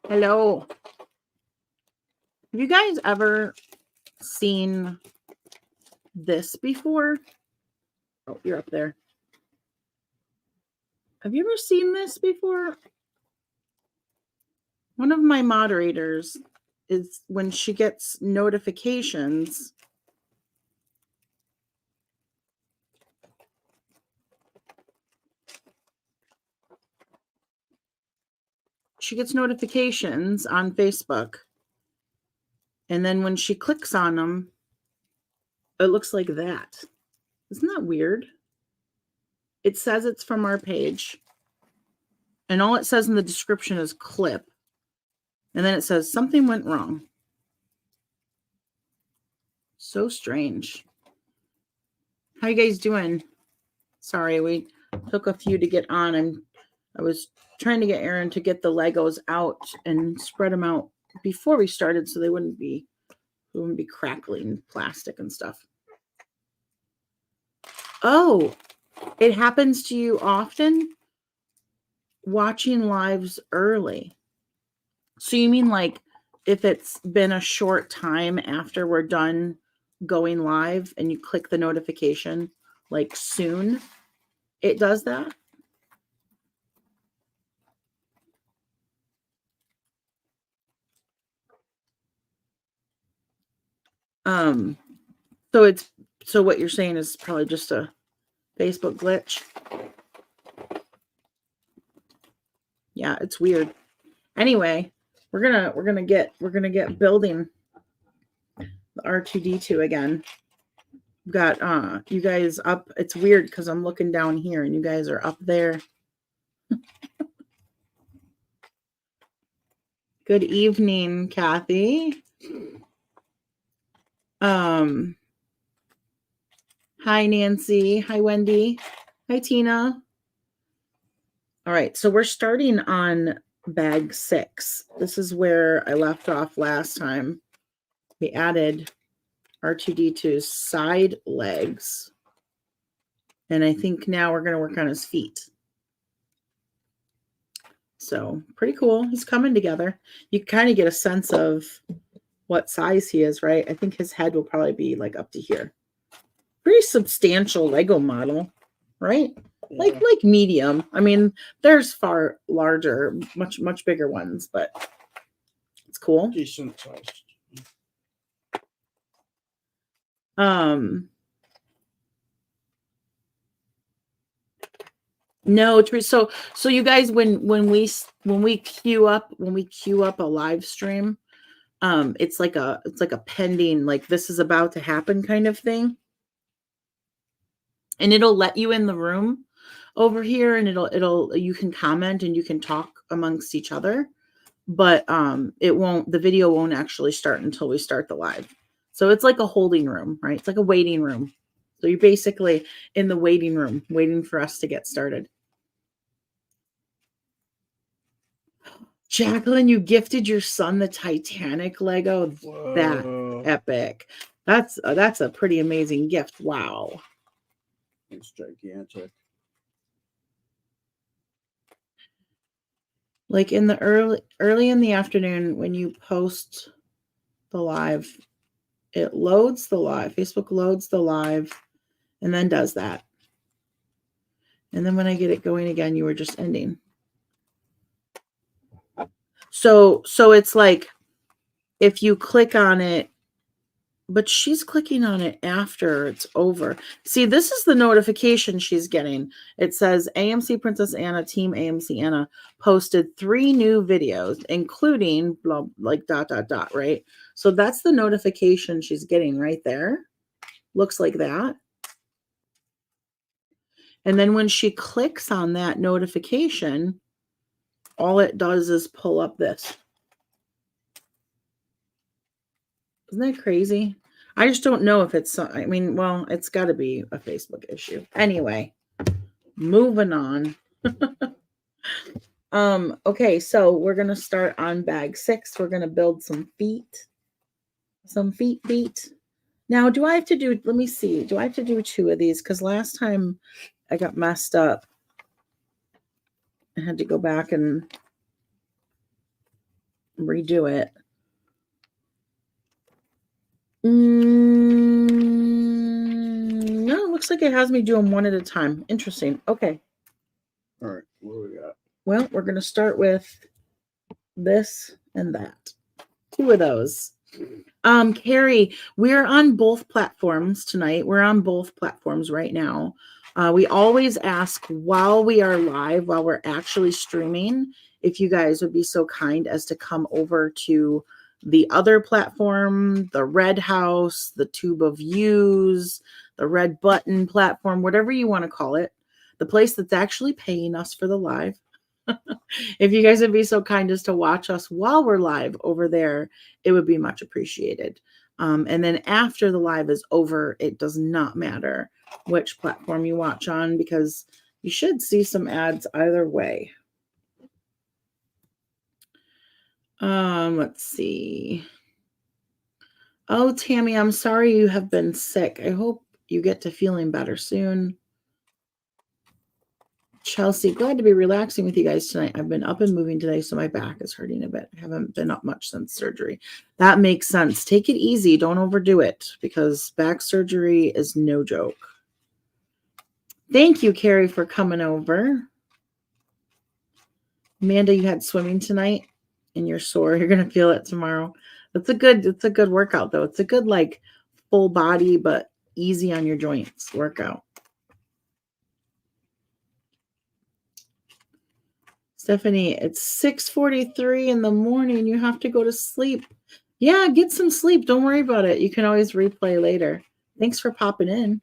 Hello. Have you guys ever seen this before? Oh, you're up there. Have you ever seen this before? One of my moderators is when she gets notifications. She gets notifications on Facebook. And then when she clicks on them, it looks like that. Isn't that weird? It says it's from our page. And all it says in the description is clip. And then it says something went wrong. So strange. How you guys doing? Sorry, we took a few to get on. I was trying to get Aaron to get the Legos out and spread them out before we started so they wouldn't be crackling plastic and stuff. Oh, it happens to you often? Watching lives early. So you mean like if it's been a short time after we're done going live and you click the notification like soon, it does that? So what you're saying is probably just a Facebook glitch. Yeah, it's weird. Anyway, we're gonna get building the R2D2 again. We've got you guys up. It's weird because I'm looking down here and you guys are up there. Good evening, Kathy. Hi, Nancy. Hi, Wendy. Hi, Tina. All right, so we're starting on bag 6. This is where I left off last time. We added R2D2's side legs. And I think now we're going to work on his feet. So pretty cool. He's coming together. You kind of get a sense of what size he is, right? I think his head will probably be like up to here. Pretty substantial Lego model, right? Yeah. Like medium. I mean, there's far larger, much bigger ones, but it's cool. Decent sized. No, so you guys, when we queue up a live stream, it's like a pending, like this is about to happen kind of thing. And it'll let you in the room over here, and you can comment and you can talk amongst each other, but the video won't actually start until we start the live. So it's like a holding room, right? It's like a waiting room. So you're basically in the waiting room, waiting for us to get started. Jacqueline, you gifted your son the Titanic Lego. Whoa. That epic. That's a pretty amazing gift. Wow. It's gigantic. Like in the early in the afternoon when you post the live, it loads the live. Facebook loads the live and then does that. And then when I get it going again, you were just ending. So it's like if you click on it, but she's clicking on it after it's over. See, this is the notification she's getting. It says AMC Princess Anna, Team AMC Anna posted 3 new videos, including blah, like ... right? So that's the notification she's getting right there. Looks like that. And then when she clicks on that notification, all it does is pull up this. Isn't that crazy? I just don't know if it's, I mean, well, it's got to be a Facebook issue. Anyway, moving on. Okay, so we're going to start on bag 6. We're going to build some feet. Now, do I have to do, let me see. Do I have to do 2 of these? Because last time I got messed up. I had to go back and redo it. No, it looks like it has me do them one at a time. Interesting. Okay. All right, what do we got? Well, we're going to start with this and that. 2 of those. Carrie, we're on both platforms tonight. We're on both platforms right now. We always ask while we are live, while we're actually streaming, if you guys would be so kind as to come over to the other platform, the Red House, the Tube of Views, the Red Button platform, whatever you want to call it, the place that's actually paying us for the live. If you guys would be so kind as to watch us while we're live over there, it would be much appreciated. And then after the live is over, it does not matter which platform you watch on because you should see some ads either way. Let's see. Oh, Tammy, I'm sorry you have been sick. I hope you get to feeling better soon. Chelsea, glad to be relaxing with you guys tonight. I've been up and moving today, so my back is hurting a bit. I haven't been up much since surgery. That makes sense. Take it easy. Don't overdo it because back surgery is no joke. Thank you, Carrie, for coming over. Amanda, you had swimming tonight and you're sore. You're going to feel it tomorrow. It's a good workout, though. It's a good, like, full body, but easy on your joints workout. Stephanie, it's 6:43 in the morning. You have to go to sleep. Yeah, get some sleep. Don't worry about it. You can always replay later. Thanks for popping in.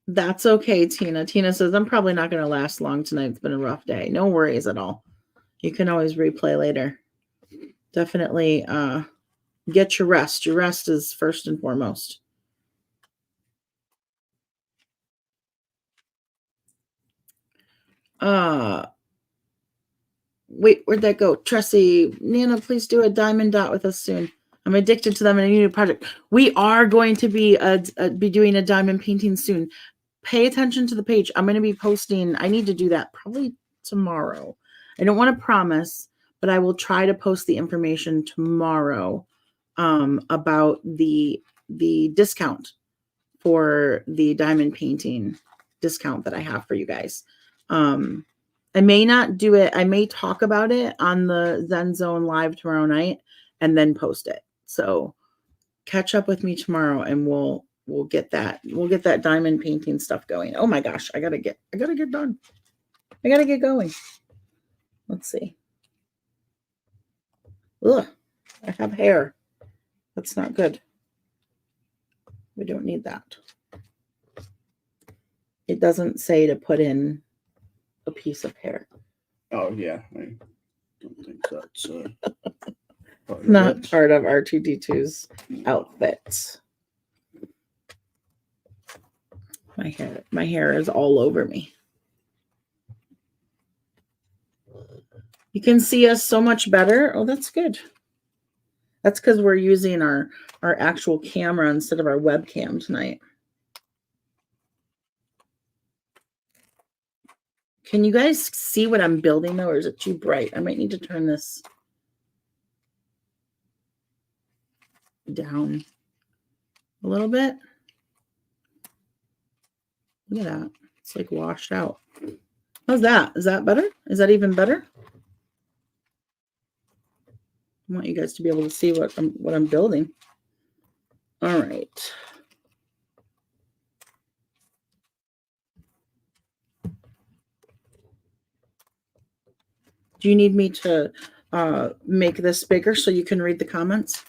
That's okay, Tina. Tina says, I'm probably not going to last long tonight. It's been a rough day. No worries at all. You can always replay later. Definitely get your rest. Your rest is first and foremost. Wait, where'd that go? Tressie, Nana, please do a diamond dot with us soon. I'm addicted to them in a new project. We are going to be doing a diamond painting soon. Pay attention to the page. I'm going to be posting. I need to do that probably tomorrow. I don't want to promise, but I will try to post the information tomorrow about the discount for the diamond painting discount that I have for you guys. I may not do it. I may talk about it on the ZenZone live tomorrow night and then post it. So catch up with me tomorrow and we'll get that. We'll get that diamond painting stuff going. Oh my gosh, I gotta get done. I gotta get going. Let's see. Ugh, I have hair. That's not good. We don't need that. It doesn't say to put in a piece of hair. Oh yeah, I don't think that's not part of R2D2's outfits. My hair is all over me. You can see us so much better. Oh, that's good. That's because we're using our actual camera instead of our webcam tonight. Can you guys see what I'm building though, or is it too bright? I might need to turn this down a little bit. Look at that. It's like washed out. How's that? Is that better? Is that even better? I want you guys to be able to see what I'm building. All right. Do you need me to make this bigger so you can read the comments?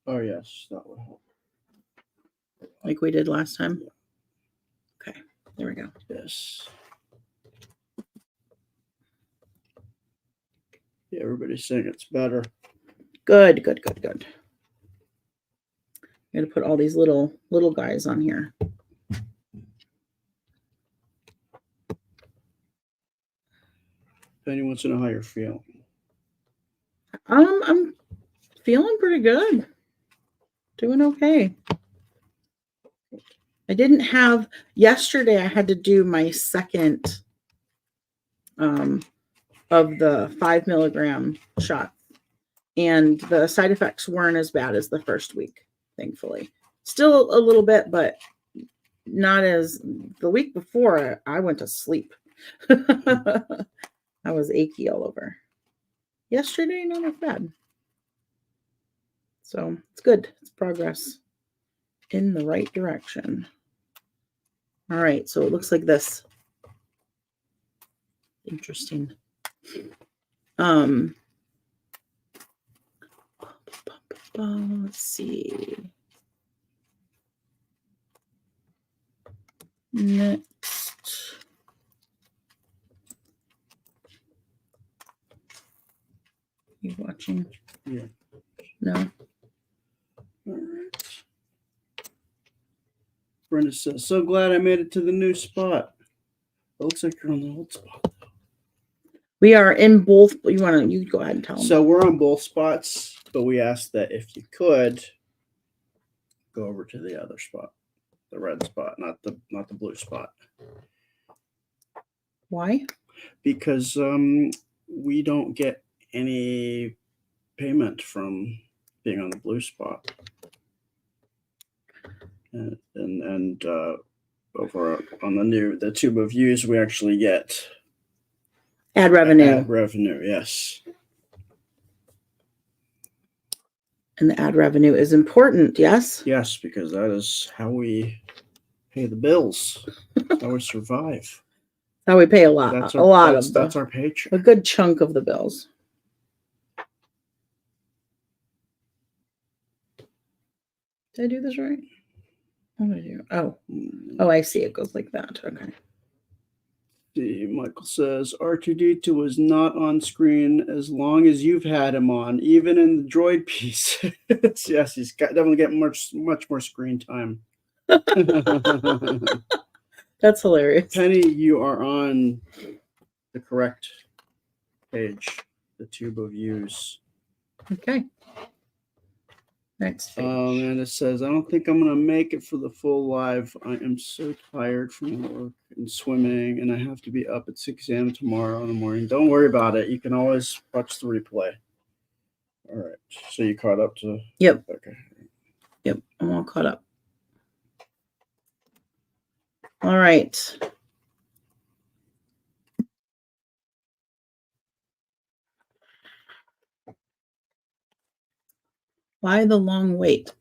Oh yes, that would help. Like we did last time? Okay, there we go. Yes. Yeah, everybody's saying it's better. Good. I'm gonna put all these little guys on here. Penny wants to know how you're feeling. I'm feeling pretty good. Doing okay. I didn't have, yesterday I had to do my second of the 5 milligram shot. And the side effects weren't as bad as the first week, thankfully. Still a little bit, but not as the week before. I went to sleep. I was achy all over. Yesterday, not as bad. So it's good. It's progress in the right direction. All right, so it looks like this. Interesting. Let's see. Next. You watching? Yeah. No. All right. Brenda says, so glad I made it to the new spot. It looks like you're on the old spot. We are in both. You go ahead and tell them. So we're on both spots, but we asked that if you could go over to the other spot, the red spot, not the blue spot. Why? Because we don't get any payment from being on the blue spot. And over on the tube of views, we actually get ad revenue. Ad revenue, yes. And the ad revenue is important, yes? Yes, because that is how we pay the bills. That's how we survive. How we pay a lot. That's our paycheck. A good chunk of the bills. Did I do this right? What did I do? Oh, I see. It goes like that. Okay. See, Michael says R2D2 was not on screen as long as you've had him on, even in the droid piece. Yes, he's definitely getting much more screen time. That's hilarious. Penny, you are on the correct page, the tube of views. Okay. Next page. And it says, I don't think I'm going to make it for the full live. I am so tired from work and swimming, and I have to be up at 6 a.m. tomorrow in the morning. Don't worry about it. You can always watch the replay. All right. So you caught up to... Yep. Okay. Yep. I'm all caught up. All right. Why the long wait?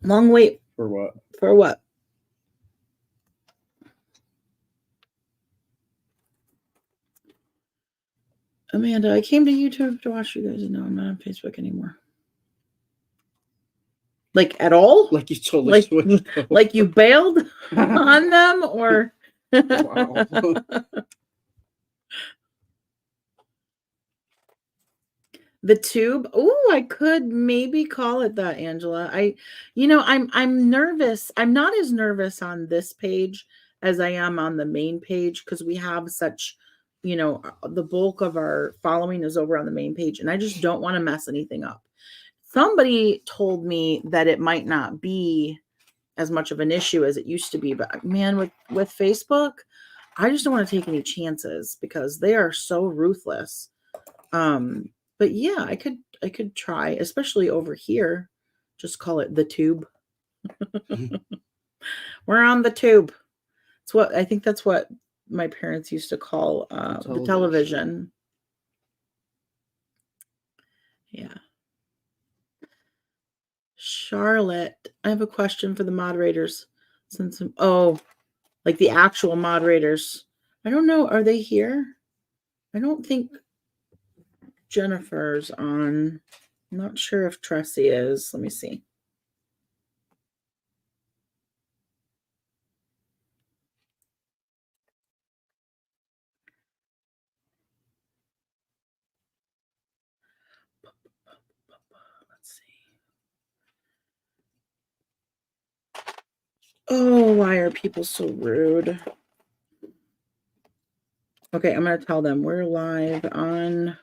Long wait. For what? For what? Amanda, I came to YouTube to watch you guys, and now I'm not on Facebook anymore. Like at all? Like you totally switched over. Like you bailed on them, or? Wow. The tube. Oh, I could maybe call it that, Angela. I'm nervous. I'm not as nervous on this page as I am on the main page because we have such, the bulk of our following is over on the main page, and I just don't want to mess anything up. Somebody told me that it might not be as much of an issue as it used to be, but man, with Facebook, I just don't want to take any chances because they are so ruthless. But yeah, I could try, especially over here. Just call it the tube. We're on the tube. I think that's what my parents used to call the television. Yeah. Charlotte, I have a question for the moderators. Like the actual moderators. I don't know. Are they here? I don't think Jennifer's on. I'm not sure if Tressie is. Let me see. Let's see. Oh, why are people so rude? Okay, I'm going to tell them we're live on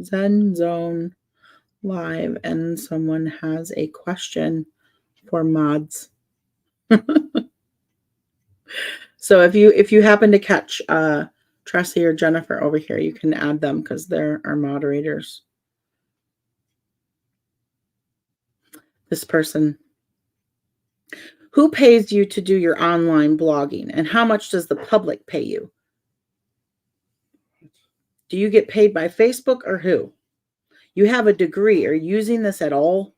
ZenZone live and someone has a question for mods. So if you happen to catch Tressie or Jennifer over here, you can add them because they're our moderators. This person. Who pays you to do your online blogging, and how much does the public pay you? Do you get paid by Facebook or who? You have a degree. Are you using this at all?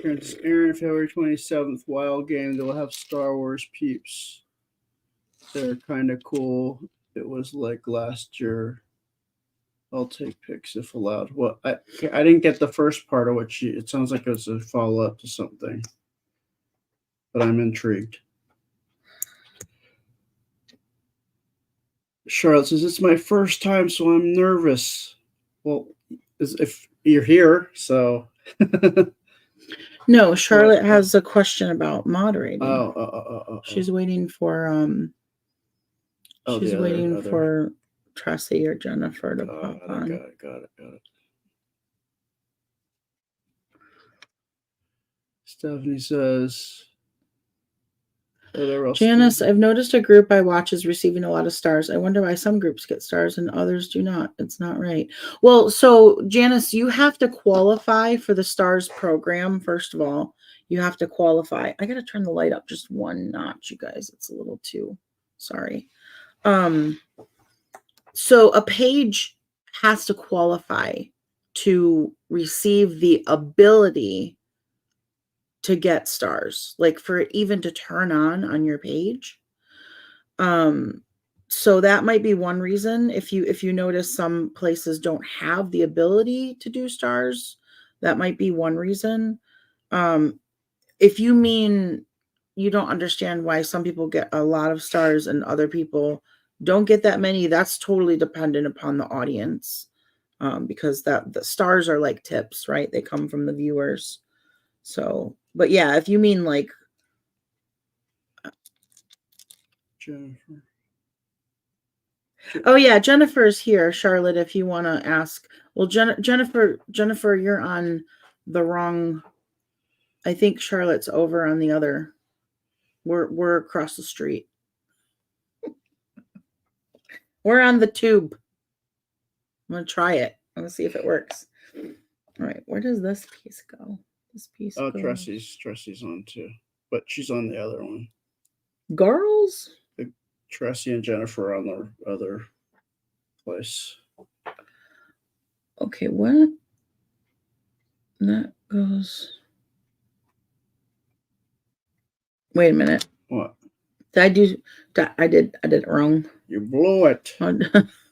Prince Aaron, February 27th, Wild Game. They'll have Star Wars peeps. They're kind of cool. It was like last year. I'll take pics if allowed. Well, I didn't get the first part of what it sounds like it was a follow-up to something. But I'm intrigued. Charlotte says, it's my first time, so I'm nervous. Well, if you're here, so... No, Charlotte has a question about moderating. She's waiting for she's waiting for Tressie or Jennifer to pop on. Got it. Stephanie says, Janice, I've noticed a group I watch is receiving a lot of stars. I wonder why some groups get stars and others do not. It's not right. Well, so Janice, you have to qualify for the stars program. First of all, you have to qualify. I got to turn the light up just one notch, you guys. It's a little too, sorry. So a page has to qualify to receive the ability to get stars, like for it even to turn on your page. So that might be one reason. If you notice some places don't have the ability to do stars, that might be one reason. If you mean you don't understand why some people get a lot of stars and other people don't get that many, that's totally dependent upon the audience. Because the stars are like tips, right? They come from the viewers. So, but yeah, if you mean like Jennifer. Oh yeah, Jennifer's here, Charlotte, if you want to ask. Well, Jennifer, you're on the wrong. I think Charlotte's over on the other. We're across the street. We're on the tube. I'm gonna try it. I'm gonna see if it works. All right, where does this piece go? This piece. Oh, Tressie's on too, but she's on the other one. Girls. Tressie and Jennifer on the other place. Okay, what? That goes. Wait a minute. What? I did it wrong. You blew it.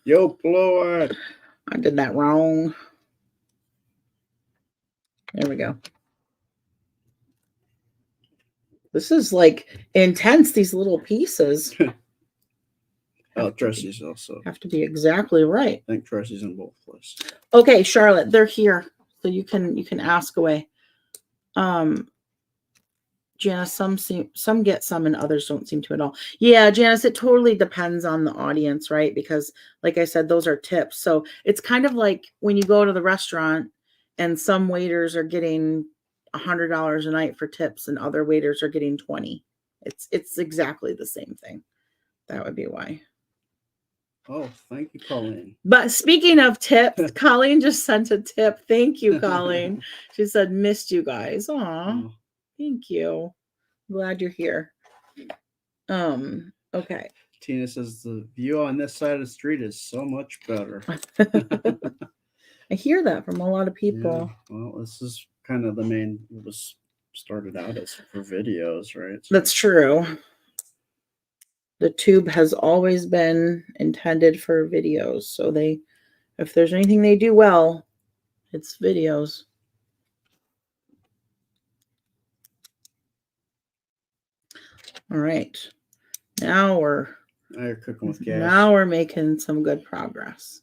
You blew it. I did that wrong. There we go. This is like intense, these little pieces. Oh, Tressie's also. Have to be exactly right. I think Tressie's in both places. Okay, Charlotte, they're here. So you can ask away. Janice, some get some and others don't seem to at all. Yeah, Janice, it totally depends on the audience, right? Because like I said, those are tips. So it's kind of like when you go to the restaurant and some waiters are getting $100 a night for tips and other waiters are getting 20. It's exactly the same thing. That would be why. Oh, thank you, Colleen. But speaking of tips, Colleen just sent a tip. Thank you, Colleen. She said, missed you guys. Aw, thank you. Glad you're here. Okay. Tina says the view on this side of the street is so much better. I hear that from a lot of people. Yeah, well, this is kind of the main, it was started out as for videos, right? So that's true. The tube has always been intended for videos. So if there's anything they do well, it's videos. All right. Now you're cooking with gas. Now we're making some good progress.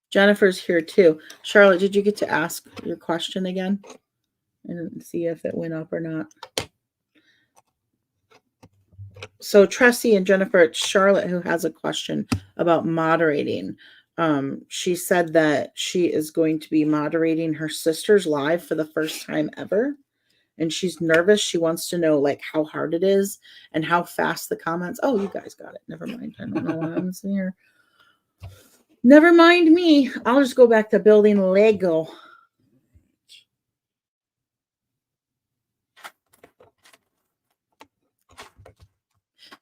Jennifer's here too. Charlotte, did you get to ask your question again? And see if it went up or not. So Tressie and Jennifer, it's Charlotte who has a question about moderating. She said that she is going to be moderating her sister's live for the first time ever. And she's nervous. She wants to know like how hard it is and how fast the comments. Oh, you guys got it. Never mind. I don't know what I'm saying here. Never mind me. I'll just go back to building Lego.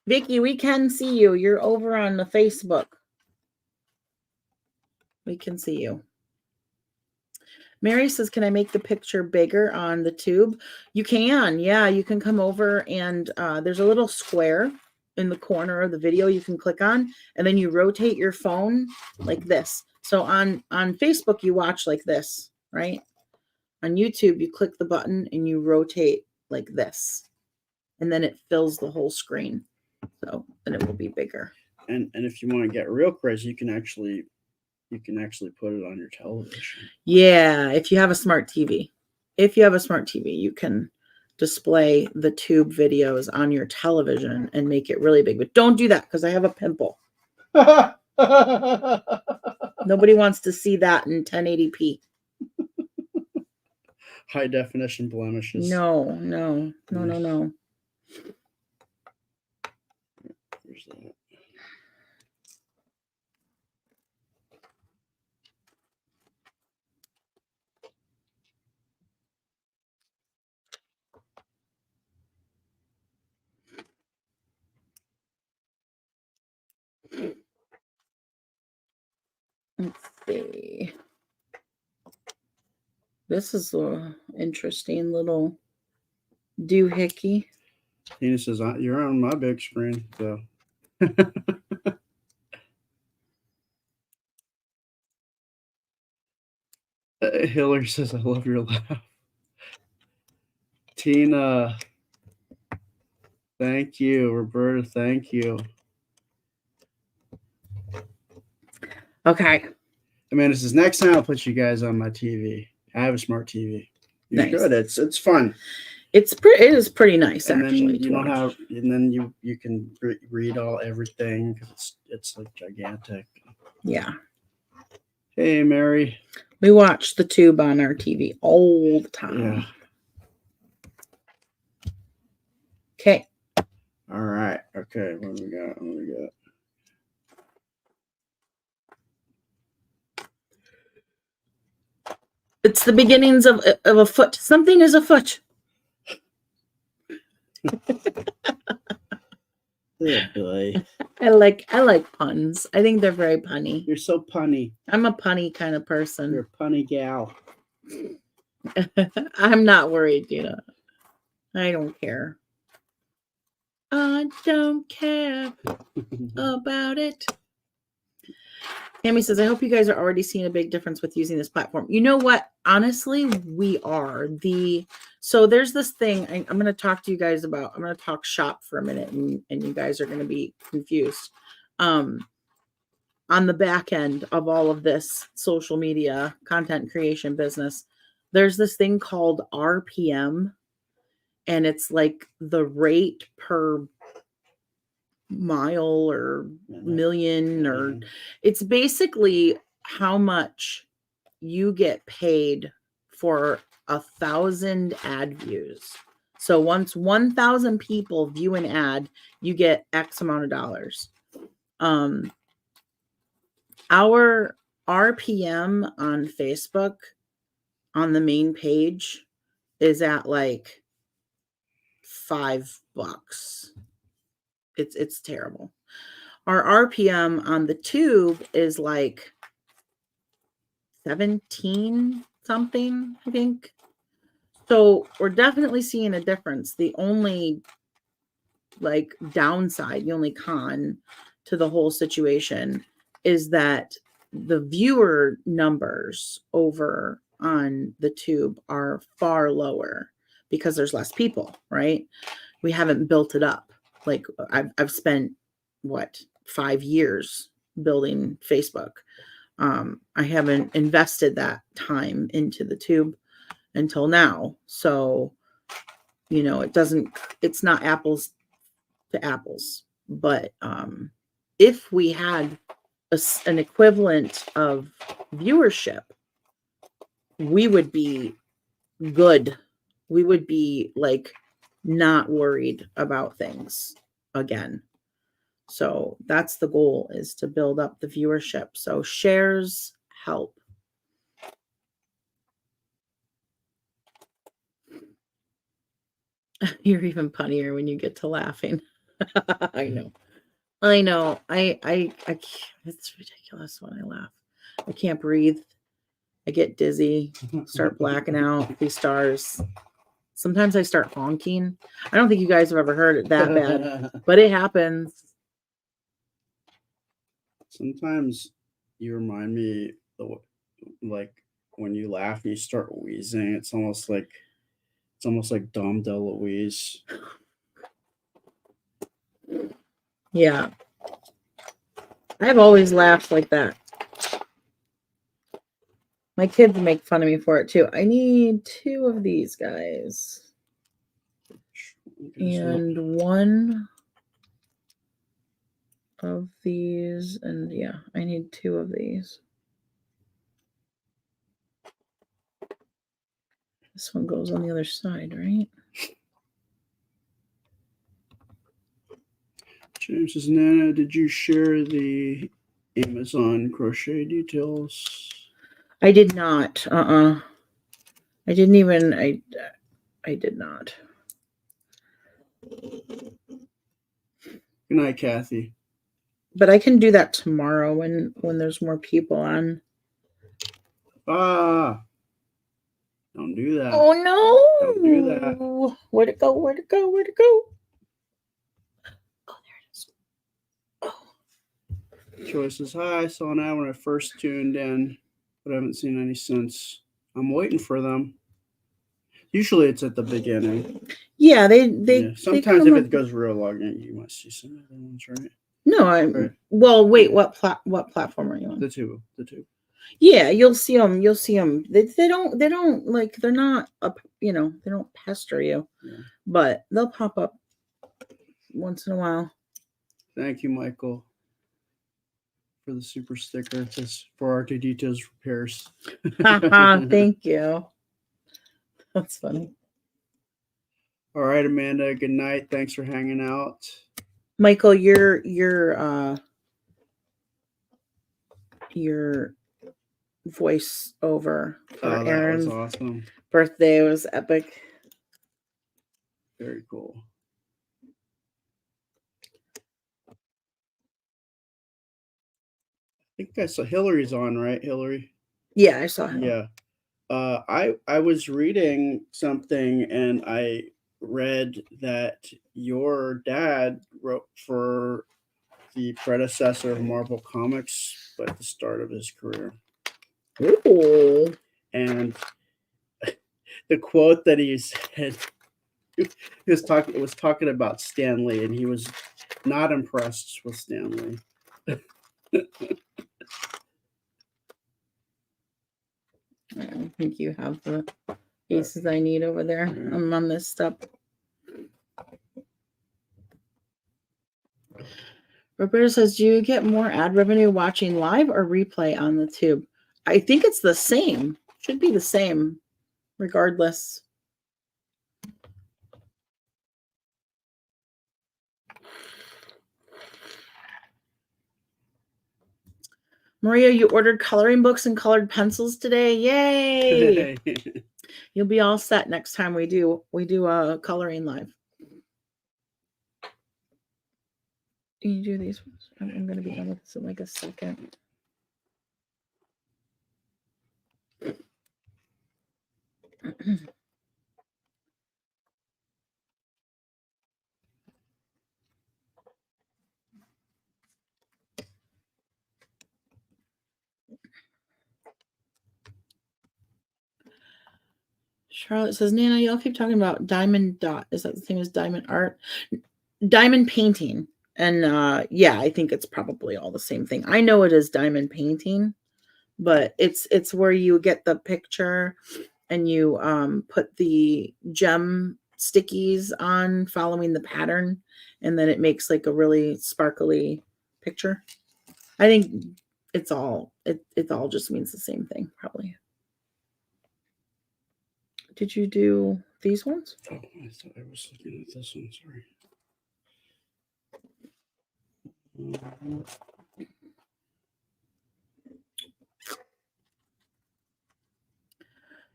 Vicky, we can see you. You're over on the Facebook. We can see you. Mary says, can I make the picture bigger on the tube? You can. Yeah, you can come over and there's a little square in the corner of the video you can click on, and then you rotate your phone like this. So on Facebook, you watch like this, right? On YouTube, you click the button and you rotate like this, and then it fills the whole screen. So then it will be bigger. And if you want to get real crazy, you can actually put it on your television. Yeah, if you have a smart TV. If you have a smart TV, you can display the tube videos on your television and make it really big. But don't do that because I have a pimple. Nobody wants to see that in 1080p. High definition blemishes. No. Where's that? Let's see. This is an interesting little doohickey. Tina says, you're on my big screen, so. Hillary says, I love your laugh. Tina, thank you. Roberta, thank you. Okay. Amanda says, next time I'll put you guys on my TV. I have a smart TV. You Nice. should. It's fun. It is pretty nice, And actually. then you don't have, and then you can read everything because it's like gigantic. Yeah. Hey, Mary. We watch the tube on our TV all the time. Yeah. Okay. All right. Okay. What do we got? It's the beginnings of a foot. Something is afoot. Good boy. I like puns. I think they're very punny. You're so punny. I'm a punny kind of person. You're a punny gal. I'm not worried, I don't care. I don't care about it. Tammy says, I hope you guys are already seeing a big difference with using this platform. You know what? Honestly, we are. So there's this thing I'm going to talk to you guys about. I'm going to talk shop for a minute, and you guys are going to be confused. On the back end of all of this social media content creation business, there's this thing called RPM, and it's like the rate per mile or million, or it's basically how much you get paid for 1,000 ad views. So once 1,000 people view an ad, you get X amount of dollars. Our RPM on Facebook on the main page is at like $5. It's terrible. Our RPM on the tube is like 17 something, I think. So we're definitely seeing a difference. The only like downside, the only con to the whole situation is that the viewer numbers over on the tube are far lower because there's less people, right? We haven't built it up. Like I've spent 5 years building Facebook. I haven't invested that time into the tube until now. So, it's not apples to apples. But if we had an equivalent of viewership, we would be good. We would be like not worried about things again. So that's the goal, is to build up the viewership. So shares help. You're even funnier when you get to laughing. I know. It's ridiculous when I laugh. I can't breathe. I get dizzy, start blacking out, these stars. Sometimes I start honking. I don't think you guys have ever heard it that bad, but it happens. Sometimes you remind me, like when you laugh and you start wheezing, it's almost like Dom DeLuise. Yeah. I've always laughed like that. My kids make fun of me for it too. I need 2 of these guys. And 1 of these. And yeah, I need 2 of these. This one goes on the other side, right? James says, Nana, did you share the Amazon crochet details? I did not. I didn't even. I did not. Good night, Kathy. But I can do that tomorrow when there's more people on. Don't do that. Oh no! Don't do that. Where'd it go? Where'd it go? Where'd it go? Oh, there it is. Oh. Joy says, hi, I saw an ad when I first tuned in, but I haven't seen any since. I'm waiting for them. Usually it's at the beginning. Yeah, they sometimes if it goes real long, you must see some other ones, right? No, Right. Well, wait, what platform are you on? The two. Yeah, you'll see them. They don't like, they're not up, they don't pester you. Yeah. But they'll pop up once in a while. Thank you, Michael, for the super sticker. This for R2D2's repairs. Thank you. That's funny. All right, Amanda. Good night. Thanks for hanging out. Michael, your voice over for Aaron's awesome. birthday was epic. Very cool. I think I saw Hillary's on, right? Hillary? Yeah, I saw him. Yeah. I was reading something and I read that your dad wrote for the predecessor of Marvel Comics at the start of his career. Ooh. And the quote that he said, he was talking about Stan Lee, and he was not impressed with Stan Lee. I think you have the pieces I need over there. I'm on this stuff. Roberta says, do you get more ad revenue watching live or replay on the tube? I think it's the same. Should be the same regardless. Maria, you ordered coloring books and colored pencils today. Yay! You'll be all set next time we do a coloring live. Can you do these ones? I'm going to be done with this in like a second. Charlotte says, Nana, y'all keep talking about diamond dot. Is that the same as diamond art? Diamond painting. And yeah, I think it's probably all the same thing. I know it is diamond painting, but it's where you get the picture and you put the gem stickies on following the pattern, and then it makes like a really sparkly picture. I think it all just means the same thing, probably. Did you do these ones? Oh, I thought I was looking at this one. Sorry.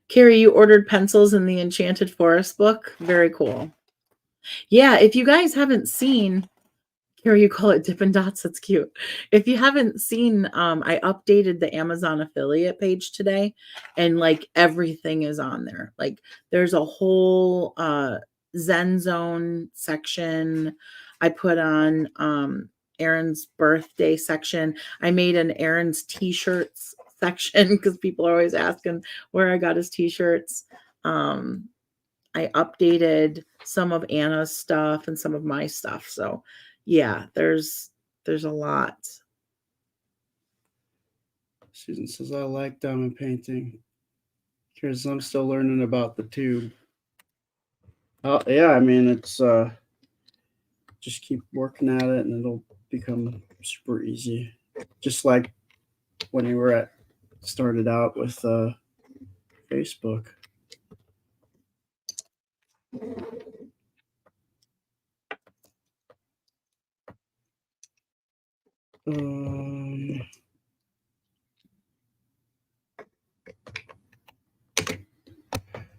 Carrie, you ordered pencils in the Enchanted Forest book. Very cool. Yeah, if you guys haven't seen, Carrie, you call it Dippin' Dots. That's cute. If you haven't seen, I updated the Amazon affiliate page today, and like everything is on there. Like there's a whole ZenZone section. I put on Erin's birthday section. I made an Erin's t-shirts section because people are always asking where I got his t-shirts. I updated some of Anna's stuff and some of my stuff. So yeah, there's a lot. Susan says, I like diamond painting because I'm still learning about the tube. Yeah, I mean, it's just keep working at it and it'll become super easy. Just like when you were started out with Facebook.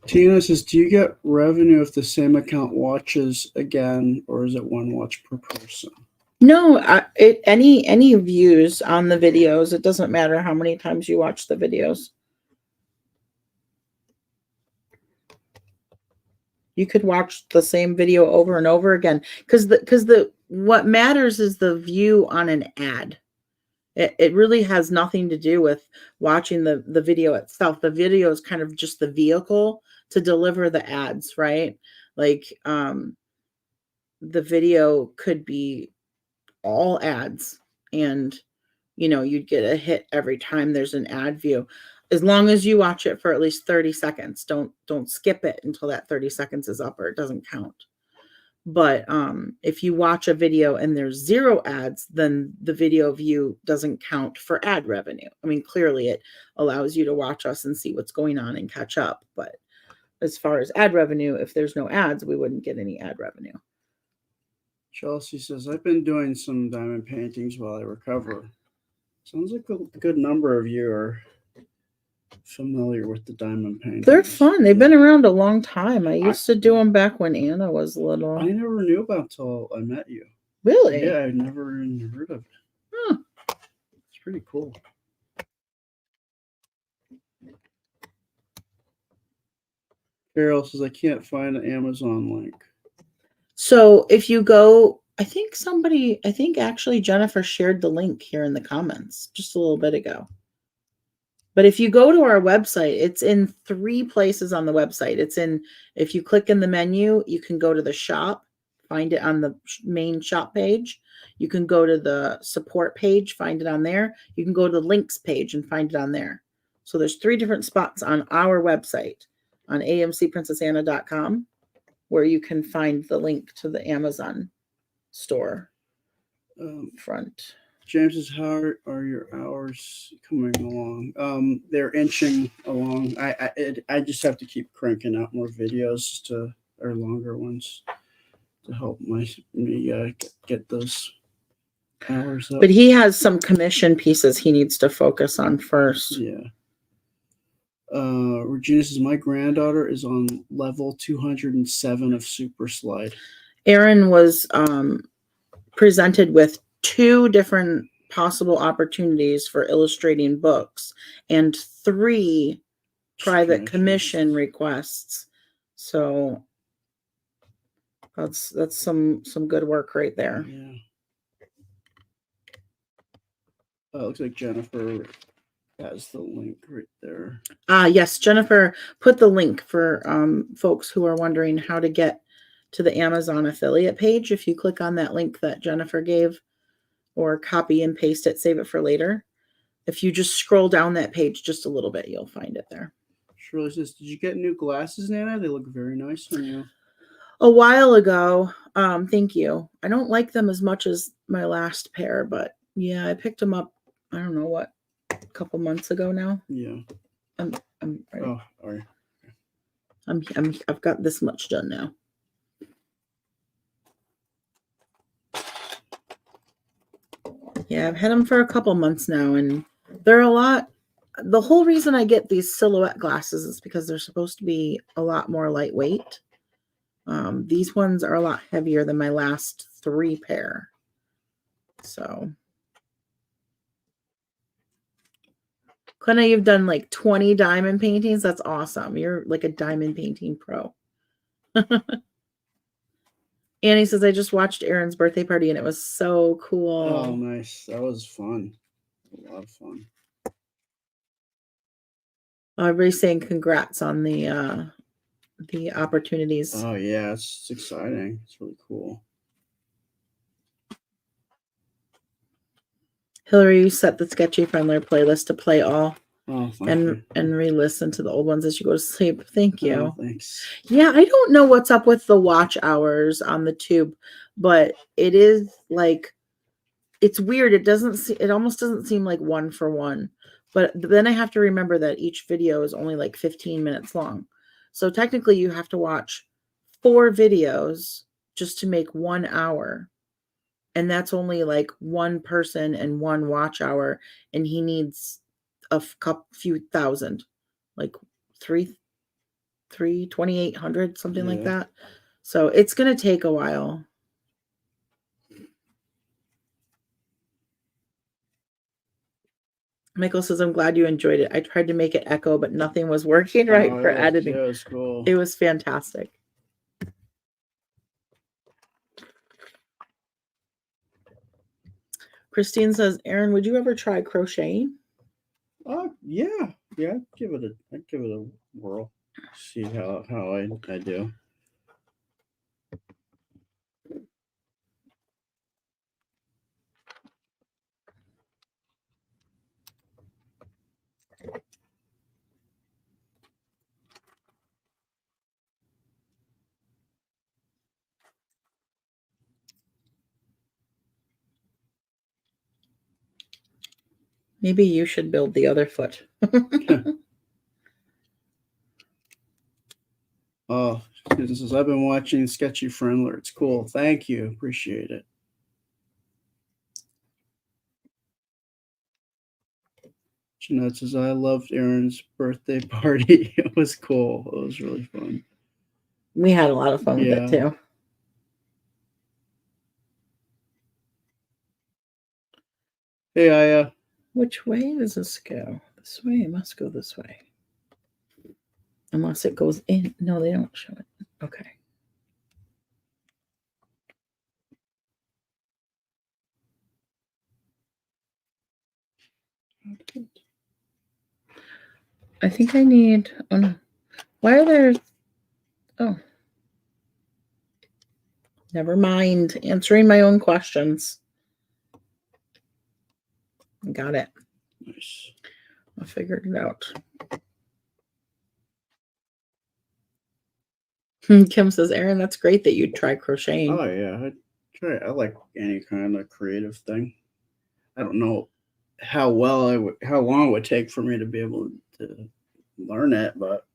Tina says, do you get revenue if the same account watches again, or is it one watch per person? No, any views on the videos. It doesn't matter how many times you watch the videos. You could watch the same video over and over again because what matters is the view on an ad. It really has nothing to do with watching the video itself. The video is kind of just the vehicle to deliver the ads, right? Like the video could be all ads, and you'd get a hit every time there's an ad view, as long as you watch it for at least 30 seconds. Don't skip it until that 30 seconds is up, or it doesn't count. But if you watch a video and there's 0 ads, then the video view doesn't count for ad revenue. I mean, clearly it allows you to watch us and see what's going on and catch up. But as far as ad revenue, if there's no ads, we wouldn't get any ad revenue. Chelsea says, I've been doing some diamond paintings while I recover. Sounds like a good number of you are familiar with the diamond paintings. They're fun. They've been around a long time. I used to do them back when Anna was little. I never knew about until I met you. Really? Yeah, I never even heard of it. Huh. It's pretty cool. Carol says, I can't find an Amazon link. So if you go, I think actually Jennifer shared the link here in the comments just a little bit ago. But if you go to our website, it's in 3 places on the website. If you click in the menu, you can go to the shop, find it on the main shop page. You can go to the support page, find it on there. You can go to the links page and find it on there. So there's 3 different spots on our website, on amcprincessanna.com, where you can find the link to the Amazon store front. James says, how are your hours coming along? They're inching along. I just have to keep cranking out more videos or longer ones to help me get those hours up. But he has some commission pieces he needs to focus on first. Yeah. Regina says, my granddaughter is on level 207 of Super Slide. Erin was presented with 2 different possible opportunities for illustrating books and 3 private commission requests. So that's some good work right there. Yeah. It looks like Jennifer has the link right there. Yes, Jennifer put the link for folks who are wondering how to get to the Amazon affiliate page. If you click on that link that Jennifer gave, or copy and paste it, save it for later. If you just scroll down that page just a little bit, you'll find it there. Shirley says, did you get new glasses, Nana? They look very nice on you. a while ago. Thank you. I don't like them as much as my last pair, but yeah, I picked them up. I don't know what, a couple months ago now. Yeah. I'm right. Oh, all right. I've got this much done now. Yeah, I've had them for a couple months now, and they're a lot. The whole reason I get these silhouette glasses is because they're supposed to be a lot more lightweight. These ones are a lot heavier than my last 3 pair. So, Clina, you've done like 20 diamond paintings. That's awesome. You're like a diamond painting pro. Annie says, I just watched Aaron's birthday party and it was so cool. Oh, nice. That was fun. A lot of fun. Everybody's saying congrats on the opportunities. Oh, yeah. It's exciting. It's really cool. Hillary, you set the Sketchy Friendler playlist to play all. Oh, and re-listen to the old ones as you go to sleep. Thank you. Oh, thanks. Yeah, I don't know what's up with the watch hours on the tube, but it is like, it's weird. It almost doesn't seem like 1 for 1. But then I have to remember that each video is only like 15 minutes long. So technically you have to watch 4 videos just to make 1 hour. And that's only like 1 person and 1 watch hour. And he needs a few thousand, like 2,800, something like that. So it's going to take a while. Michael says, I'm glad you enjoyed it. I tried to make it echo, but nothing was working right for editing. Yeah, it was cool. It was fantastic. Christine says, Aaron, would you ever try crocheting? Yeah. I'd give it a whirl. See how I do. Maybe you should build the other foot. Oh, this is, I've been watching Sketchy Friendler. It's cool. Thank you. Appreciate it. Jeanette says, I loved Aaron's birthday party. It was cool. It was really fun. We had a lot of fun with it too. Hey, Aya. Which way does this go? This way? It must go this way. Unless it goes in. No, they don't show it. Okay. I think I need, oh no. Why are there, oh. Never mind. Answering my own questions. Got it. Nice. I figured it out. Kim says, Aaron, that's great that you'd try crocheting. Oh, yeah. I like any kind of creative thing. I don't know how long it would take for me to be able to learn it, but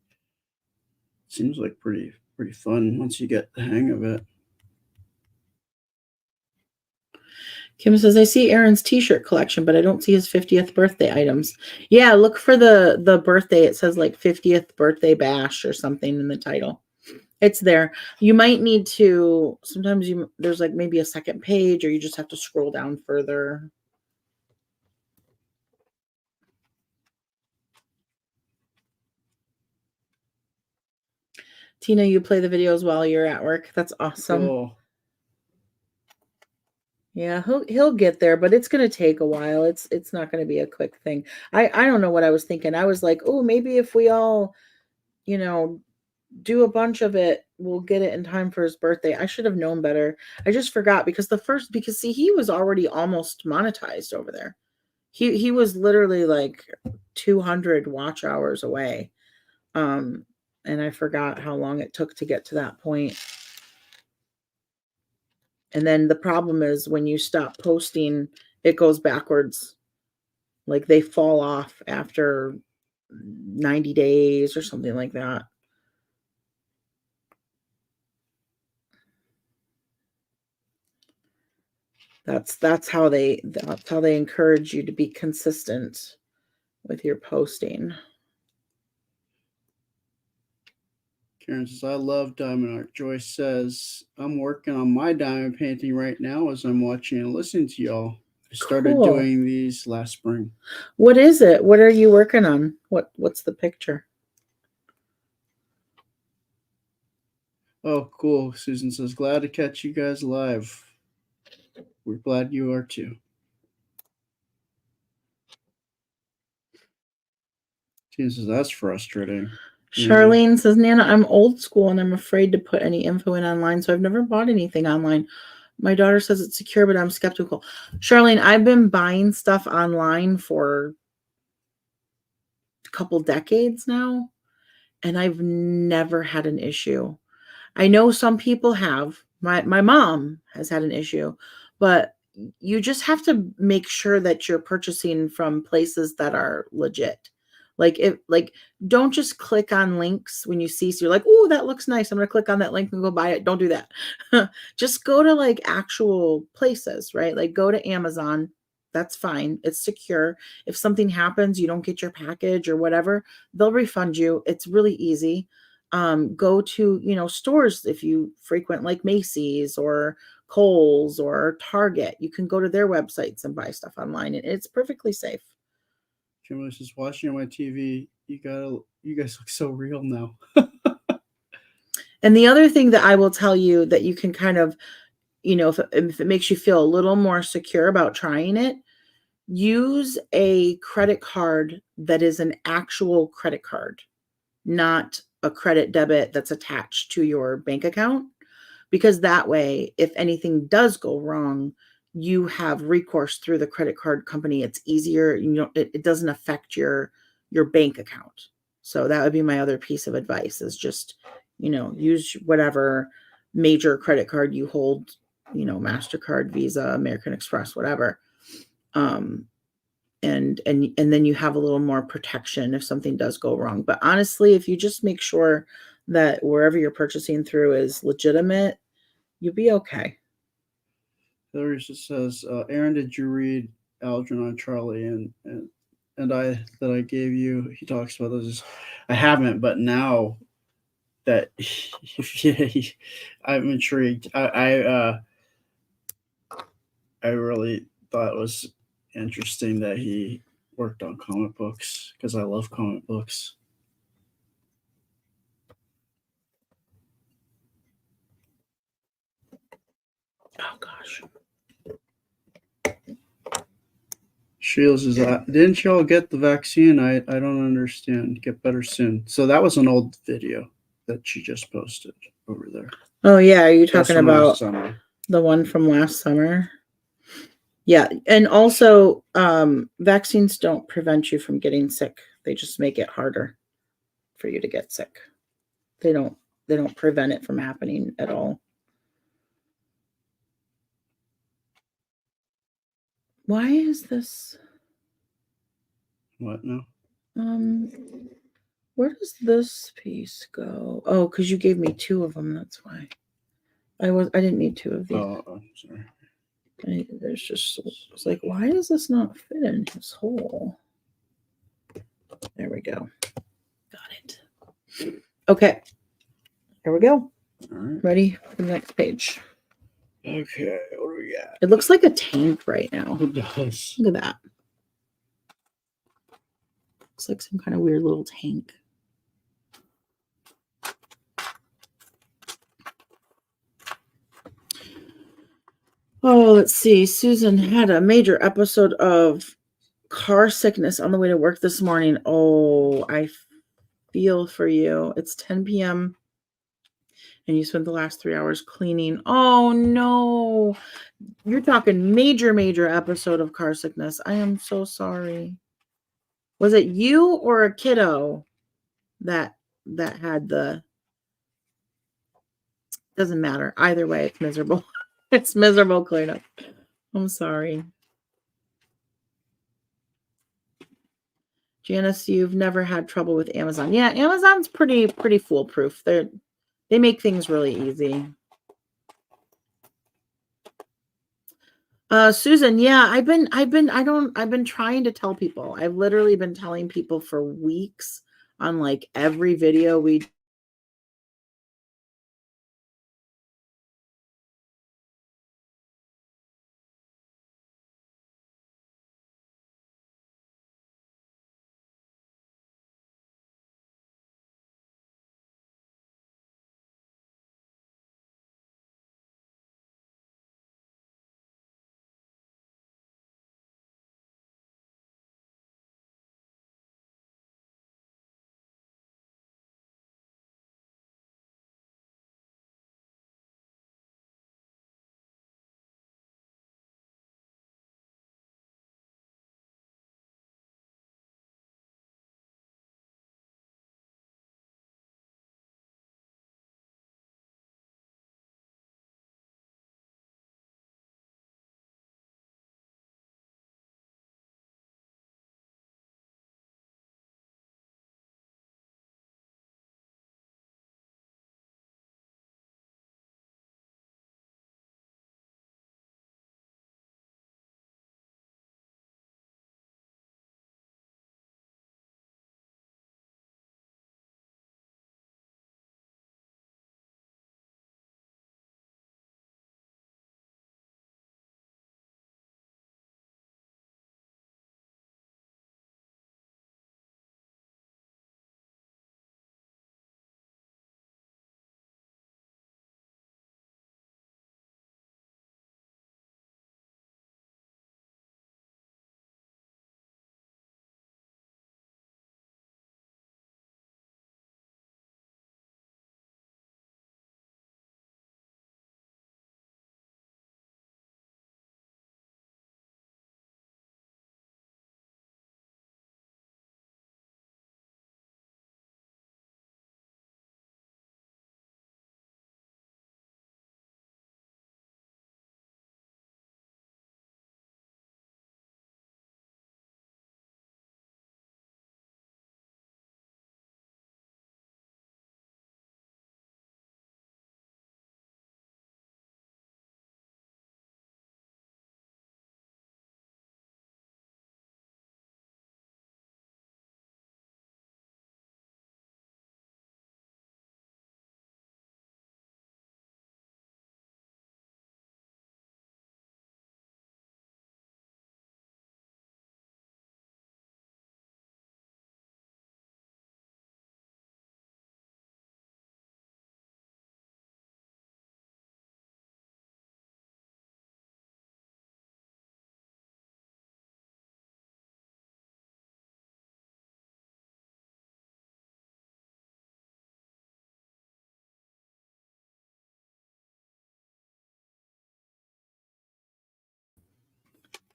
it seems like pretty fun once you get the hang of it. Kim says, I see Aaron's t-shirt collection, but I don't see his 50th birthday items. Yeah, look for the birthday. It says like 50th birthday bash or something in the title. It's there. You might need to, sometimes there's like maybe a second page, or you just have to scroll down further. Tina, you play the videos while you're at work. That's awesome. Cool. Yeah, he'll get there, but it's going to take a while. It's not going to be a quick thing. I don't know what I was thinking. I was like, oh, maybe if we all, do a bunch of it, we'll get it in time for his birthday. I should have known better. I just forgot because see, he was already almost monetized over there. He was literally like 200 watch hours away. and I forgot how long it took to get to that point. And then the problem is when you stop posting, it goes backwards. Like they fall off after 90 days or something like that. That's how they encourage you to be consistent with your posting. Karen says, I love diamond art. Joyce says, I'm working on my diamond painting right now as I'm watching and listening to y'all. I started Cool. doing these last spring. What is it? What are you working on? What's the picture? Oh, cool. Susan says, glad to catch you guys live. We're glad you are too. Tina says, that's frustrating. Charlene says, Nana, I'm old school and I'm afraid to put any info in online, so I've never bought anything online. My daughter says it's secure, but I'm skeptical. Charlene, I've been buying stuff online for a couple decades now, and I've never had an issue. I know some people have. My mom has had an issue, but you just have to make sure that you're purchasing from places that are legit. Don't just click on links when you see, so you're like, oh, that looks nice, I'm gonna click on that link and go buy it. Don't do that. Just go to like actual places, right? Like go to Amazon. That's fine. It's secure. If something happens, you don't get your package or whatever, they'll refund you. It's really easy. Go to, stores if you frequent like Macy's or Kohl's or Target. You can go to their websites and buy stuff online, and it's perfectly safe. Kimberly says, watching on my TV, you guys look so real now. And the other thing that I will tell you that you can kind of, if it makes you feel a little more secure about trying it, use a credit card that is an actual credit card, not a credit debit that's attached to your bank account, because that way, if anything does go wrong, you have recourse through the credit card company. It's easier. It doesn't affect your bank account. So that would be my other piece of advice, is just, use whatever major credit card you hold, MasterCard, Visa, American Express, whatever. And then you have a little more protection if something does go wrong. But honestly, if you just make sure that wherever you're purchasing through is legitimate, you'll be okay. Hillary just says, Aaron, did you read Algernon Charlie and I that I gave you? He talks about those. I haven't, but now that I'm intrigued. I really thought it was interesting that he worked on comic books, because I love comic books. Oh gosh. Shields is didn't y'all get the vaccine? I don't understand. Get better soon. So that was an old video that she just posted over there. Oh yeah, are you talking about the one from last summer? Yeah, and also vaccines don't prevent you from getting sick. They just make it harder for you to get sick. They don't prevent it from happening at all. Why is this? What now? Where does this piece go? Oh, because you gave me 2 of them. That's why. I didn't need 2 of these. Oh, I'm sorry. It's like, why does this not fit in his hole? There we go. Got it. Okay. Here we go. All right. Ready for the next page. Okay, what do we got? It looks like a tank right now. It does. Look at that. Looks like some kind of weird little tank. Oh, let's see. Susan had a major episode of car sickness on the way to work this morning. Oh, I feel for you. It's 10 p.m. and you spent the last 3 hours cleaning. Oh, no. You're talking major episode of car sickness. I am so sorry. Was it you or a kiddo that that had the, doesn't matter. Either way, it's miserable. It's miserable cleanup. I'm sorry. Janice, you've never had trouble with Amazon. Yeah, Amazon's pretty foolproof. They make things really easy. Susan, yeah, I've been trying to tell people. I've literally been telling people for weeks on like every video we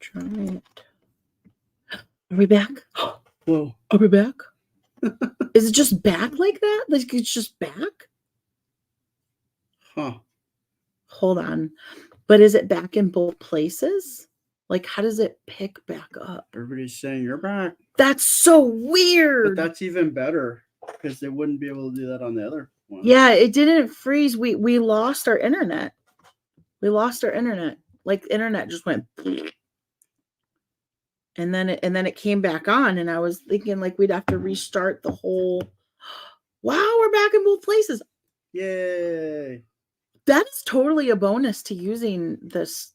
try it. Are we back? Whoa. Are we back? Is it just back like that? Like it's just back? Huh. Hold on. But is it back in both places? Like, how does it pick back up? Everybody's saying you're back. That's so weird. But that's even better because they wouldn't be able to do that on the other one. Yeah, it didn't freeze. We lost our internet. We lost our internet. Like internet just went and then it came back on, and I was thinking like we'd have to restart the whole. Wow, we're back in both places. Yay. That's totally a bonus to using this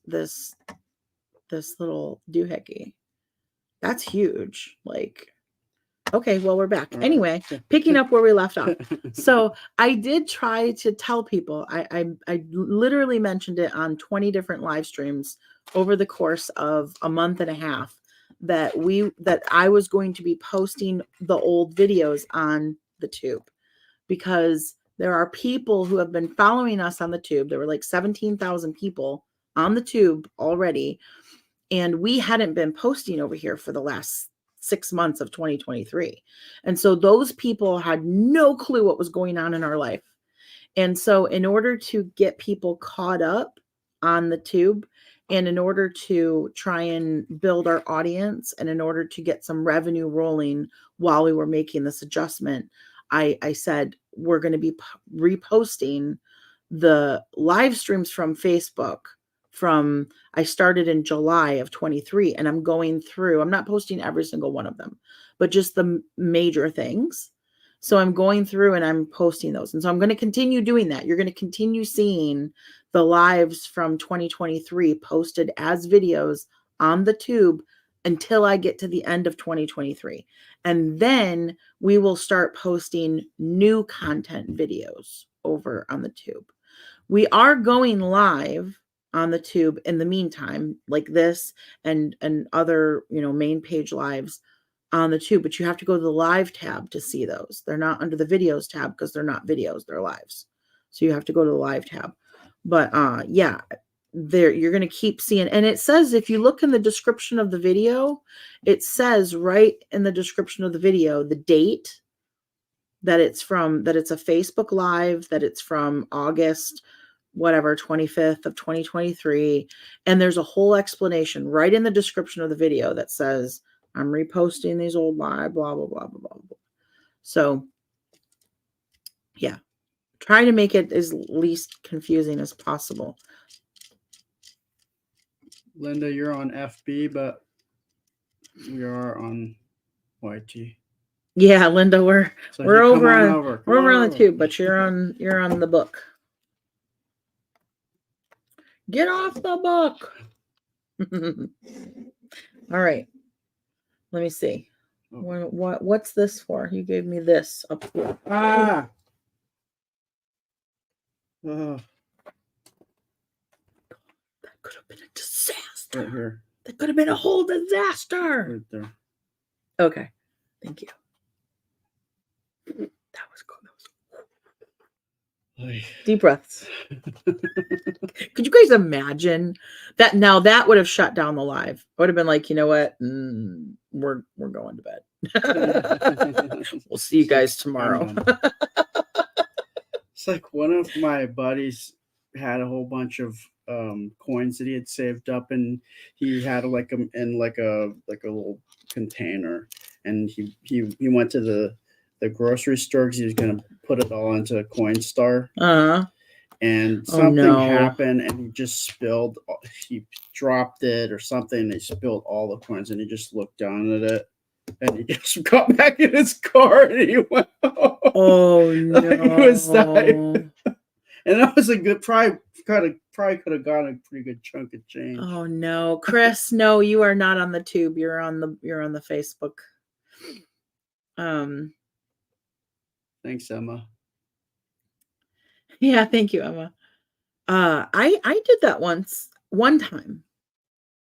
little doohickey. That's huge. Like, okay, well, we're back. All anyway, right. Picking up where we left off. So I did try to tell people, I literally mentioned it on 20 different live streams over the course of a month and a half that I was going to be posting the old videos on the tube, because there are people who have been following us on the tube. There were like 17,000 people on the tube already. And we hadn't been posting over here for the last 6 months of 2023. And so those people had no clue what was going on in our life. And so in order to get people caught up on the tube, and in order to try and build our audience, and in order to get some revenue rolling while we were making this adjustment, I said, we're going to be reposting the live streams from Facebook from, I started in July of 23, and I'm going through, I'm not posting every single one of them, but just the major things. So I'm going through and I'm posting those. And so I'm going to continue doing that. You're going to continue seeing the lives from 2023 posted as videos on the tube until I get to the end of 2023. And then we will start posting new content videos over on the tube. We are going live on the tube in the meantime, like this and other, main page lives on the tube, but you have to go to the live tab to see those. They're not under the videos tab because they're not videos, they're lives. So you have to go to the live tab. But yeah, there you're going to keep seeing. And it says, if you look in the description of the video, it says right in the description of the video, the date that it's from, that it's a Facebook Live, that it's from August, whatever, 25th of 2023. And there's a whole explanation right in the description of the video that says, I'm reposting these old live, blah, blah, blah, blah, blah, blah. So yeah, try to make it as least confusing as possible. Linda, you're on FB, but we are on YT. Yeah, Linda, we're over on the tube, but you're on the book. Get off the book. All right. Let me see. What's this for? You gave me this up here. That could have been a disaster. Right here. That could have been a whole disaster. Right there. Okay. Thank you. That was cool. Deep breaths. Could you guys imagine that? Now that would have shut down the live. I would have been like, you know what? We're going to bed. We'll see you guys tomorrow. It's like one of my buddies had a whole bunch of coins that he had saved up, and he had like them in like a little container, and he went to the grocery store because he was going to put it all into a Coinstar. And something happened, and he just spilled. He dropped it or something, and he spilled all the coins, and he just looked down at it, and he just got back in his car, and he went, oh no. He was dying. And that was a good, probably could have gotten a pretty good chunk of change. Oh no, Chris, no, you are not on the tube. You're on the Facebook. Thanks, Emma. Yeah, thank you, Emma. I did that one time.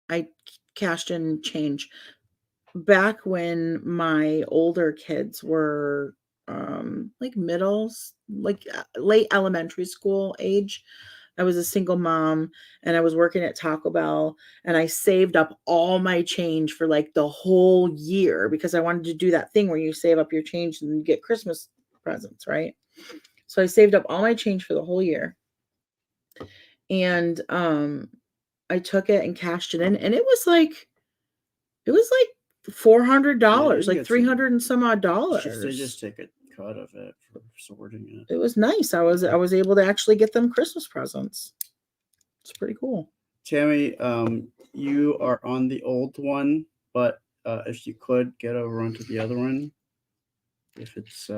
I cashed in change back when my older kids were like late elementary school age. I was a single mom and I was working at Taco Bell, and I saved up all my change for like the whole year because I wanted to do that thing where you save up your change and you get Christmas presents, right? So I saved up all my change for the whole year. And I took it and cashed it in, and it was like $400, like 300 and some odd dollars. They just take a cut of it for sorting it. It was nice. I was able to actually get them Christmas presents. It's pretty cool. Tammy, you are on the old one, but if you could get over onto the other one, if it's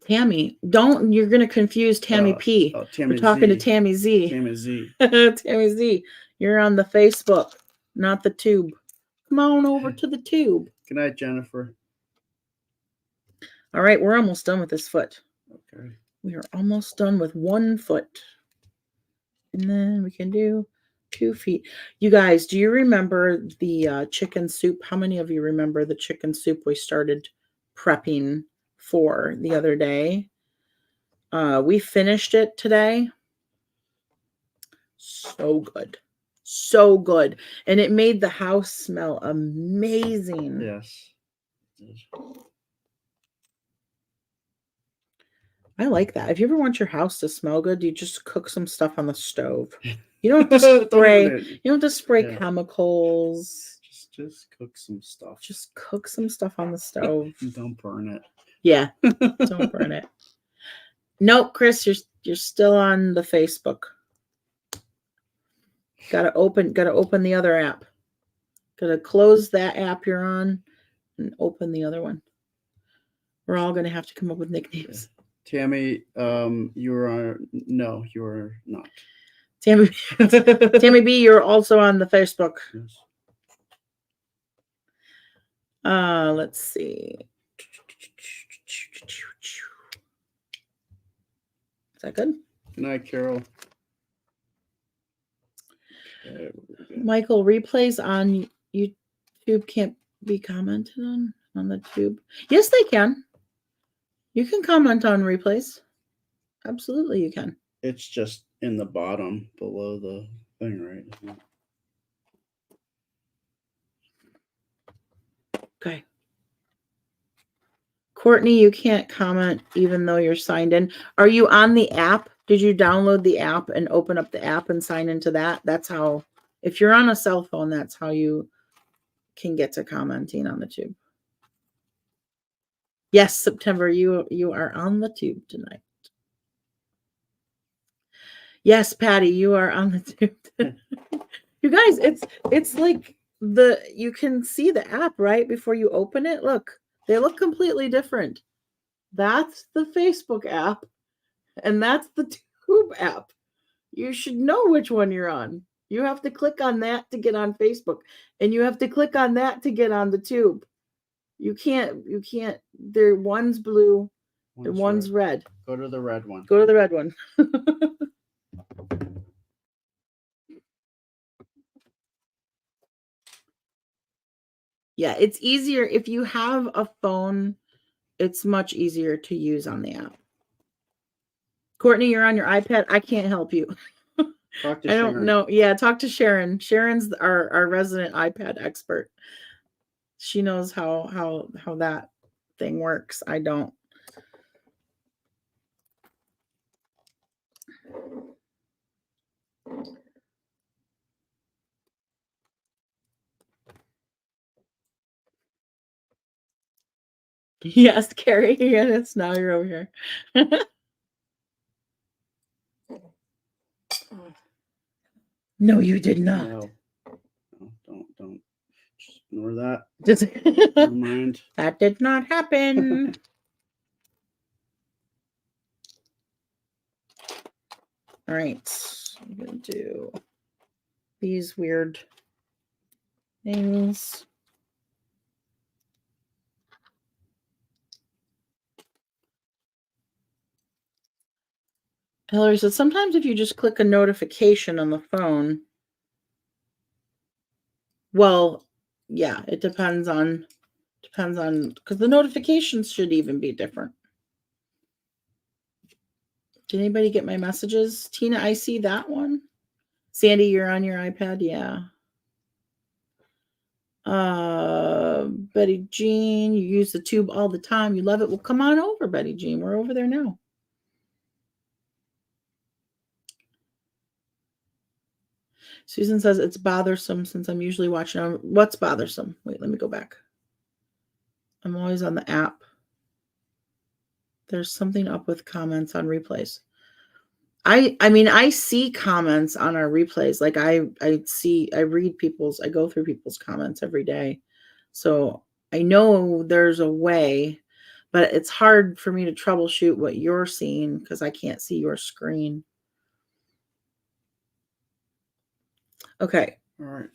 Tammy, you're gonna confuse Tammy P. Tammy We're talking Z. to Tammy Z. Tammy Z. Tammy Z. You're on the Facebook, not the tube. Come on over to the tube. Good night, Jennifer. All right, we're almost done with this foot. Okay. We are almost done with 1 foot. And then we can do 2 feet. You guys, do you remember the chicken soup? How many of you remember the chicken soup we started prepping for the other day? We finished it today. So good. so good. And it made the house smell amazing. Yes. I like that. If you ever want your house to smell good, you just cook some stuff on the stove. You don't have to spray. You don't have to spray chemicals. Just cook some stuff. Just cook some stuff on the stove. Don't burn it. Yeah, don't burn it. Nope, Chris, you're still on the Facebook. Gotta open the other app. Gotta close that app you're on and open the other one. We're all gonna have to come up with nicknames. Tammy, you're not. Tammy B, you're also on the Facebook. Yes. Let's see. Is that good? Good night, Carol. Okay, Michael, replays on YouTube can't be commented on the tube. Yes, they can. You can comment on replays. Absolutely, you can. It's just in the bottom below the thing, right? Okay. Courtney, you can't comment even though you're signed in. Are you on the app? Did you download the app and open up the app and sign into that? That's how, if you're on a cell phone, that's how you can get to commenting on the tube. Yes, September, you are on the tube tonight. Yes, Patty, you are on the tube. You guys, it's like you can see the app right before you open it. Look, they look completely different. That's the Facebook app, and that's the tube app. You should know which one you're on. You have to click on that to get on Facebook, and you have to click on that to get on the tube. You can't, they're one's blue, and one's red. Go to the red one. Go to the red one. Yeah, it's easier if you have a phone. It's much easier to use on the app. Courtney, you're on your iPad. I can't help you. Talk to I Sharon. don't know. Yeah, talk to Sharon. Sharon's our resident iPad expert. She knows how that thing works. I don't. Yes, Carrie. Yes, now you're over here. No, you did not. No, don't. Just ignore that. Just Never mind. That did not happen. All right, I'm gonna do these weird things. Hillary said sometimes if you just click a notification on the phone, well, yeah, it depends on because the notifications should even be different. Did anybody get my messages? Tina, I see that one. Sandy, you're on your iPad, yeah. Betty Jean, you use the tube all the time. You love it. Well, come on over, Betty Jean. We're over there now. Susan says it's bothersome since I'm usually watching on. What's bothersome? Wait, let me go back. I'm always on the app. There's something up with comments on replays. I mean, I see comments on our replays. Like I go through people's comments every day. So I know there's a way, but it's hard for me to troubleshoot what you're seeing because I can't see your screen. Okay. All right.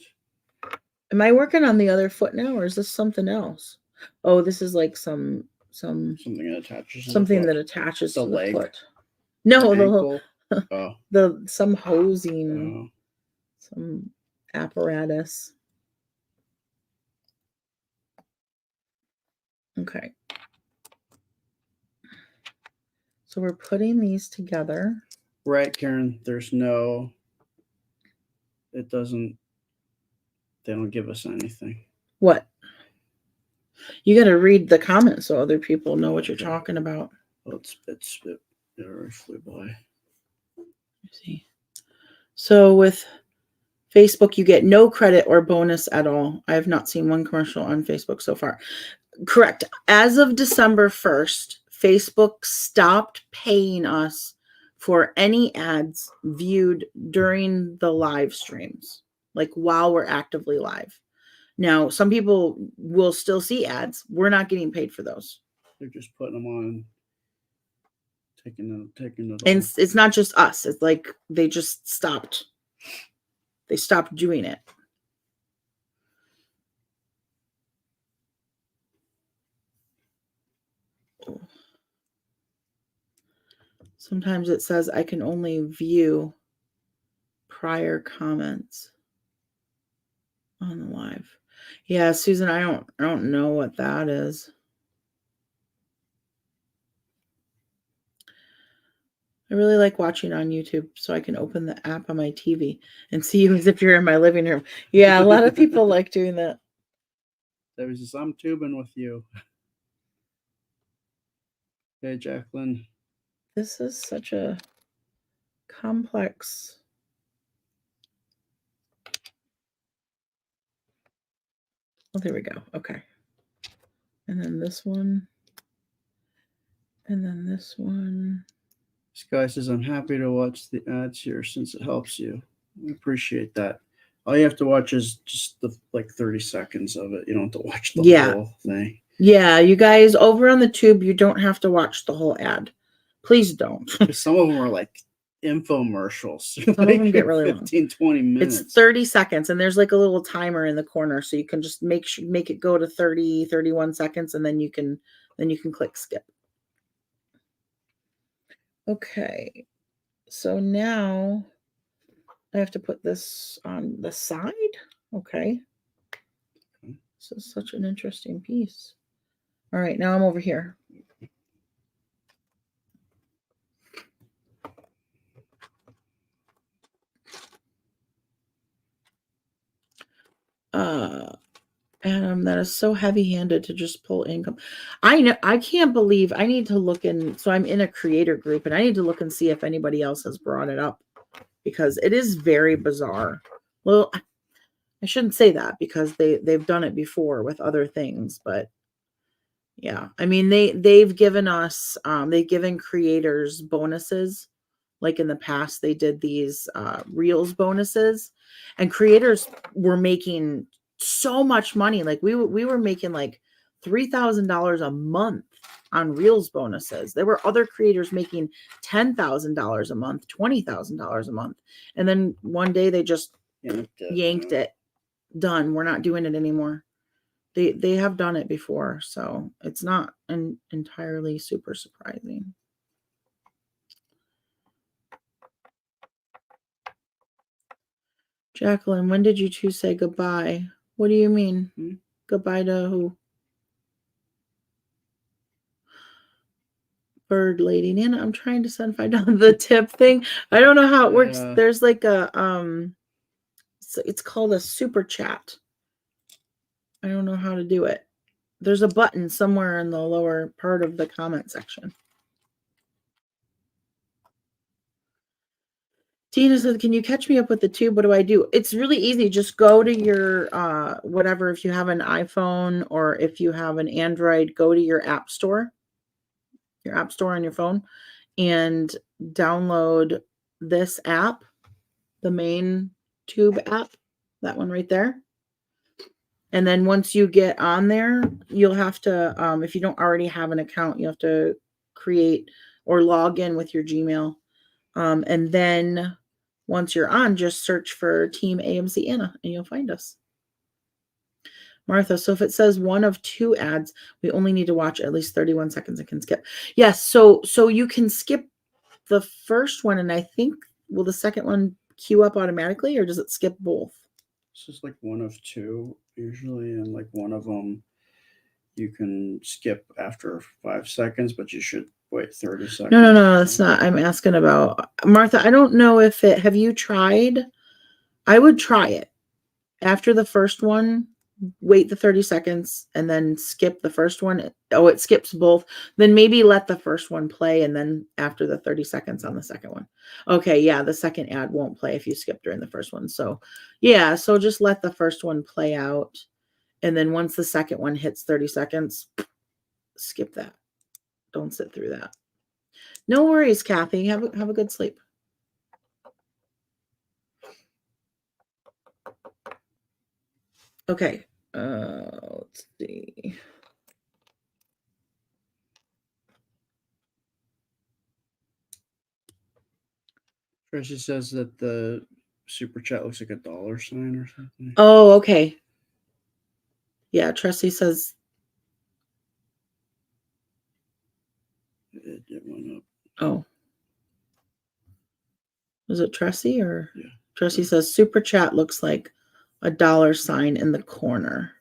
Am I working on the other foot now, or is this something else? Oh, this is like something that attaches. That attaches the to the leg. Foot. No, some hosing, some apparatus. Okay. So we're putting these together. Right, Karen. There's no. it doesn't. They don't give us anything. What? You got to read the comments so other people know what you're talking about. Well, it already flew by. Let's see. So with Facebook, you get no credit or bonus at all. I have not seen one commercial on Facebook so far. Correct. As of December 1st, Facebook stopped paying us for any ads viewed during the live streams, like while we're actively live. Now, some people will still see ads. We're not getting paid for those. They're just putting them on, taking it And off. it's not just us. It's like they just stopped. They stopped doing it. Sometimes it says I can only view prior comments on the live. Yeah, Susan, I don't know what that is. I really like watching on YouTube so I can open the app on my TV and see you as if you're in my living room. Yeah, a lot of people like doing that. There was I'm tubing with you. Hey, Jacqueline. This is such a complex. Oh, there we go. Okay. And then this one. And then this one. This guy says, I'm happy to watch the ads here since it helps you. We appreciate that. All you have to watch is just the 30 seconds of it. You don't have to watch the whole thing. Yeah, you guys over on the tube, you don't have to watch the whole ad. Please don't. Some of them are like infomercials. Some of them get really 15, 20 minutes. It's 30 seconds, and there's like a little timer in the corner, so you can just make it go to 30, 31 seconds, and then you can click skip. Okay, so now I have to put this on the side. Okay. This is such an interesting piece. All right, now I'm over here. Adam, that is so heavy-handed to just pull income. I know, I can't believe, I need to look in, so I'm in a creator group, and I need to look and see if anybody else has brought it up, because it is very bizarre. Well, I shouldn't say that, because they've done it before with other things, but yeah, I mean, they've given us, they've given creators bonuses. Like in the past, they did these Reels bonuses, and creators were making so much money. Like we were making like $3,000 a month on Reels bonuses. There were other creators making $10,000 a month, $20,000 a month. And then one day they just yanked it. Done. We're not doing it anymore. They have done it before, so it's not entirely super surprising. Jacqueline, when did you two say goodbye? What do you mean? Goodbye to who? Bird lady. Nana, I'm trying to find out the tip thing. I don't know how it works. There's like a it's called a super chat. I don't know how to do it. There's a button somewhere in the lower part of the comment section. Tina said, can you catch me up with the tube? What do I do? It's really easy. Just go to your whatever. If you have an iPhone or if you have an Android, go to your app store on your phone, and download this app, the main tube app, that one right there. And then once you get on there, you'll have to, if you don't already have an account, you have to create or log in with your Gmail. And then once you're on, just search for Team AMC Anna and you'll find us. Martha, so if it says one of two ads, we only need to watch at least 31 seconds and can skip. Yes, so you can skip the first one, and I think, will the second one queue up automatically, or does it skip both? It's just like one of two usually, and like one of them you can skip after 5 seconds, but you should wait 30 seconds. No, that's not. I'm asking about Martha. I don't know if have you tried I would try it. After the first one, wait the 30 seconds and then skip the first one. Oh, it skips both. Then maybe let the first one play and then after the 30 seconds on the second one. Okay, yeah, the second ad won't play if you skip during the first one. So, yeah, so just let the first one play out. And then once the second one hits 30 seconds, skip that. Don't sit through that. No worries, Kathy. Have a good sleep. Okay. Let's see. Tracy says that the super chat looks like a dollar sign or something. Oh, okay. Yeah, Tressie says It went up. Oh. Was it Tressie or? Yeah. Tressie says super chat looks like a dollar sign in the corner.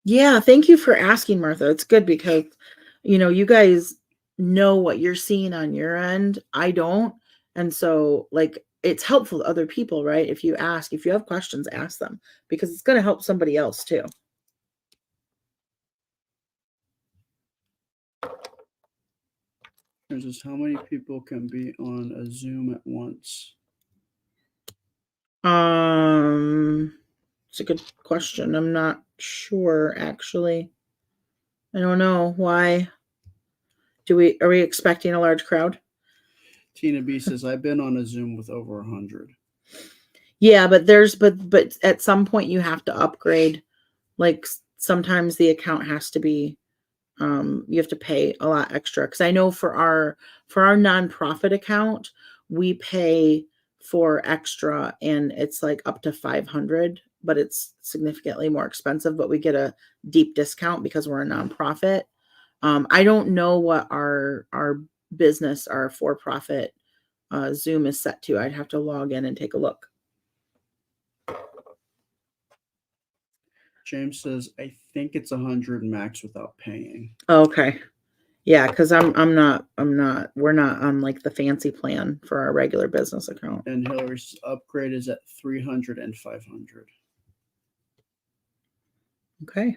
Yeah, thank you for asking, Martha. It's good because, you guys know what you're seeing on your end. I don't. And so, like, it's helpful to other people, right? If you have questions, ask them because it's going to help somebody else too. Says, how many people can be on a Zoom at once? It's a good question. I'm not sure, actually. I don't know why. Are we expecting a large crowd? Tina B says, I've been on a Zoom with over 100. Yeah, but at some point you have to upgrade. Like sometimes the account has to be, you have to pay a lot extra. Because I know for our nonprofit account, we pay for extra, and it's like up to 500, but it's significantly more expensive. But we get a deep discount because we're a nonprofit. I don't know what our business, our for-profit Zoom is set to. I'd have to log in and take a look. James says, I think it's 100 max without paying. Okay. Yeah, because we're not on like the fancy plan for our regular business account. And Hillary's upgrade is at 300 and 500. Okay.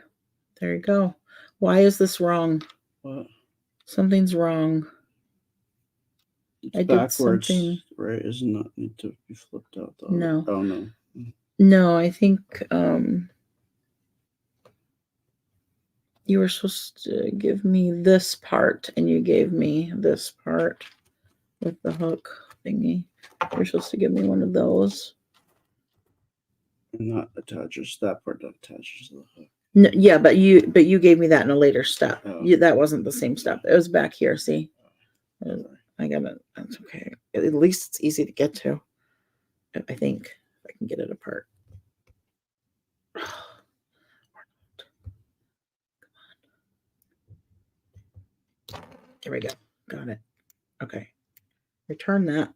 There you go. Why is this wrong? What? Something's wrong. It's I did backwards, something. right? It not need to be flipped out though. No. Oh no. No, I think you were supposed to give me this part and you gave me this part with the hook thingy. You're supposed to give me one of those. And that attaches that part that attaches the hook. No, yeah, but you gave me that in a later step. Oh. That wasn't the same step. It was back here. See, I got it. That's okay. At least it's easy to get to. I think if I can get it apart. There we go. Got it. Okay. Return that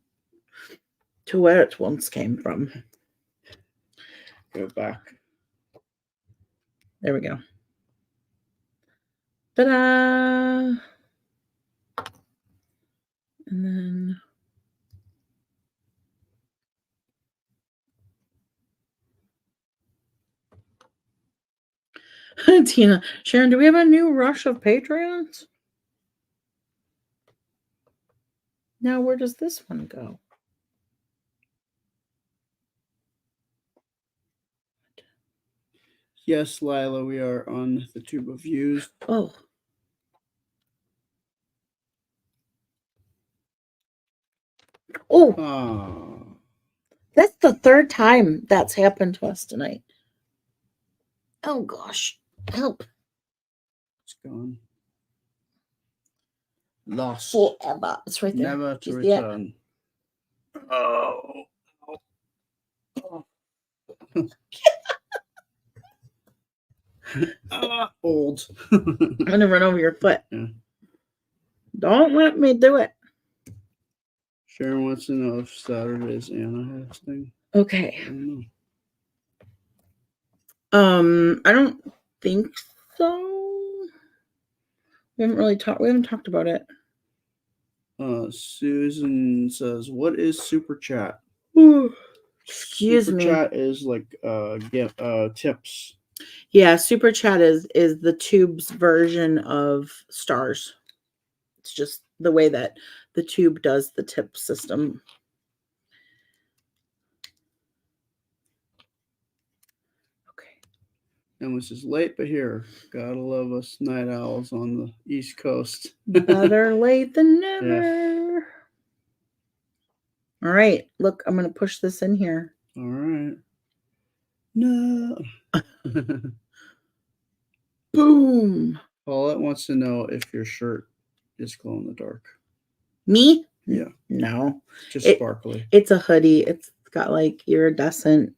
to where it once came from. Go back. There we go. Ta-da! And then Tina, Sharon, do we have a new rush of Patreons? Now, where does this one go? Yes, Lila, we are on the tube of views. Oh. Oh. That's the third time that's happened to us tonight. Oh gosh. Help. It's gone. Lost. Forever. It's right there. Never to return. Oh. Old. I'm gonna run over your foot. Yeah. Don't let me do it. Sharon wants to know if Saturday's Anna hosting. Okay. I don't know. I don't think zone. We haven't talked about it. Susan says, "What is super chat?" Excuse Super me. chat is like tips. Yeah, super chat is the tube's version of stars. It's just the way that the tube does the tip system. Okay. And this is late, but here, gotta love us night owls on the East Coast. Better late than never. Yeah. All right, look, I'm gonna push this in here. All right. No. Boom. Paulette wants to know if your shirt is glow in the dark. Me? Yeah. No. Just sparkly. It's a hoodie. It's got like iridescent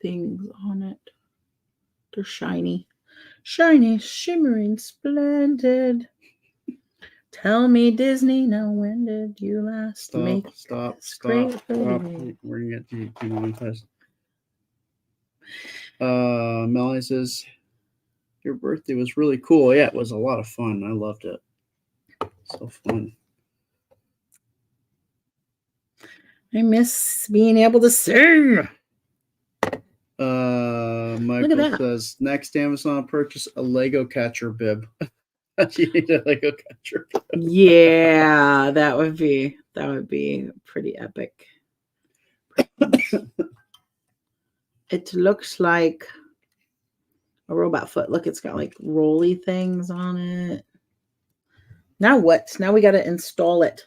things on it. They're shiny. Shiny, shimmering, splendid. Tell me, Disney, now when did you last make Stop. We're gonna get to one test. Melanie says, your birthday was really cool. Yeah, it was a lot of fun. I loved it. So fun. I miss being able to sing. Michael says, next Amazon purchase a Lego catcher bib. You need a Lego catcher bib. Yeah, that would be pretty epic. It looks like a robot foot. Look, it's got like rolly things on it. Now what? Now we got to install it.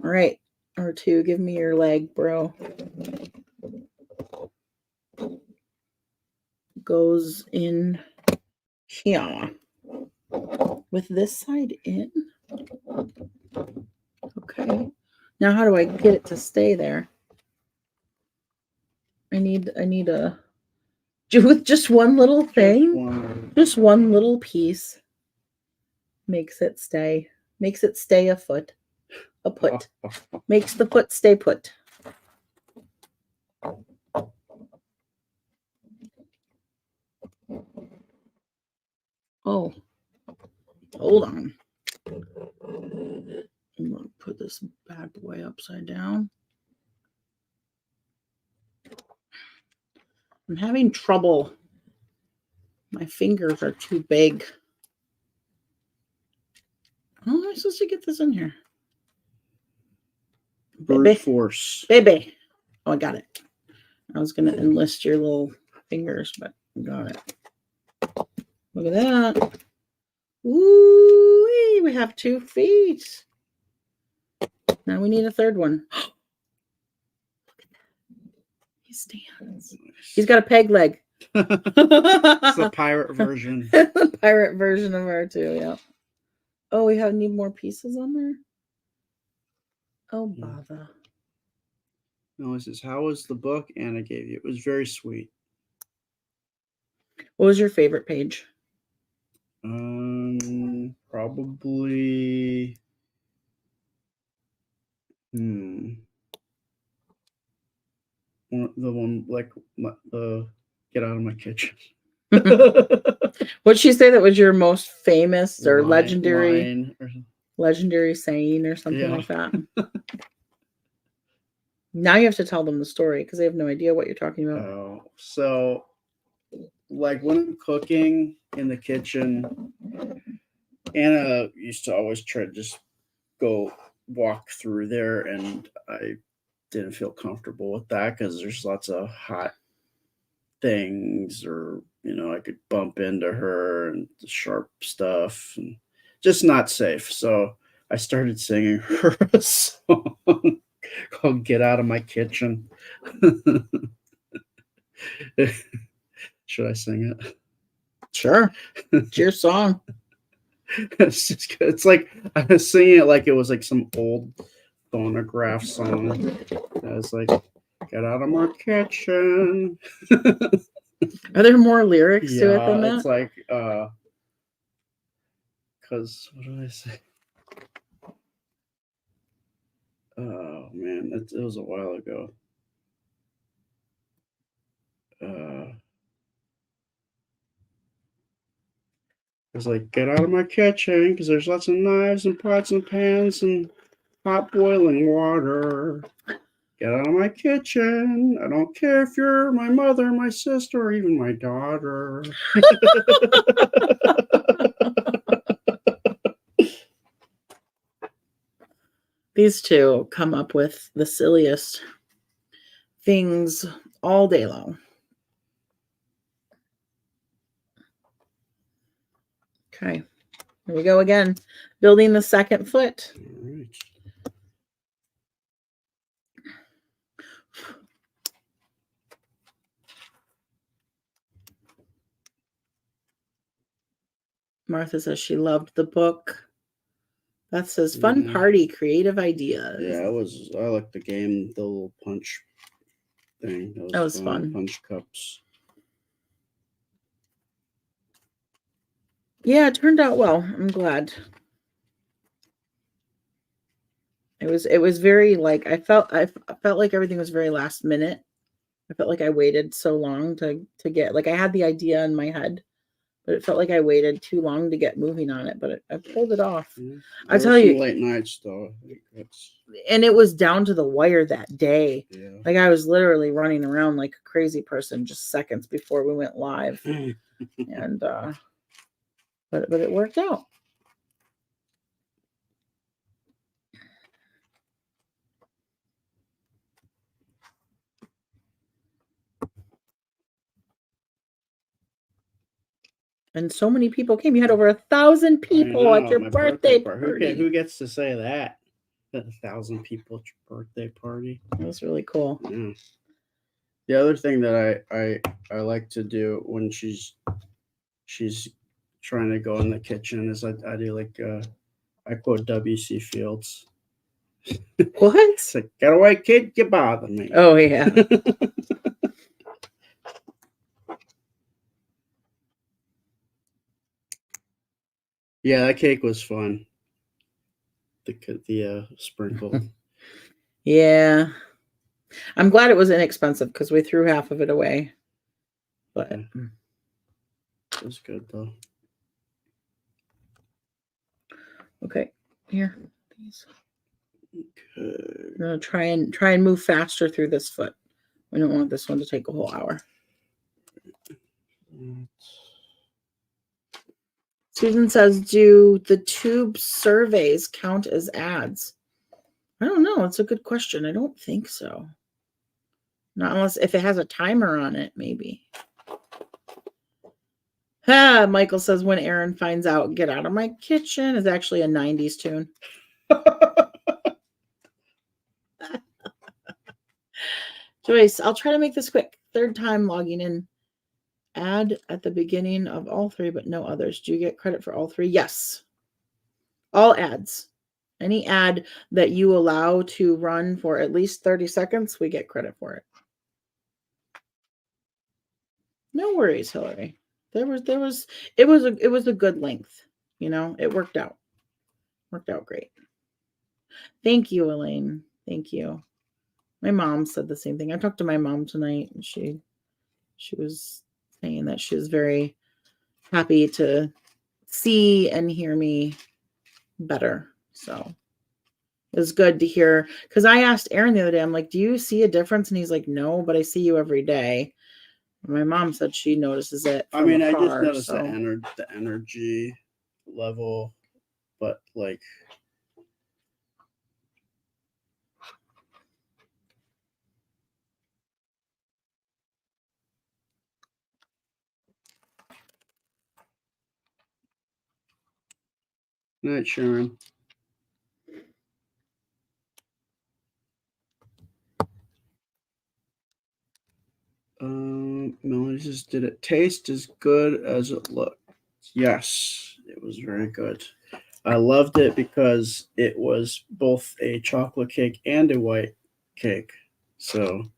All right, R2, give me your leg, bro. Goes in here with this side in. Okay. Now how do I get it to stay there? I need a with just one little thing. Just one little piece makes it stay. Makes it stay a foot. A put. Makes the foot stay put. Oh, hold on. I'm going to put this bad boy upside down. I'm having trouble. My fingers are too big. How am I supposed to get this in here? Brute force. Baby. Oh, I got it. I was going to enlist your little fingers, but I got it. Look at that. Ooh, we have 2 feet. Now we need a third one. Look at that. He stands. He's got a peg leg. It's the pirate version. The pirate version of R2, yeah. Oh, we need more pieces on there? Oh, bother. No, it says, how was the book Anna gave you? It was very sweet. What was your favorite page? Probably. The one like the get out of my kitchen. What'd she say that was your most famous or legendary saying or something like that? Now you have to tell them the story because they have no idea what you're talking about. Oh, so like when I'm cooking in the kitchen, Anna used to always try to just go walk through there, and I didn't feel comfortable with that because there's lots of hot things, or I could bump into her and the sharp stuff, and just not safe. So I started singing her a song called "Get Out of My Kitchen." Should I sing it? Sure. It's your song. It's just good. It's like I was singing it like it was like some old phonograph song. I was like, "Get out of my kitchen." Are there more lyrics to it than that? It's like because what did I say? Oh man, it was a while ago. was like, get out of my kitchen because there's lots of knives and pots and pans and hot boiling water. Get out of my kitchen. I don't care if you're my mother, my sister, or even my daughter. These two come up with the silliest things all day long. Okay, here we go again. Building the second foot. All right. Martha says she loved the book. Beth says fun party, creative ideas. Yeah, I like the game, the little punch thing. That was fun. Punch cups. Yeah, it turned out well. I'm glad. It was very like I felt like everything was very last minute. I felt like I waited so long to get, like, I had the idea in my head, but it felt like I waited too long to get moving on it, but I pulled it off. Yeah. I tell you, late nights though. And it was down to the wire that day. Yeah. Like I was literally running around like a crazy person just seconds before we went live. And but it worked out. And so many people came. You had over 1,000 people at your birthday party. Who gets to say that? 1,000 people at your birthday party. That was really cool. Yeah. The other thing that I like to do when she's trying to go in the kitchen is I do like I quote W.C. Fields. What? It's like, get away, kid, you bother me. Oh yeah. Yeah, that cake was fun. The sprinkle. Yeah. I'm glad it was inexpensive because we threw half of it away. But it was good though. Okay. Here. These. Okay. I'm gonna try and move faster through this foot. We don't want this one to take a whole hour. Susan says, do the tube surveys count as ads? I don't know. It's a good question. I don't think so. Not unless if it has a timer on it, maybe. Michael says, when Aaron finds out, get out of my kitchen is actually a 90s tune. Joyce, I'll try to make this quick. Third time logging in. Ad at the beginning of all three, but no others. Do you get credit for all three? Yes. All ads. Any ad that you allow to run for at least 30 seconds, we get credit for it. No worries, Hillary. It was a good length. You know, it worked out. Worked out great. Thank you, Elaine. Thank you. My mom said the same thing. I talked to my mom tonight, and she was saying that she was very happy to see and hear me better. So it was good to hear, because I asked Aaron the other day, I'm like, do you see a difference? And he's like, no, but I see you every day. And my mom said she notices it. I mean, I just noticed the energy level, but like, night, Sharon. Melanie says, did it taste as good as it looked? Yes, it was very good. I loved it because it was both a chocolate cake and a white cake. So,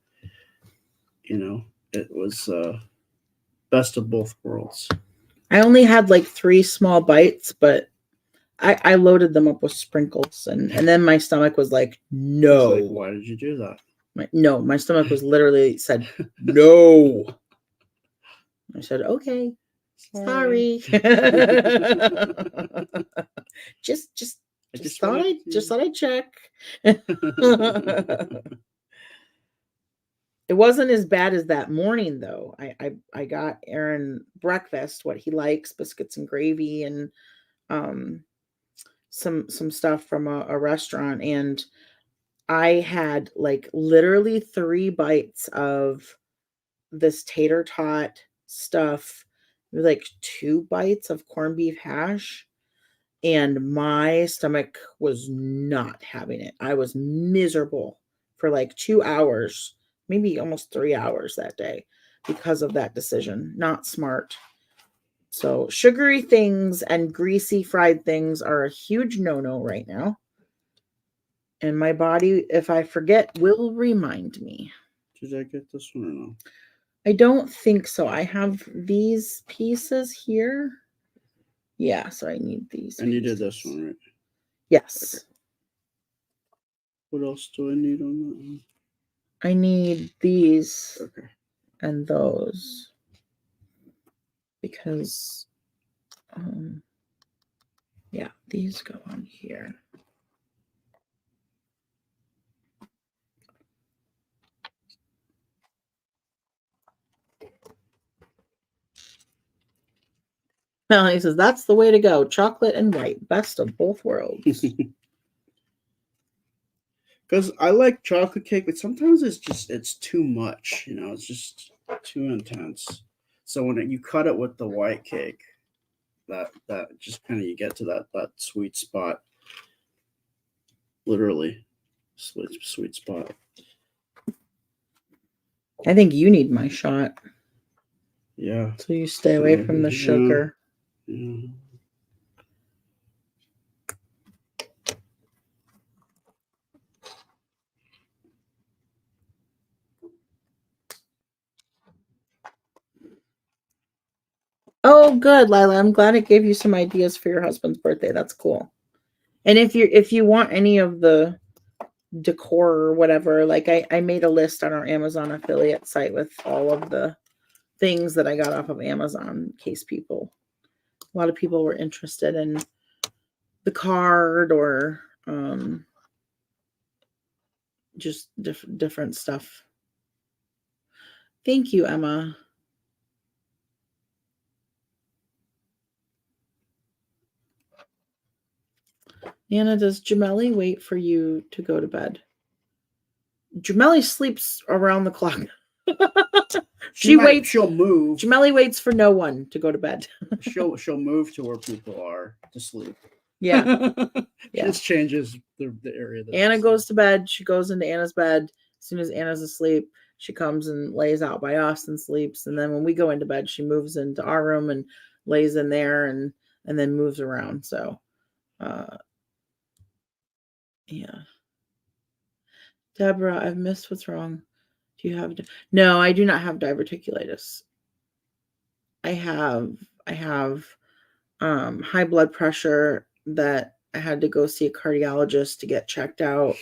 you know, it was best of both worlds. I only had like 3 small bites, but I loaded them up with sprinkles, and then my stomach was like, no. Like, why did you do that? My stomach was literally said, no. I said, okay. Sorry. just thought I'd check. It wasn't as bad as that morning though. I got Aaron breakfast, what he likes, biscuits and gravy, and some stuff from a restaurant, and I had like literally 3 bites of this tater tot stuff, like 2 bites of corned beef hash, and my stomach was not having it. I was miserable for like 2 hours, maybe almost 3 hours that day because of that decision. Not smart. So sugary things and greasy fried things are a huge no-no right now. And my body, if I forget, will remind me. Did I get this one or no? I don't think so. I have these pieces here. Yeah, so I need these. And you did this one, right? Yes. Okay. What else do I need on that one? I need these. Okay. And those. Because, yeah, these go on here. Melanie says, that's the way to go. Chocolate and white. Best of both worlds. Because I like chocolate cake, but sometimes it's too much. You know, it's just too intense. So when you cut it with the white cake, that just kind of you get to that sweet spot. Literally, sweet spot. I think you need my shot. Yeah. So you stay away from the sugar. Yeah. Oh, good, Lila. I'm glad it gave you some ideas for your husband's birthday. That's cool. And if you want any of the decor or whatever, like I made a list on our Amazon affiliate site with all of the things that I got off of Amazon in case a lot of people were interested in the card or just different stuff. Thank you, Emma. Anna, does Jameli wait for you to go to bed? Jameli sleeps around the clock. She'll move. Jameli waits for no one to go to bed. she'll move to where people are to sleep. Yeah. She just changes the area. Anna goes to bed. She goes into Anna's bed. As soon as Anna's asleep, she comes and lays out by us and sleeps. And then when we go into bed, she moves into our room and lays in there and then moves around. So, yeah. Deborah, I've missed what's wrong. Do you have? No, I do not have diverticulitis. I have high blood pressure that I had to go see a cardiologist to get checked out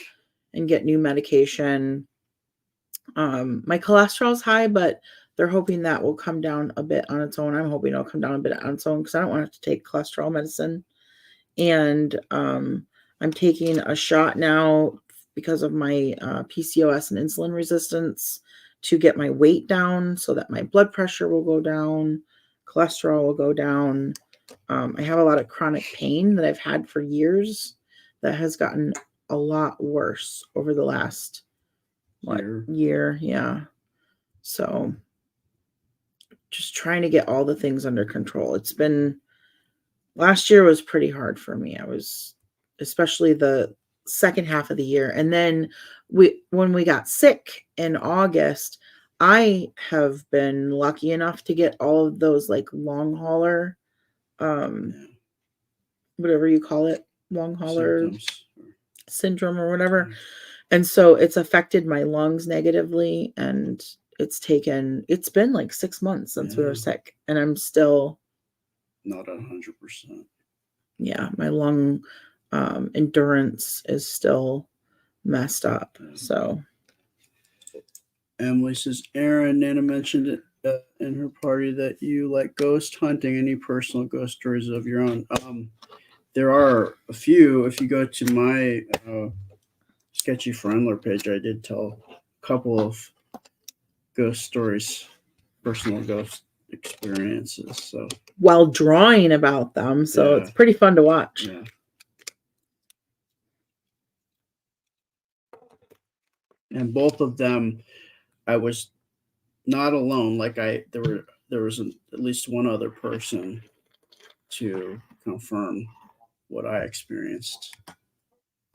and get new medication. My cholesterol's high, but they're hoping that will come down a bit on its own. I'm hoping it'll come down a bit on its own because I don't want to have to take cholesterol medicine. And I'm taking a shot now because of my PCOS and insulin resistance to get my weight down so that my blood pressure will go down, cholesterol will go down. I have a lot of chronic pain that I've had for years that has gotten a lot worse over the last year. Yeah. So just trying to get all the things under control. Last year was pretty hard for me. Especially the second half of the year. And then when we got sick in August, I have been lucky enough to get all of those like long hauler, whatever you call it, long hauler syndrome or whatever. Mm-hmm. And so it's affected my lungs negatively, and it's been like 6 months since we were sick, and I'm still not 100%. Yeah, my lung endurance is still messed up. So Emily says, Aaron, Nana mentioned it in her party that you like ghost hunting. Any personal ghost stories of your own? There are a few. If you go to my Sketchy Friendler page, I did tell a couple of ghost stories, personal ghost experiences. So while drawing about them, so Yeah. it's pretty fun to watch. yeah. And both of them, I was not alone. Like there was at least one other person to confirm what I experienced.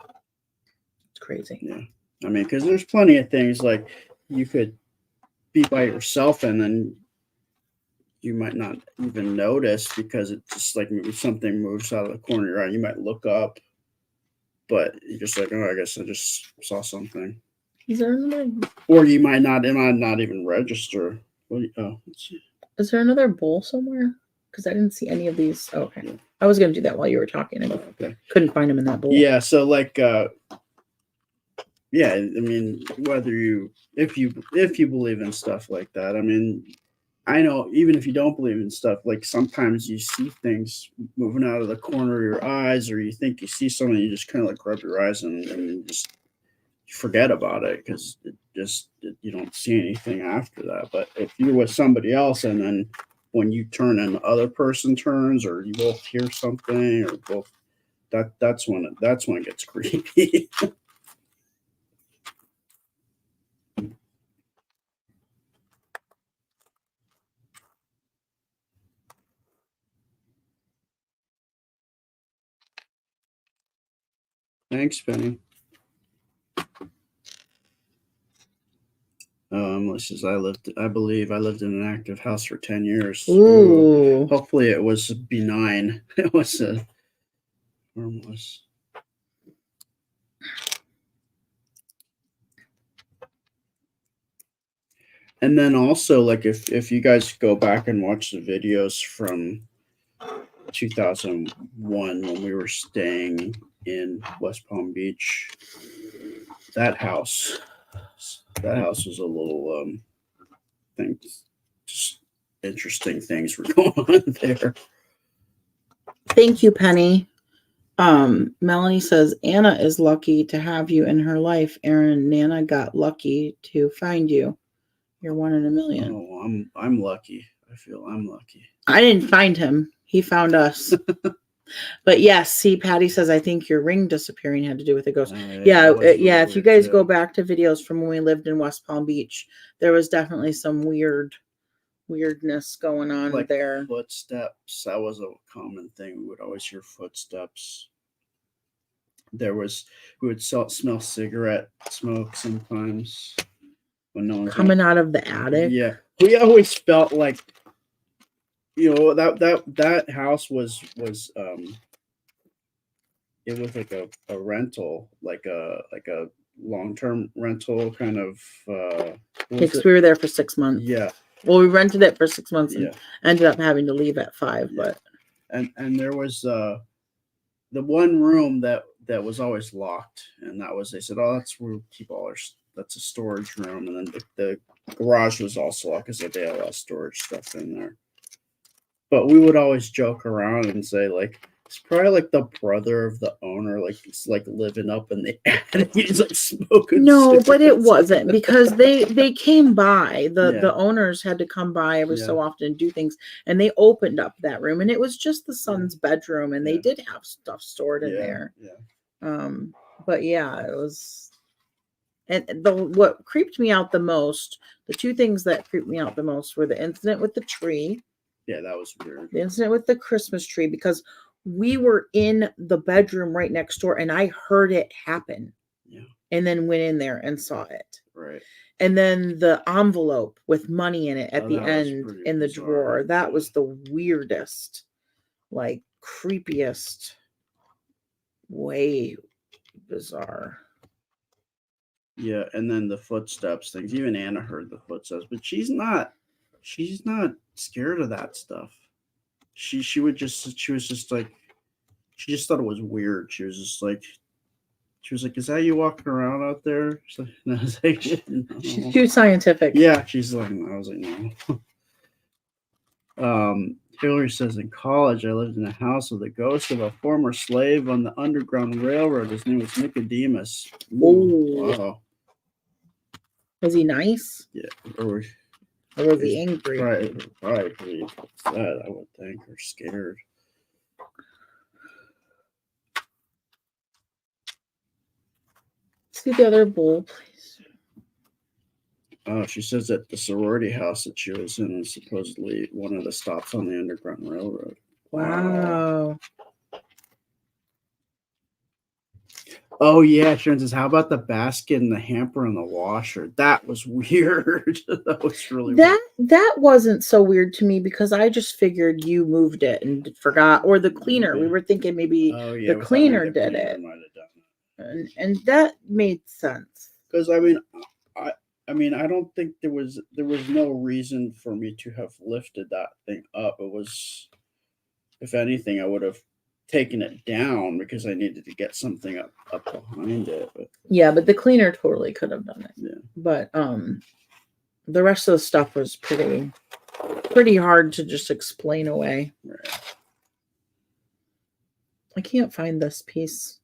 It's crazy. Yeah, I mean, because there's plenty of things like you could be by yourself and then you might not even notice because it's just like maybe something moves out of the corner of your eye. You might look up, but you're just like, oh, I guess I just saw something. Is there another? Or it might not even register. Let's see. Is there another bowl somewhere? Because I didn't see any of these. Oh, okay. Yeah. I was going to do that while you were talking. And Okay. couldn't find them in that bowl. Yeah. So like, yeah. I mean, if you believe in stuff like that, I mean, I know even if you don't believe in stuff, like sometimes you see things moving out of the corner of your eyes, or you think you see something, you just kind of like rub your eyes and you just forget about it because you don't see anything after that. But if you're with somebody else and then when you turn and the other person turns, or you both hear something, or both, that's when it gets creepy. Thanks, Penny. Says I believe I lived in an active house for 10 years. Ooh. Hopefully it was benign. It was harmless. And then also, like, if you guys go back and watch the videos from 2001 when we were staying in West Palm Beach, that house was a little things, just interesting things were going on there. Thank you, Penny. Melanie says Anna is lucky to have you in her life. Aaron, Nana got lucky to find you. You're one in a million. Oh, I'm lucky. I feel I'm lucky. I didn't find him. He found us. But yes, see, Patty says, I think your ring disappearing had to do with the ghost. Yeah. If you guys go back to videos from when we lived in West Palm Beach, there was definitely some weirdness going on like there. Footsteps. That was a common thing. We would always hear footsteps. We would smell cigarette smoke sometimes when no one's coming out of the attic. Yeah, we always felt like, that house was it was like a rental, like a long-term rental kind of. Because we were there for 6 months. Yeah. Well, we rented it for 6 months and ended up having to leave at 5. Yeah. But and there was the one room that was always locked, and they said, oh, that's where we keep that's a storage room, and then the garage was also locked because they had a lot of storage stuff in there. But we would always joke around and say, like, it's probably like the brother of the owner, like he's like living up in the attic. He's like smoking. No, but it wasn't, because they came by. The owners had to come by every so often and do things, and they opened up that room, and it was just the son's bedroom, and they did have stuff stored in there. Yeah. But yeah, it was. And what creeped me out the most, the two things that creeped me out the most were the incident with the tree. Yeah, that was weird. The incident with the Christmas tree, because we were in the bedroom right next door and I heard it happen. Yeah. And then went in there and saw it. Right. And then the envelope with money in it at the end in the drawer. That was the weirdest, like creepiest, way bizarre. Yeah, and then the footsteps things. Even Anna heard the footsteps, but she's not scared of that stuff. She was just like, she just thought it was weird. She was like, is that you walking around out there? She's like, no. She's too scientific. Yeah, she's like, no. I was like, no. Hillary says, in college, I lived in a house with a ghost of a former slave on the Underground Railroad. His name was Nicodemus. Oh. Wow. Was he nice? Yeah. Or was he angry? Probably pretty sad, I would think, or scared. See the other bowl, please. Oh, she says that the sorority house that she was in is supposedly one of the stops on the Underground Railroad. Wow. Oh yeah, Sharon says, how about the basket and the hamper and the washer? That was weird. That was really weird. That wasn't so weird to me because I just figured you moved it and forgot, or the cleaner. We were thinking maybe the cleaner did it, and that made sense. Because I mean, I don't think there was no reason for me to have lifted that thing up. It was, if anything, I would have taken it down because I needed to get something up behind it. But yeah, but the cleaner totally could have done it. Yeah. But the rest of the stuff was pretty hard to just explain away. Right. I can't find this piece.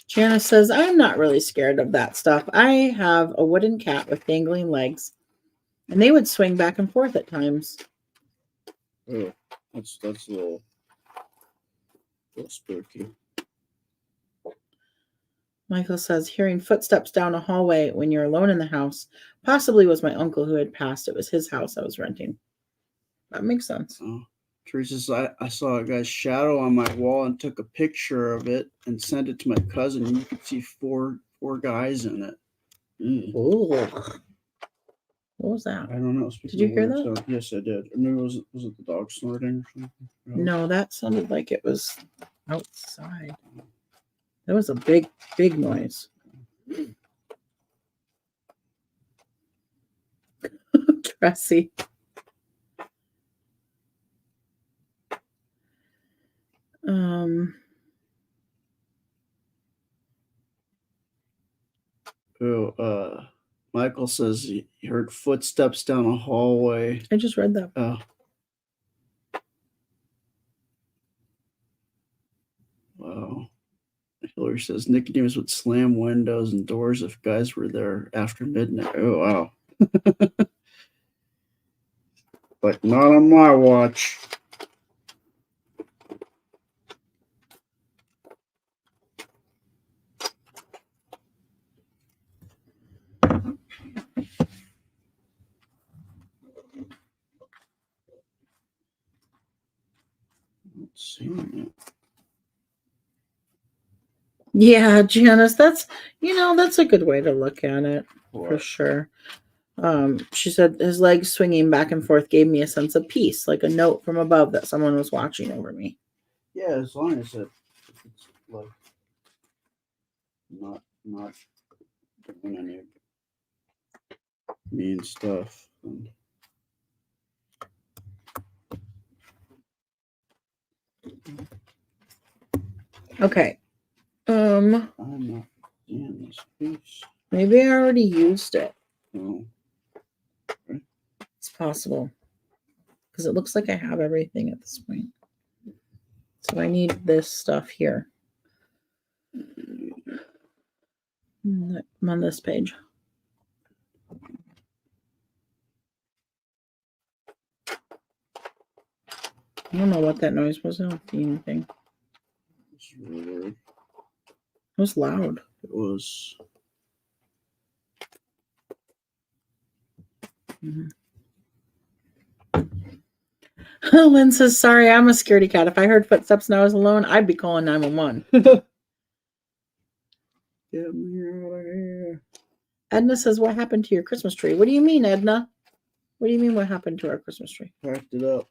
Janice says, I'm not really scared of that stuff. I have a wooden cat with dangling legs, and they would swing back and forth at times. Oh, that's a little spooky. Michael says, hearing footsteps down a hallway when you're alone in the house possibly was my uncle who had passed. It was his house I was renting. That makes sense. Oh. Teresa says, I saw a guy's shadow on my wall and took a picture of it and sent it to my cousin. You could see four guys in it. What was that? I don't know. Did you hear that? Sound. Yes, I did. Maybe was it the dog snorting or something? No, that sounded like it was outside. That was a big noise. Tressy. Michael says he heard footsteps down a hallway. I just read that. Oh. Wow. Hillary says Nicodemus would slam windows and doors if guys were there after midnight. Oh, wow. But not on my watch. Yeah, Janice, that's a good way to look at it. For sure. She said his legs swinging back and forth gave me a sense of peace, like a note from above that someone was watching over me. Yeah, as long as it's like not doing any mean stuff. Okay. I'm not seeing this piece. Maybe I already used it. No. Okay. It's possible. Because it looks like I have everything at this point. So I need this stuff here. I'm on this page. I don't know what that noise was. I don't see anything. It's really weird. It was loud. It was. Mm-hmm. Lynn says, sorry, I'm a scaredy cat. If I heard footsteps and I was alone, I'd be calling 911. Get me out of here. Edna says, what happened to your Christmas tree? What do you mean, Edna? What do you mean what happened to our Christmas tree? Packed it up.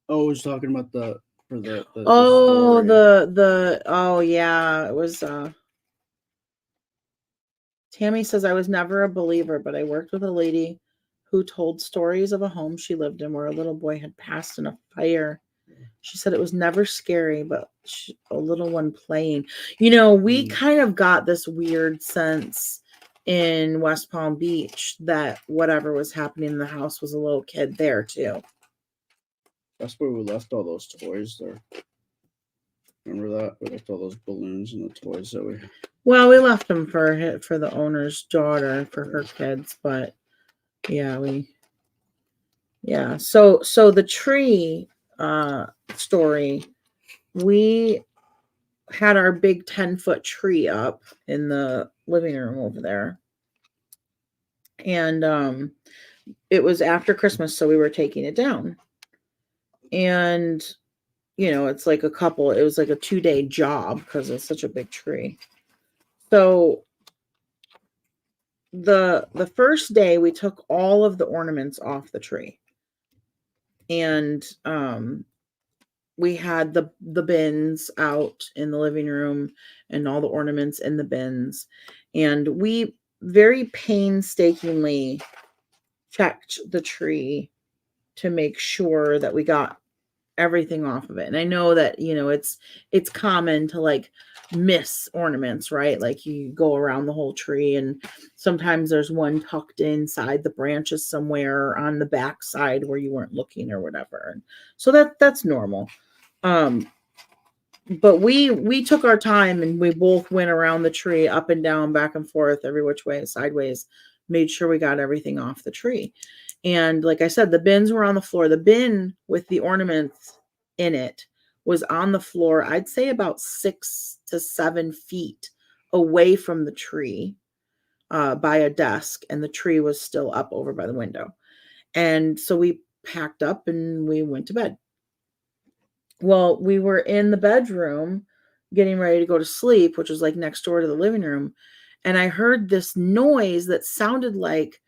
Oh, I was talking about the Oh, story. oh yeah, it was Tammy says, I was never a believer, but I worked with a lady who told stories of a home she lived in where a little boy had passed in a fire. She said it was never scary, but a little one playing. We kind of got this weird sense in West Palm Beach that whatever was happening in the house was a little kid there too. That's where we left all those toys there. Remember that? We left all those balloons and the toys that we... Well, we left them for the owner's daughter, for her kids, but yeah, So the tree story, we had our big 10-foot tree up in the living room over there. And it was after Christmas, so we were taking it down. And it's like it was like a 2-day job because it's such a big tree. So the first day we took all of the ornaments off the tree. And we had the bins out in the living room and all the ornaments in the bins. And we very painstakingly checked the tree to make sure that we got everything off of it. And I know that, it's common to like miss ornaments, right? Like you go around the whole tree and sometimes there's one tucked inside the branches somewhere on the back side where you weren't looking or whatever. And so that's normal. But we took our time and we both went around the tree, up and down, back and forth, every which way, sideways, made sure we got everything off the tree. And like I said, the bins were on the floor. The bin with the ornaments in it was on the floor, I'd say about 6 to 7 feet away from the tree, by a desk, and the tree was still up over by the window. And so we packed up and we went to bed. Well, we were in the bedroom getting ready to go to sleep, which was like next door to the living room. And I heard this noise that sounded like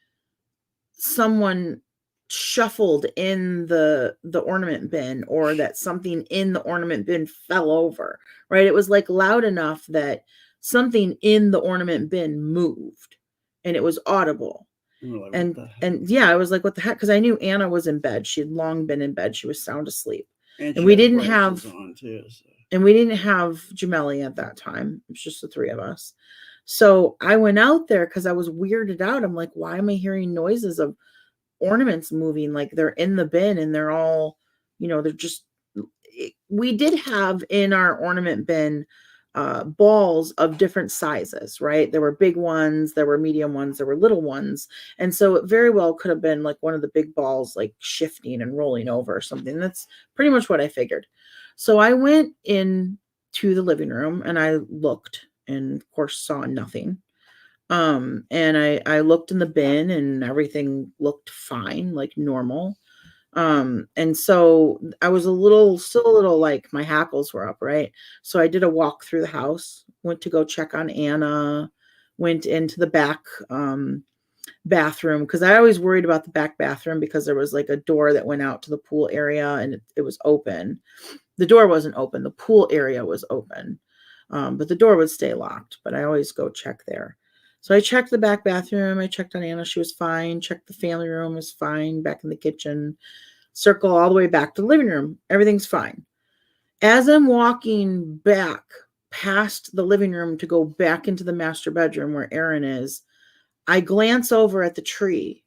someone shuffled in the ornament bin, or that something in the ornament bin fell over, right? It was like loud enough that something in the ornament bin moved and it was audible. Like, and yeah, I was like, what the heck? Because I knew Anna was in bed. She had long been in bed. She was sound asleep. And we didn't have on too, so. And we didn't have Jameli at that time. It was just the three of us. So I went out there because I was weirded out. I'm like, why am I hearing noises of ornaments moving? Like they're in the bin and they're all, they're just, we did have in our ornament bin balls of different sizes, right? There were big ones, there were medium ones, there were little ones. And so it very well could have been like one of the big balls, like shifting and rolling over or something. That's pretty much what I figured. So I went in to the living room and I looked and of course saw nothing. And I looked in the bin and everything looked fine, like normal. And so I was still a little like my hackles were up, right? So I did a walk through the house, went to go check on Anna, went into the back bathroom, because I always worried about the back bathroom because there was like a door that went out to the pool area and it was open. The door wasn't open, the pool area was open, but the door would stay locked. But I always go check there. So I checked the back bathroom. I checked on Anna. She was fine. Checked the family room, was fine. Back in the kitchen. Circle all the way back to the living room. Everything's fine. As I'm walking back past the living room to go back into the master bedroom where Erin is, I glance over at the tree.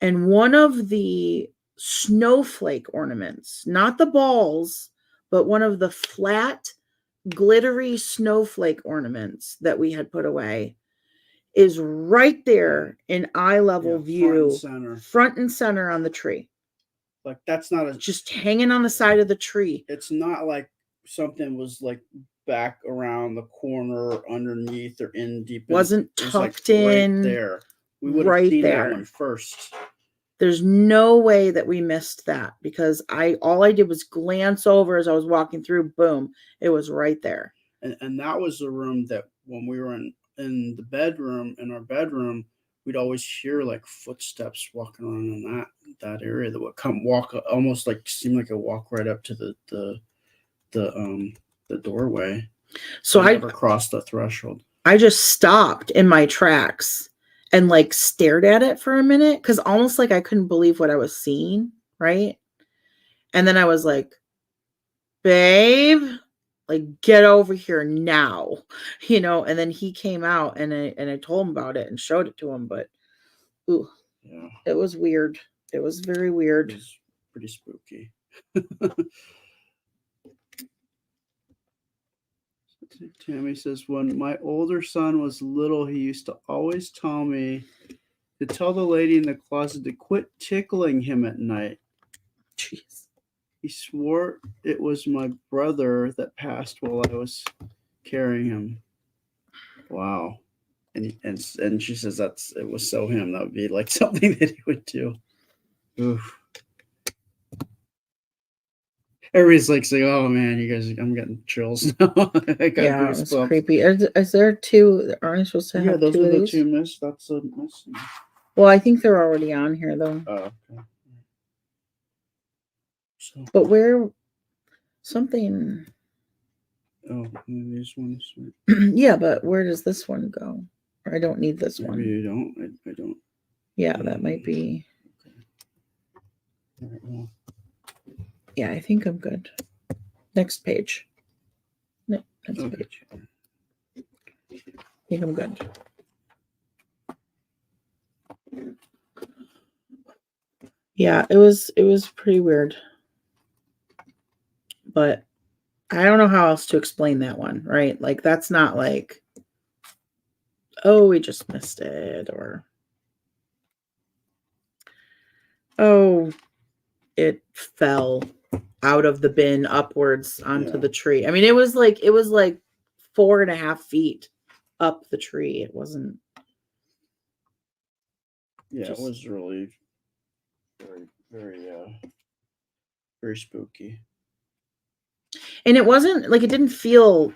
And one of the snowflake ornaments, not the balls, but one of the flat, glittery snowflake ornaments that we had put away, is right there in eye level view, front and center on the tree. Like that's not just hanging on the side of the tree. It's not like something was like back around the corner, underneath, or in deep. Wasn't tucked in. Right there. We would have seen that one first. There's no way that we missed that, because all I did was glance over as I was walking through. Boom, it was right there. And that was the room that when we were in the bedroom, in our bedroom, we'd always hear like footsteps walking around in that area that would come walk almost like seem like a walk right up to the doorway. So I never crossed the threshold. I just stopped in my tracks and like stared at it for a minute because almost like I couldn't believe what I was seeing, right? And then I was like, babe, like get over here now, you know. And then he came out and I told him about it and showed it to him, but ooh, Yeah, it was weird. It was very weird. it was pretty spooky. Tammy says, when my older son was little, he used to always tell me to tell the lady in the closet to quit tickling him at night. Jeez. He swore it was my brother that passed while I was carrying him. Wow. And she says it was so him. That would be like something that he would do. Oof. Everybody's like saying, "Oh man, you guys, I'm getting chills now." Yeah, it's creepy. Is there two? Aren't you supposed to have those two are of the these? two missed. That's a missing. Well, I think they're already on here though. Oh, okay. So, but where something? oh, these ones. Yeah, but where does this one go? Or I don't need this Maybe one. you don't. I don't. Yeah, that might be. Okay. All right, well. Yeah, I think I'm good. Next page. No, next Okay. page. I think I'm good. Yeah, it was pretty weird. But I don't know how else to explain that one, right? Like that's not like, oh, we just missed it, or oh, it fell out of the bin upwards onto the tree. I mean, it was like 4.5 feet up the tree. It wasn't. Yeah, it was really very, very, very spooky. And it wasn't like it didn't feel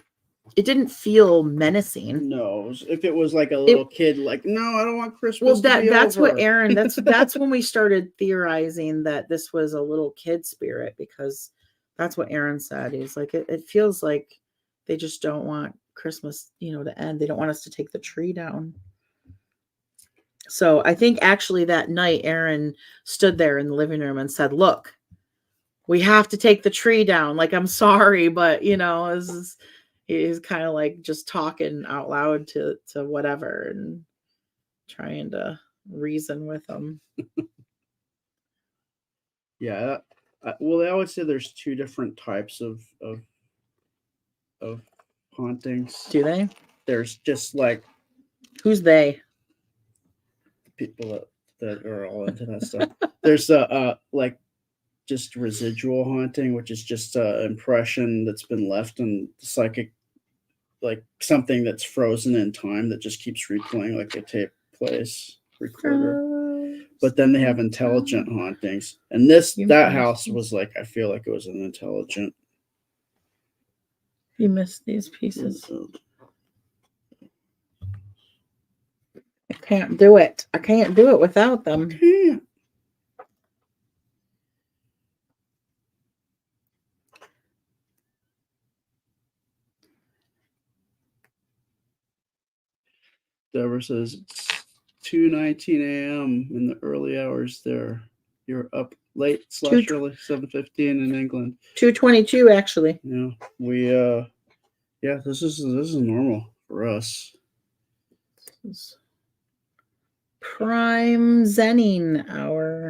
menacing. No, if it was like a little kid, like, no, I don't want Christmas. Well, to be that's over. what Aaron. That's when we started theorizing that this was a little kid spirit, because that's what Aaron said. He's like, it feels like they just don't want Christmas, to end. They don't want us to take the tree down. So I think actually that night Aaron stood there in the living room and said, "Look, we have to take the tree down. Like, I'm sorry, but he's kind of like just talking out loud to whatever and trying to reason with them." Yeah. Well, they always say there's two different types of hauntings. Do they? There's just like, who's they? People that are all into that stuff. There's like just residual haunting, which is just an impression that's been left in the psychic, like something that's frozen in time that just keeps replaying, like a tape plays recorder. But then they have intelligent hauntings, and that house was like, I feel like it was an intelligent. You missed these pieces. I can't do it. I can't do it without them. Can't. Deborah says it's 2:19 a.m. in the early hours there. You're up late / early, 7:15 in England. 2:22 actually. Yeah, this is normal for us. This is prime zenning hour.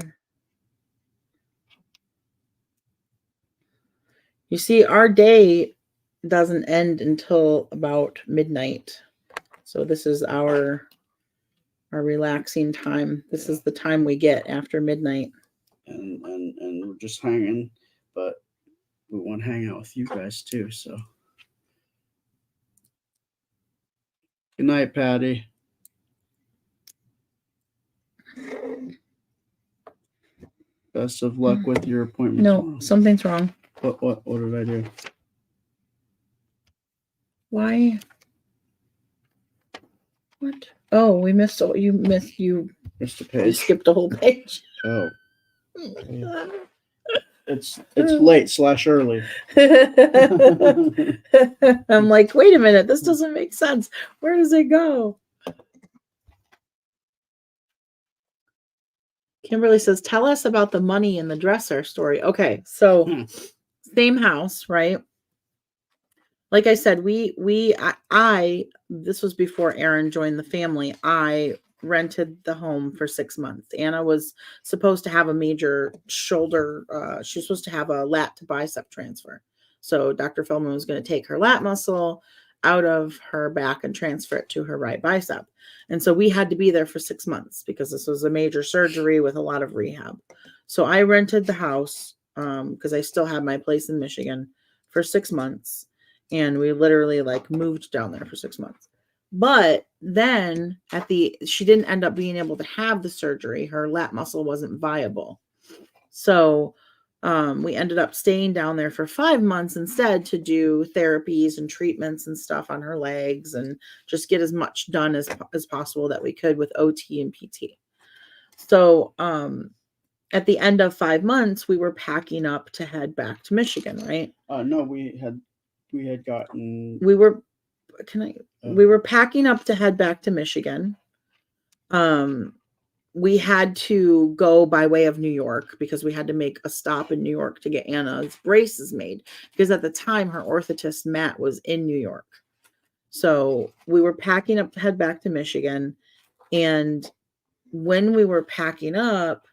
You see, our day doesn't end until about midnight. So this is our relaxing time. This is the time we get after midnight. And we're just hanging, but we want to hang out with you guys too. So good night, Patty. Best of luck with your appointment. No, tomorrow. Something's wrong. What did I do? Why? What? Oh, we missed. You Missed a You page. skipped a whole page. Oh. It's late/early. I'm like, wait a minute, this doesn't make sense. Where does it go? Kimberly says, tell us about the money in the dresser story. Okay, so same house, right? Like I said, I this was before Aaron joined the family. I rented the home for 6 months. Anna was supposed to have a major shoulder, she was supposed to have a lat to bicep transfer. So Dr. Feldman was going to take her lat muscle out of her back and transfer it to her right bicep. And so we had to be there for 6 months because this was a major surgery with a lot of rehab. So I rented the house because I still had my place in Michigan for 6 months. And we literally like moved down there for 6 months. But then she didn't end up being able to have the surgery. Her lat muscle wasn't viable. So we ended up staying down there for 5 months instead to do therapies and treatments and stuff on her legs and just get as much done as possible that we could with OT and PT. So at the end of 5 months, we were packing up to head back to Michigan, right? No, we had gotten. We were packing up to head back to Michigan. We had to go by way of New York because we had to make a stop in New York to get Anna's braces made because at the time her orthotist Matt was in New York. So we were packing up to head back to Michigan. And when we were packing up,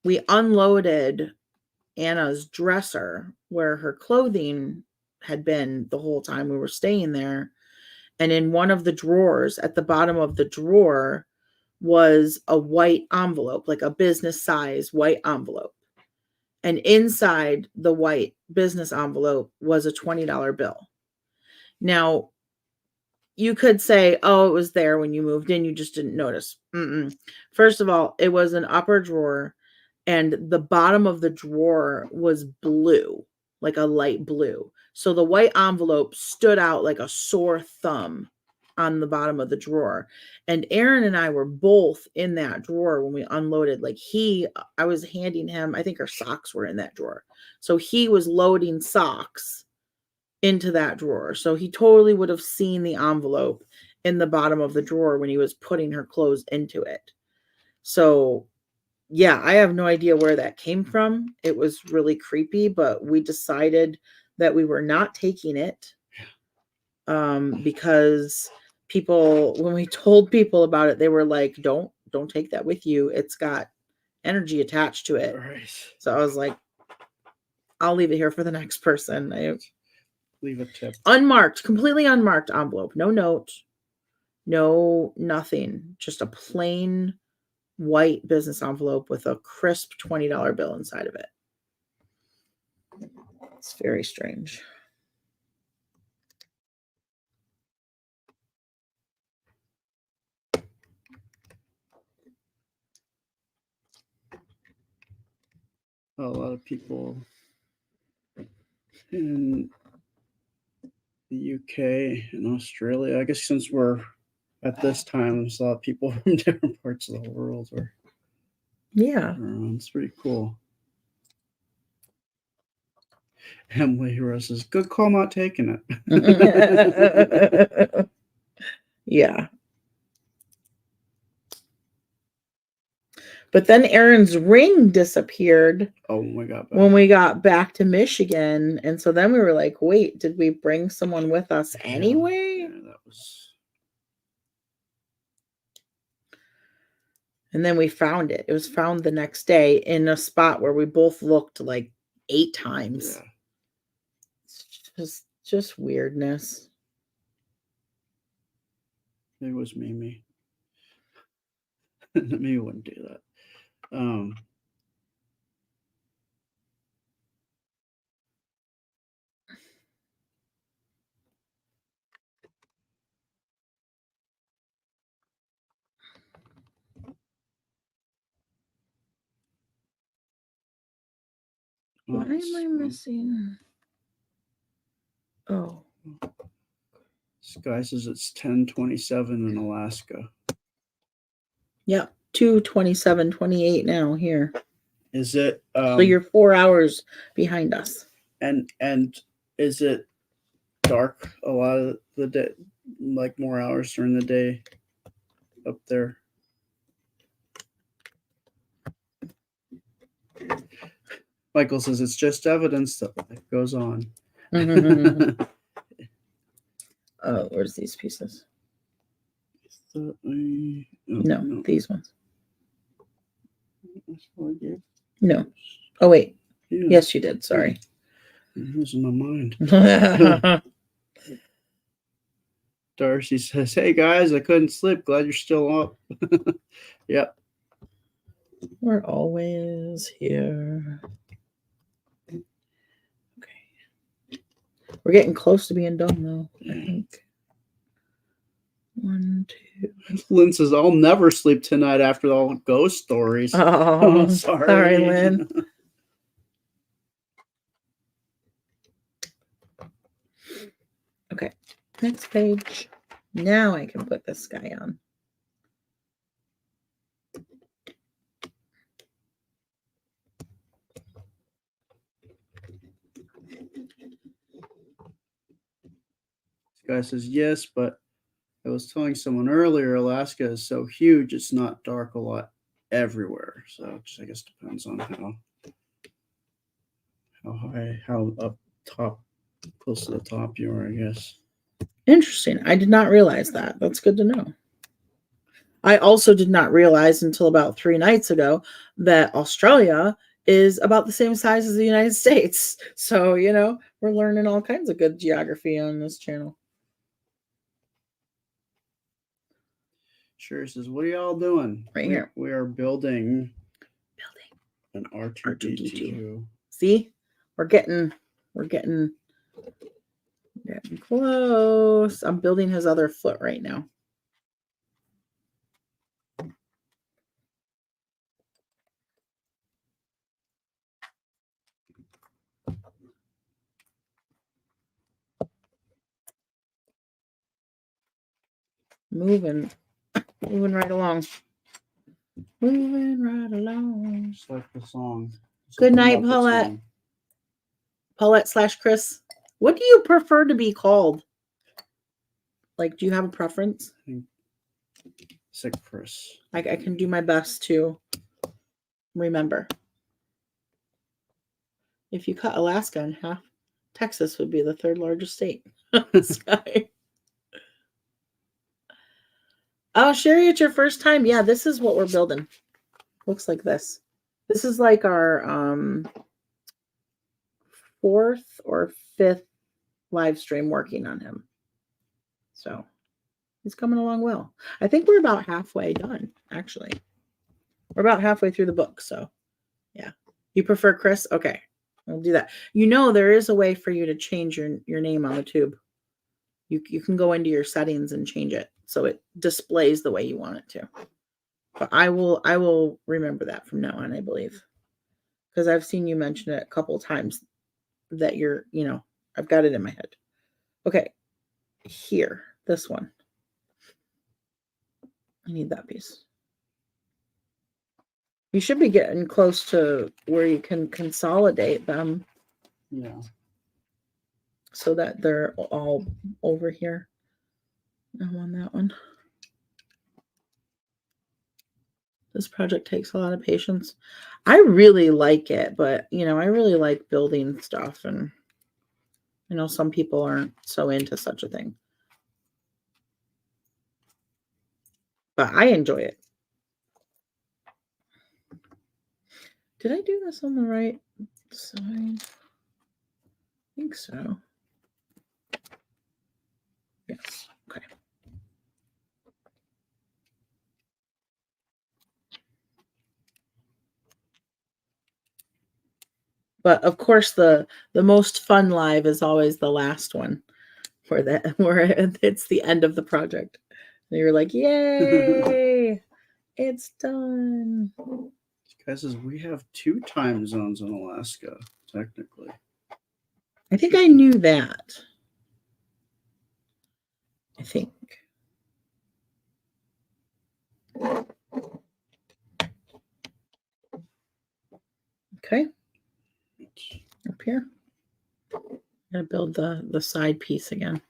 we unloaded Anna's dresser where her clothing had been the whole time we were staying there. And in one of the drawers, at the bottom of the drawer, was a white envelope, like a business size white envelope. And inside the white business envelope was a $20 bill. Now, you could say, oh, it was there when you moved in. You just didn't notice. First of all, it was an upper drawer. And the bottom of the drawer was blue, like a light blue. So the white envelope stood out like a sore thumb on the bottom of the drawer. And Aaron and I were both in that drawer when we unloaded. I was handing him, I think our socks were in that drawer. So he was loading socks into that drawer. So he totally would have seen the envelope in the bottom of the drawer when he was putting her clothes into it. So yeah, I have no idea where that came from. It was really creepy, but we decided that we were not taking it because when we told people about it, they were like, don't take that with you. It's got energy attached to it. Right. So I was like, I'll leave it here for the next person. Leave a tip. Unmarked, completely unmarked envelope. No note, no nothing. Just a plain white business envelope with a crisp $20 bill inside of it. It's very strange. A lot of people in the UK and Australia, I guess since we're at this time, there's a lot of people from different parts of the world. It's pretty cool. Emily Rose says, good call not taking it. Yeah. But then Aaron's ring disappeared. Oh, when we got back to Michigan. And so then we were like, wait, did we bring someone with us anyway? Yeah, that was. And then we found it. It was found the next day in a spot where we both looked like 8 times. Yeah. It's just weirdness. It was Mimi. Mimi wouldn't do that. Why am I missing? Oh. This guy says it's 10:27 in Alaska. Yep. 2:27:28 now here. Is it So you're 4 hours behind us. and is it dark a lot of the day, like more hours during the day up there? Michael says it's just evidence that life goes on. Oh, where's these pieces? No, these ones. That's all I gave. No. Oh, wait. Yeah. Yes, you did. Sorry. I'm losing my mind. Darcy says, "Hey guys, I couldn't sleep. Glad you're still up." Yep. We're always here. Okay. We're getting close to being done, though, I think. 1, 2. Lynn says, "I'll never sleep tonight after all the ghost stories." Oh, sorry, Lynn. Okay, next page. Now I can put this guy on. This guy says, "Yes, but I was telling someone earlier, Alaska is so huge, it's not dark a lot everywhere. So I guess depends on how up top, close to the top you are, I guess." Interesting. I did not realize that. That's good to know. I also did not realize until about 3 nights ago that Australia is about the same size as the United States. So, we're learning all kinds of good geography on this channel. Sure says, "What are y'all doing?" Right here. We are building an R2D2. See? We're getting close. I'm building his other foot right now. Moving right along. Moving right along. Just like the song. Good night, Paulette. Paulette/Chris. What do you prefer to be called? Like, do you have a preference? Sick Chris. I can do my best to remember. If you cut Alaska in half, Texas would be the 3rd largest state. Sky. Oh, Sherry, it's your first time. Yeah, this is what we're building. Looks like this. This is like our 4th or 5th live stream working on him. So he's coming along well. I think we're about halfway done, actually. We're about halfway through the book. So yeah. You prefer Chris? Okay. We'll do that. There is a way for you to change your name on the tube. You can go into your settings and change it so it displays the way you want it to. But I will remember that from now on, I believe. Because I've seen you mention it a couple of times that I've got it in my head. Okay. Here, this one. I need that piece. You should be getting close to where you can consolidate them. Yeah. So that they're all over here. I want that one. This project takes a lot of patience. I really like it, but I really like building stuff, and some people aren't so into such a thing. But I enjoy it. Did I do this on the right side? I think so. Yes. Okay. But of course, the most fun live is always the last one, where it's the end of the project. And you're like, yay, it's done. This guy says we have 2 time zones in Alaska, technically. I think I knew that. I think. Okay. Up here. Gotta build the side piece again.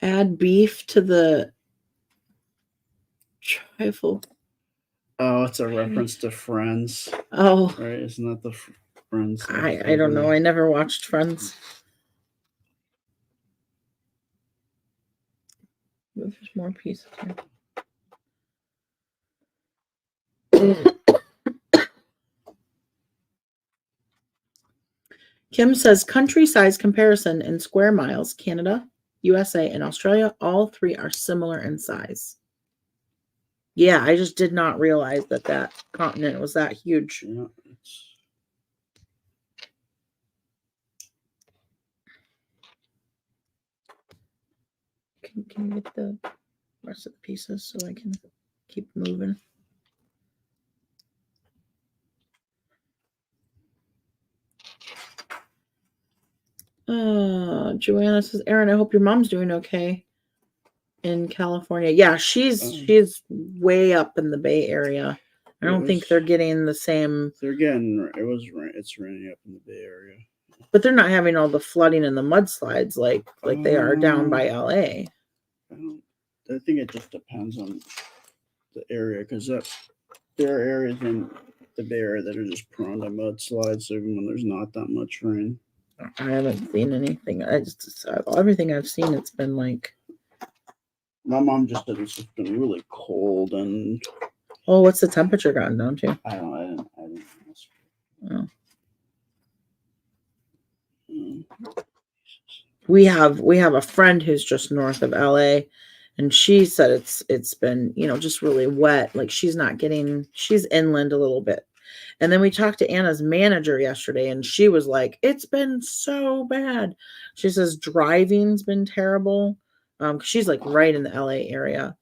Add beef to the trifle. Oh, it's a reference to Friends. Oh, right? Isn't that the Friends? I don't know. I never watched Friends. There's more pieces here. Kim says country size comparison in square miles, Canada, USA, and Australia, all three are similar in size. Yeah, I just did not realize that that continent was that huge. Yeah, Can you get the rest of the pieces so I can keep moving? Joanna says, Erin, I hope your mom's doing okay in California. Yeah, she's way up in the Bay Area. I don't think they're getting the same. They're getting it's raining up in the Bay Area, but they're not having all the flooding and the mudslides like they are down by LA. I think it just depends on the area, because there are areas in the Bay Area that are just prone to mudslides even when there's not that much rain. I haven't seen anything. Everything I've seen, it's been like. My mom just said it's just been really cold and. Oh, what's the temperature gotten down to? I didn't ask. Oh. We have a friend who's just north of LA, and she said it's been, just really wet. Like she's inland a little bit. And then we talked to Anna's manager yesterday, and she was like, it's been so bad. She says driving's been terrible. She's like right in the LA area.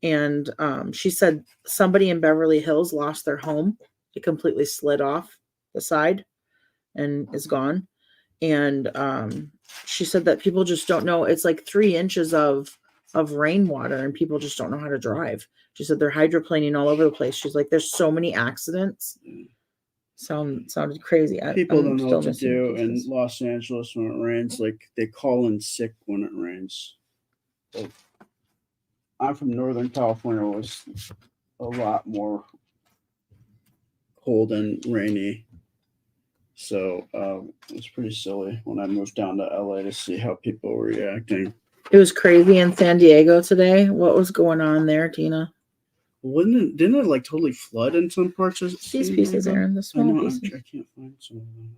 And she said somebody in Beverly Hills lost their home. It completely slid off the side and is gone. And she said that people just don't know. It's like 3 inches of rainwater, and people just don't know how to drive. She said they're hydroplaning all over the place. She's like, there's so many accidents. Sounded crazy. People don't know what to do in Los Angeles when it rains. Like they call in sick when it rains. Like, I'm from Northern California. It was a lot more cold and rainy. So it was pretty silly when I moved down to LA to see how people were reacting. It was crazy in San Diego today. What was going on there, Tina? Didn't it like totally flood in some parts of these pieces, Erin, the small pieces? I can't find some of them.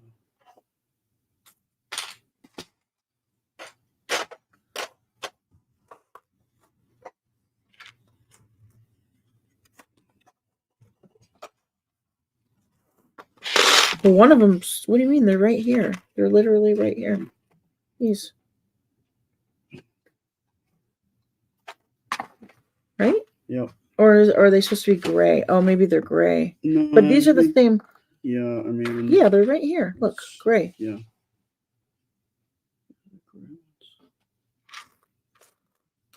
Well, one of them. What do you mean? They're right here. They're literally right here. These. Right? Yep. Or are they supposed to be gray? Oh, maybe they're gray. No, but these are the same. Yeah, I mean. Yeah, they're right here. Look, gray. Yeah.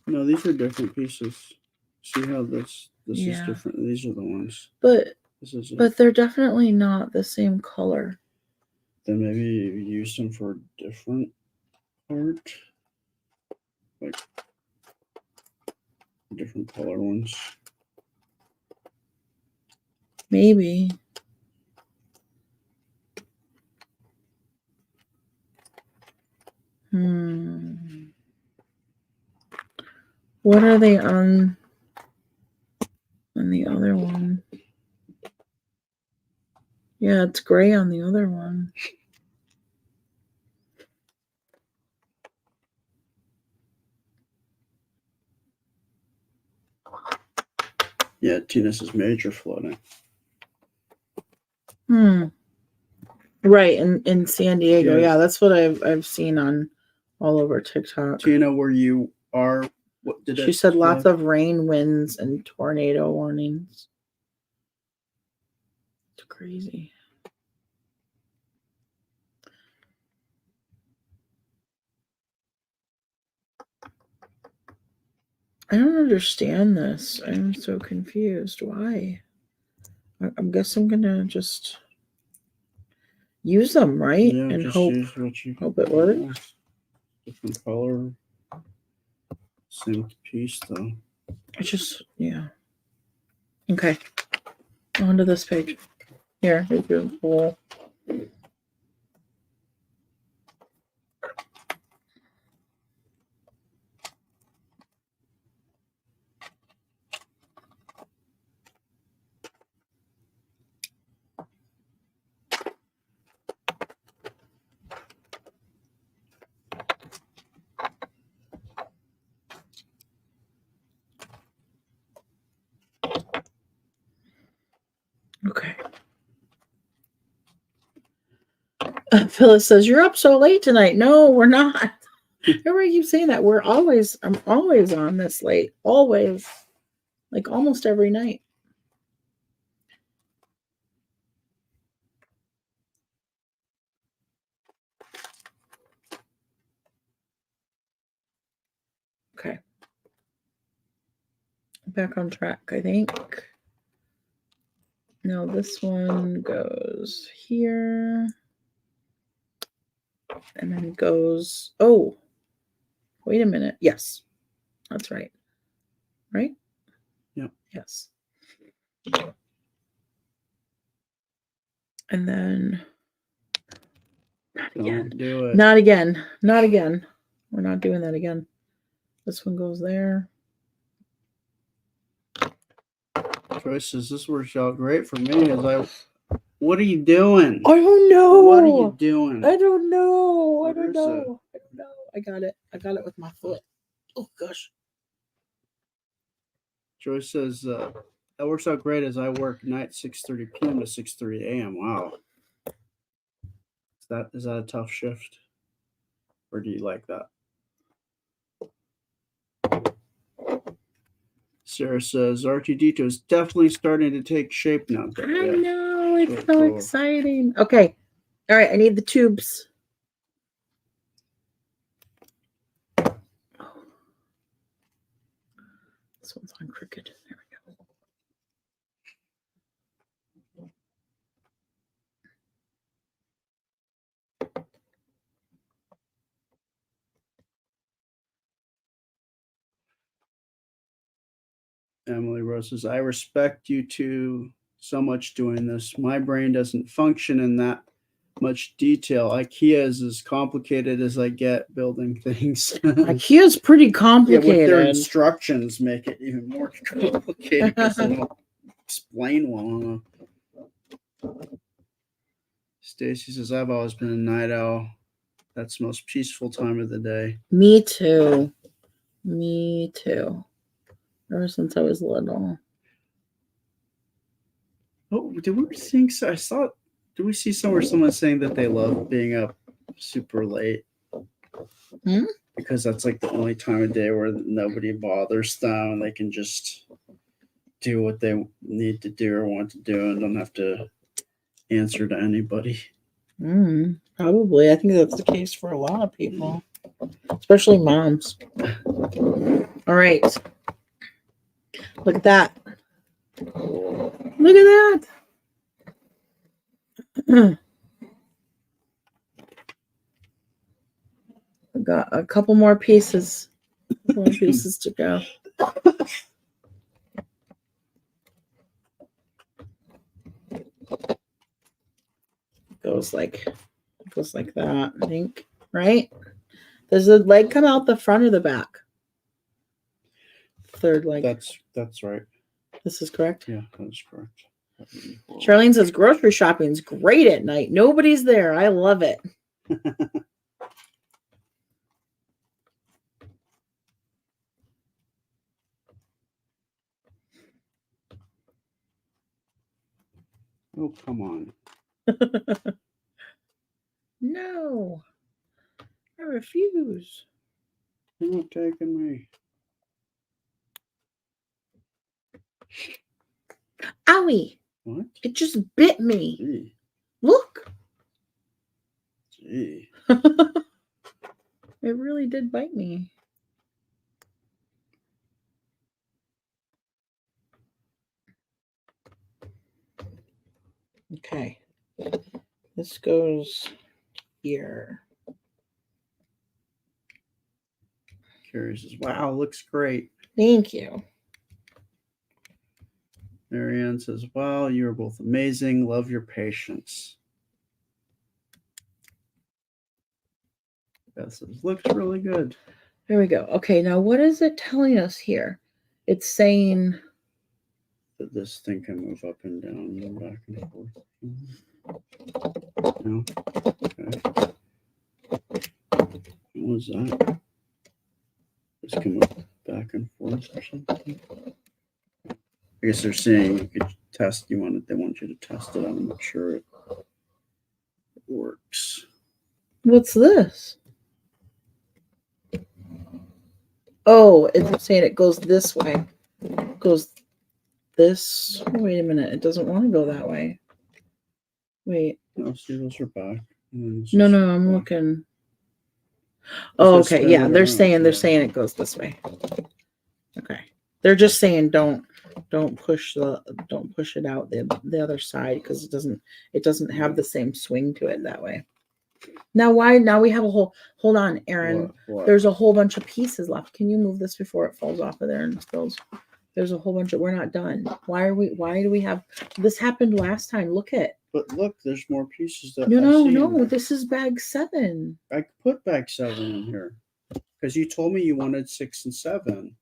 No, these are different pieces. See how this is different. These are the ones. But they're definitely not the same color. Then maybe you use them for different art, like different color ones. Maybe. What are they on the other one? Yeah, it's gray on the other one. Yeah, Tina's is major flooding. Right, in San Diego. Yeah, that's what I've seen on all over TikTok. Tina, where you are, what did she said? Lots of rain, winds, and tornado warnings. It's crazy. I don't understand this. I'm so confused. Why? I guess I'm gonna just use them, right? Yeah, And just hope use what you it works. yeah. Different color. Same piece though. Yeah. Okay. On to this page. Here, here's your bowl. Okay. Phyllis says, "You're up so late tonight." No, we're not. Everybody keeps saying that. I'm always on this late. Always. Like almost every night. Okay. Back on track, I think. Now this one goes here. And then goes, oh, wait a minute. Yes, that's right. Right? Yep. Yes. And then not again. Don't do it. Not again. Not again. We're not doing that again. This one goes there. Choices. This works out great for me. What are you doing? I don't know. What are you doing? I don't know. I don't Where is it? know. I don't know. I got it. I got it with my foot. Oh gosh. Joyce says that works out great as I work night 6:30 p.m. to 6:30 a.m. Wow. Is that a tough shift? Or do you like that? Sarah says R2D2 is definitely starting to take shape now. I Yeah. know. It's So so cool. exciting. Okay. All right. I need the tubes. This one's on crooked. There we go. Emily Rose says, I respect you two so much doing this. My brain doesn't function in that much detail. IKEA is as complicated as I get building things. IKEA's pretty Yeah, complicated. with their instructions make it even more complicated because they don't explain well. Stacy says, I've always been a night owl. That's the most peaceful time of the day. Me too. Me too. Ever since I was little. Oh, did we think so? Did we see somewhere someone saying that they love being up super late? Hmm? Because that's like the only time of day where nobody bothers them and they can just do what they need to do or want to do and don't have to answer to anybody. Probably. I think that's the case for a lot of people, especially moms. All right. Look at that. Look at that. I've got a couple more pieces. To go. Goes like that, I think. Right? Does the leg come out the front or the back? Third leg. That's right. This is correct? Yeah, that's correct. Charlene says grocery shopping is great at night. Nobody's there. I love it. Oh, come on. No. I refuse. You're not taking me. Owie. What? It just bit me. Gee. Look. Gee. It really did bite me. Okay. This goes here. Carrie says, wow, looks great. Thank you. Marianne says, wow, you are both amazing. Love your patience. Beth says, looks really good. There we go. Okay, now what is it telling us here? It's saying That this thing can move up and down and back and forth. No? Okay. What was that? This can move back and forth or something. I guess they're saying you could test. They want you to test it out and make sure it works. what's this? Oh, it's saying it goes this way. It goes this. Wait a minute. It doesn't want to go that way. Wait. No, see, those are back. No, I'm looking. Oh, okay. Yeah, they're saying it goes this way. Okay. They're just saying don't push it out the other side because it doesn't have the same swing to it that way. Now we have a whole hold on, Aaron. What? There's a whole bunch of pieces left. Can you move this before it falls off of there and spills? There's a whole bunch of we're not done. Why do we have this happened last time? Look at But look, there's more pieces that No, this is bag 7. I put bag 7 in here. Because you told me you wanted 6 and 7.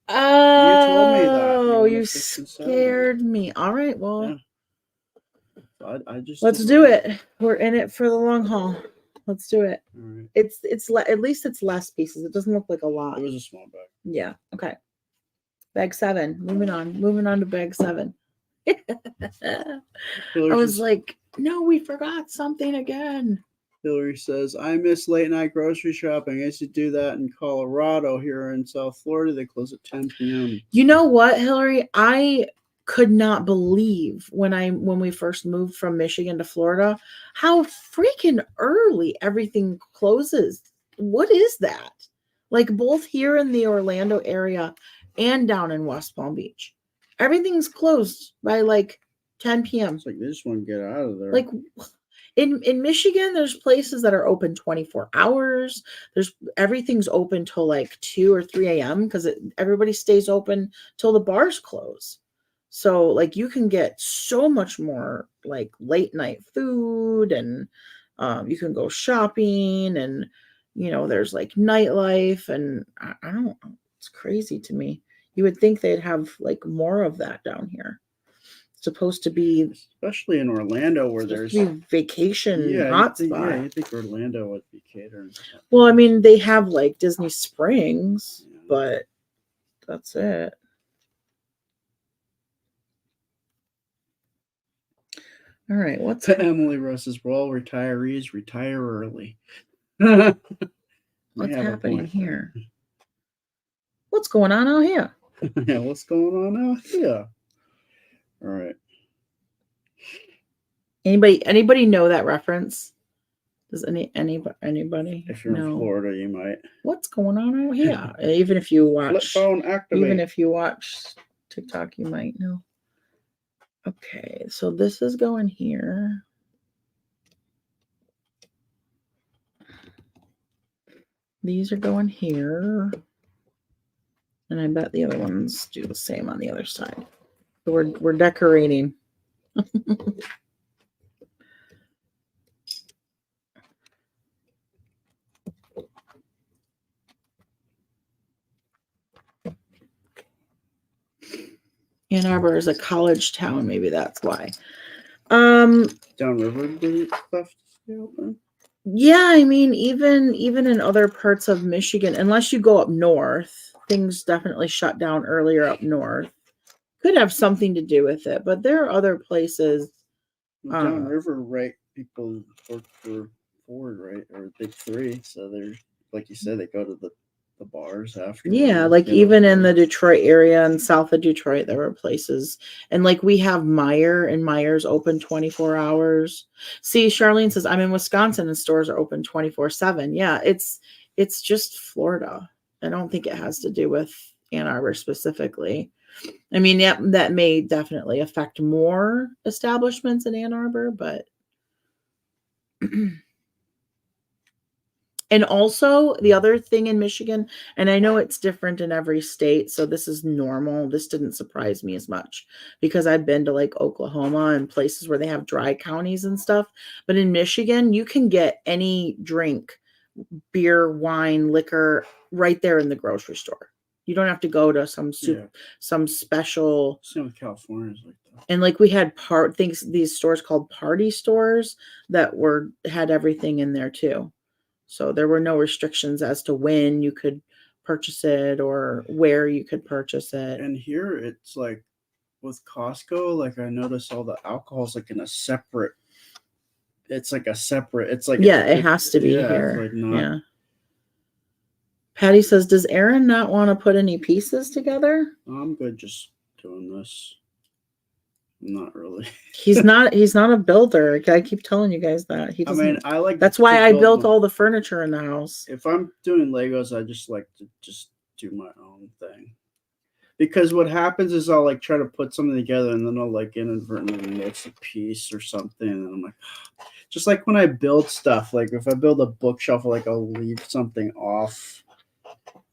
Oh, you told me that. You scared me. All right, well, yeah. I just let's do it. We're in it for the long haul. Let's do it. All right. It's at least it's less pieces. It doesn't look like a lot. It was a small bag. Yeah. Okay. Bag 7. Moving on to bag 7. I was like, no, we forgot something again. Hillary says, I miss late night grocery shopping. I used to do that in Colorado. Here in South Florida, they close at 10 p.m. You know what, Hillary? I could not believe when we first moved from Michigan to Florida, how freaking early everything closes. What is that? Like both here in the Orlando area and down in West Palm Beach. Everything's closed by like 10 p.m. It's like they just want to get out of there. Like in Michigan, there's places that are open 24 hours. Everything's open till like 2 or 3 a.m. because everybody stays open till the bars close. So like you can get so much more like late night food and you can go shopping and there's like nightlife and I don't know. It's crazy to me. You would think they'd have like more of that down here. It's supposed to be, especially in Orlando where there's vacation hotspot. Yeah, you think Orlando would be catering. Well, I mean, they have like Disney Springs, but that's it. All right, what's Emily Rose says, well, retirees retire early. What's happening here? What's going on out here? Yeah, what's going on out here? All right. Anybody know that reference? Does anybody? If you're in Florida, you might. What's going on out here? Even if you watch, flip phone activate. Even if you watch TikTok, you might know. Okay, so this is going here. These are going here. And I bet the other ones do the same on the other side. So we're decorating. Ann Arbor is a college town. Maybe that's why. Downriver, did stuff stay open? Yeah, I mean, even in other parts of Michigan, unless you go up north, things definitely shut down earlier up north. Could have something to do with it, but there are other places. Downriver, right? People work for Ford, right, or Big Three, so they're like you said, they go to the bars after. Yeah, like even in the Detroit area and south of Detroit, there were places. And like we have Meijer, and Meijer's open 24 hours. See, Charlene says, I'm in Wisconsin and stores are open 24/7. Yeah, it's just Florida. I don't think it has to do with Ann Arbor specifically. I mean, yeah, that may definitely affect more establishments in Ann Arbor, but and also the other thing in Michigan, and I know it's different in every state, so this is normal. This didn't surprise me as much because I've been to like Oklahoma and places where they have dry counties and stuff. But in Michigan, you can get any drink, beer, wine, liquor right there in the grocery store. You don't have to go to some some special. Same with California is like that. And like we had these stores called party stores that had everything in there too. So there were no restrictions as to when you could purchase it or where you could purchase it. And here it's like with Costco, like I noticed all the alcohol's like in a separate. It's like a separate. It's like it has to be here. Like not, yeah. Patty says, "Does Aaron not want to put any pieces together?" I'm good just doing this. Not really. He's not a builder. I keep telling you guys that. He doesn't. I mean, I like that's why I built all the furniture in the house. If I'm doing Legos, I just like to just do my own thing. Because what happens is I'll like try to put something together and then I'll like inadvertently miss a piece or something. And I'm like, just like when I build stuff, like if I build a bookshelf, like I'll leave something off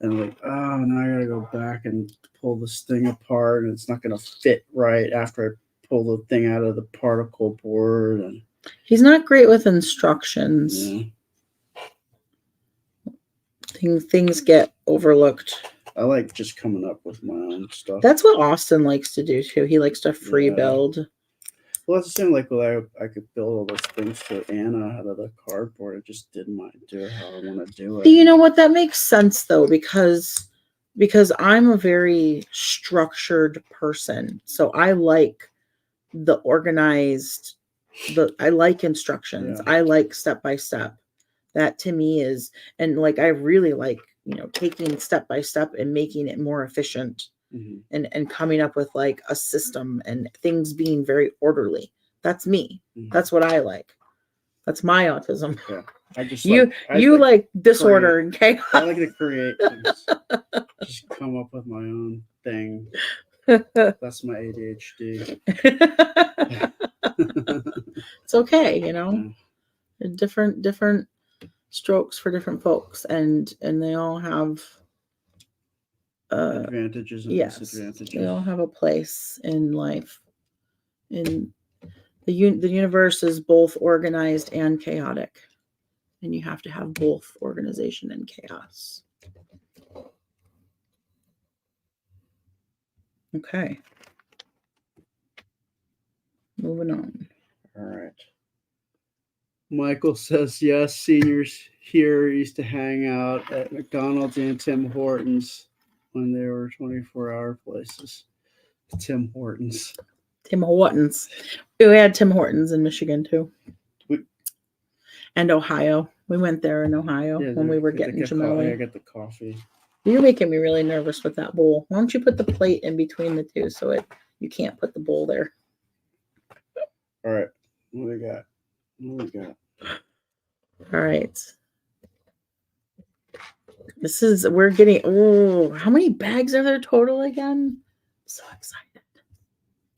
and like, oh, now I gotta go back and pull this thing apart and it's not gonna fit right after I pull the thing out of the particle board. And he's not great with instructions. Yeah. Things get overlooked. I like just coming up with my own stuff. That's what Austin likes to do too. He likes to free build. Well, it's the same like when I could build all those things for Anna out of the cardboard. I just didn't want to do it how I want to do it. You know what? That makes sense though, because I'm a very structured person. So I like the organized, I like instructions. I like step by step. That to me is, and like I really like, taking step by step and making it more efficient. Mm-hmm. and coming up with like a system and things being very orderly. That's me. Mm-hmm. That's what I like. That's my autism. Yeah. I just you like disorder and chaos. I like to create things. Just come up with my own thing. That's my ADHD. It's okay, Yeah. Different strokes for different folks, and they all have advantages and disadvantages. They all have a place in life. In the universe is both organized and chaotic, and you have to have both organization and chaos. Okay. Moving on. All right. Michael says, yes, seniors here used to hang out at McDonald's and Tim Hortons when they were 24-hour places. Tim Hortons. Tim Hortons. We had Tim Hortons in Michigan too. And Ohio. We went there in Ohio when we were getting Jamali. I got the coffee. You're making me really nervous with that bowl. Why don't you put the plate in between the two so you can't put the bowl there? All right. What do we got? All right. We're getting, how many bags are there total again? I'm so excited.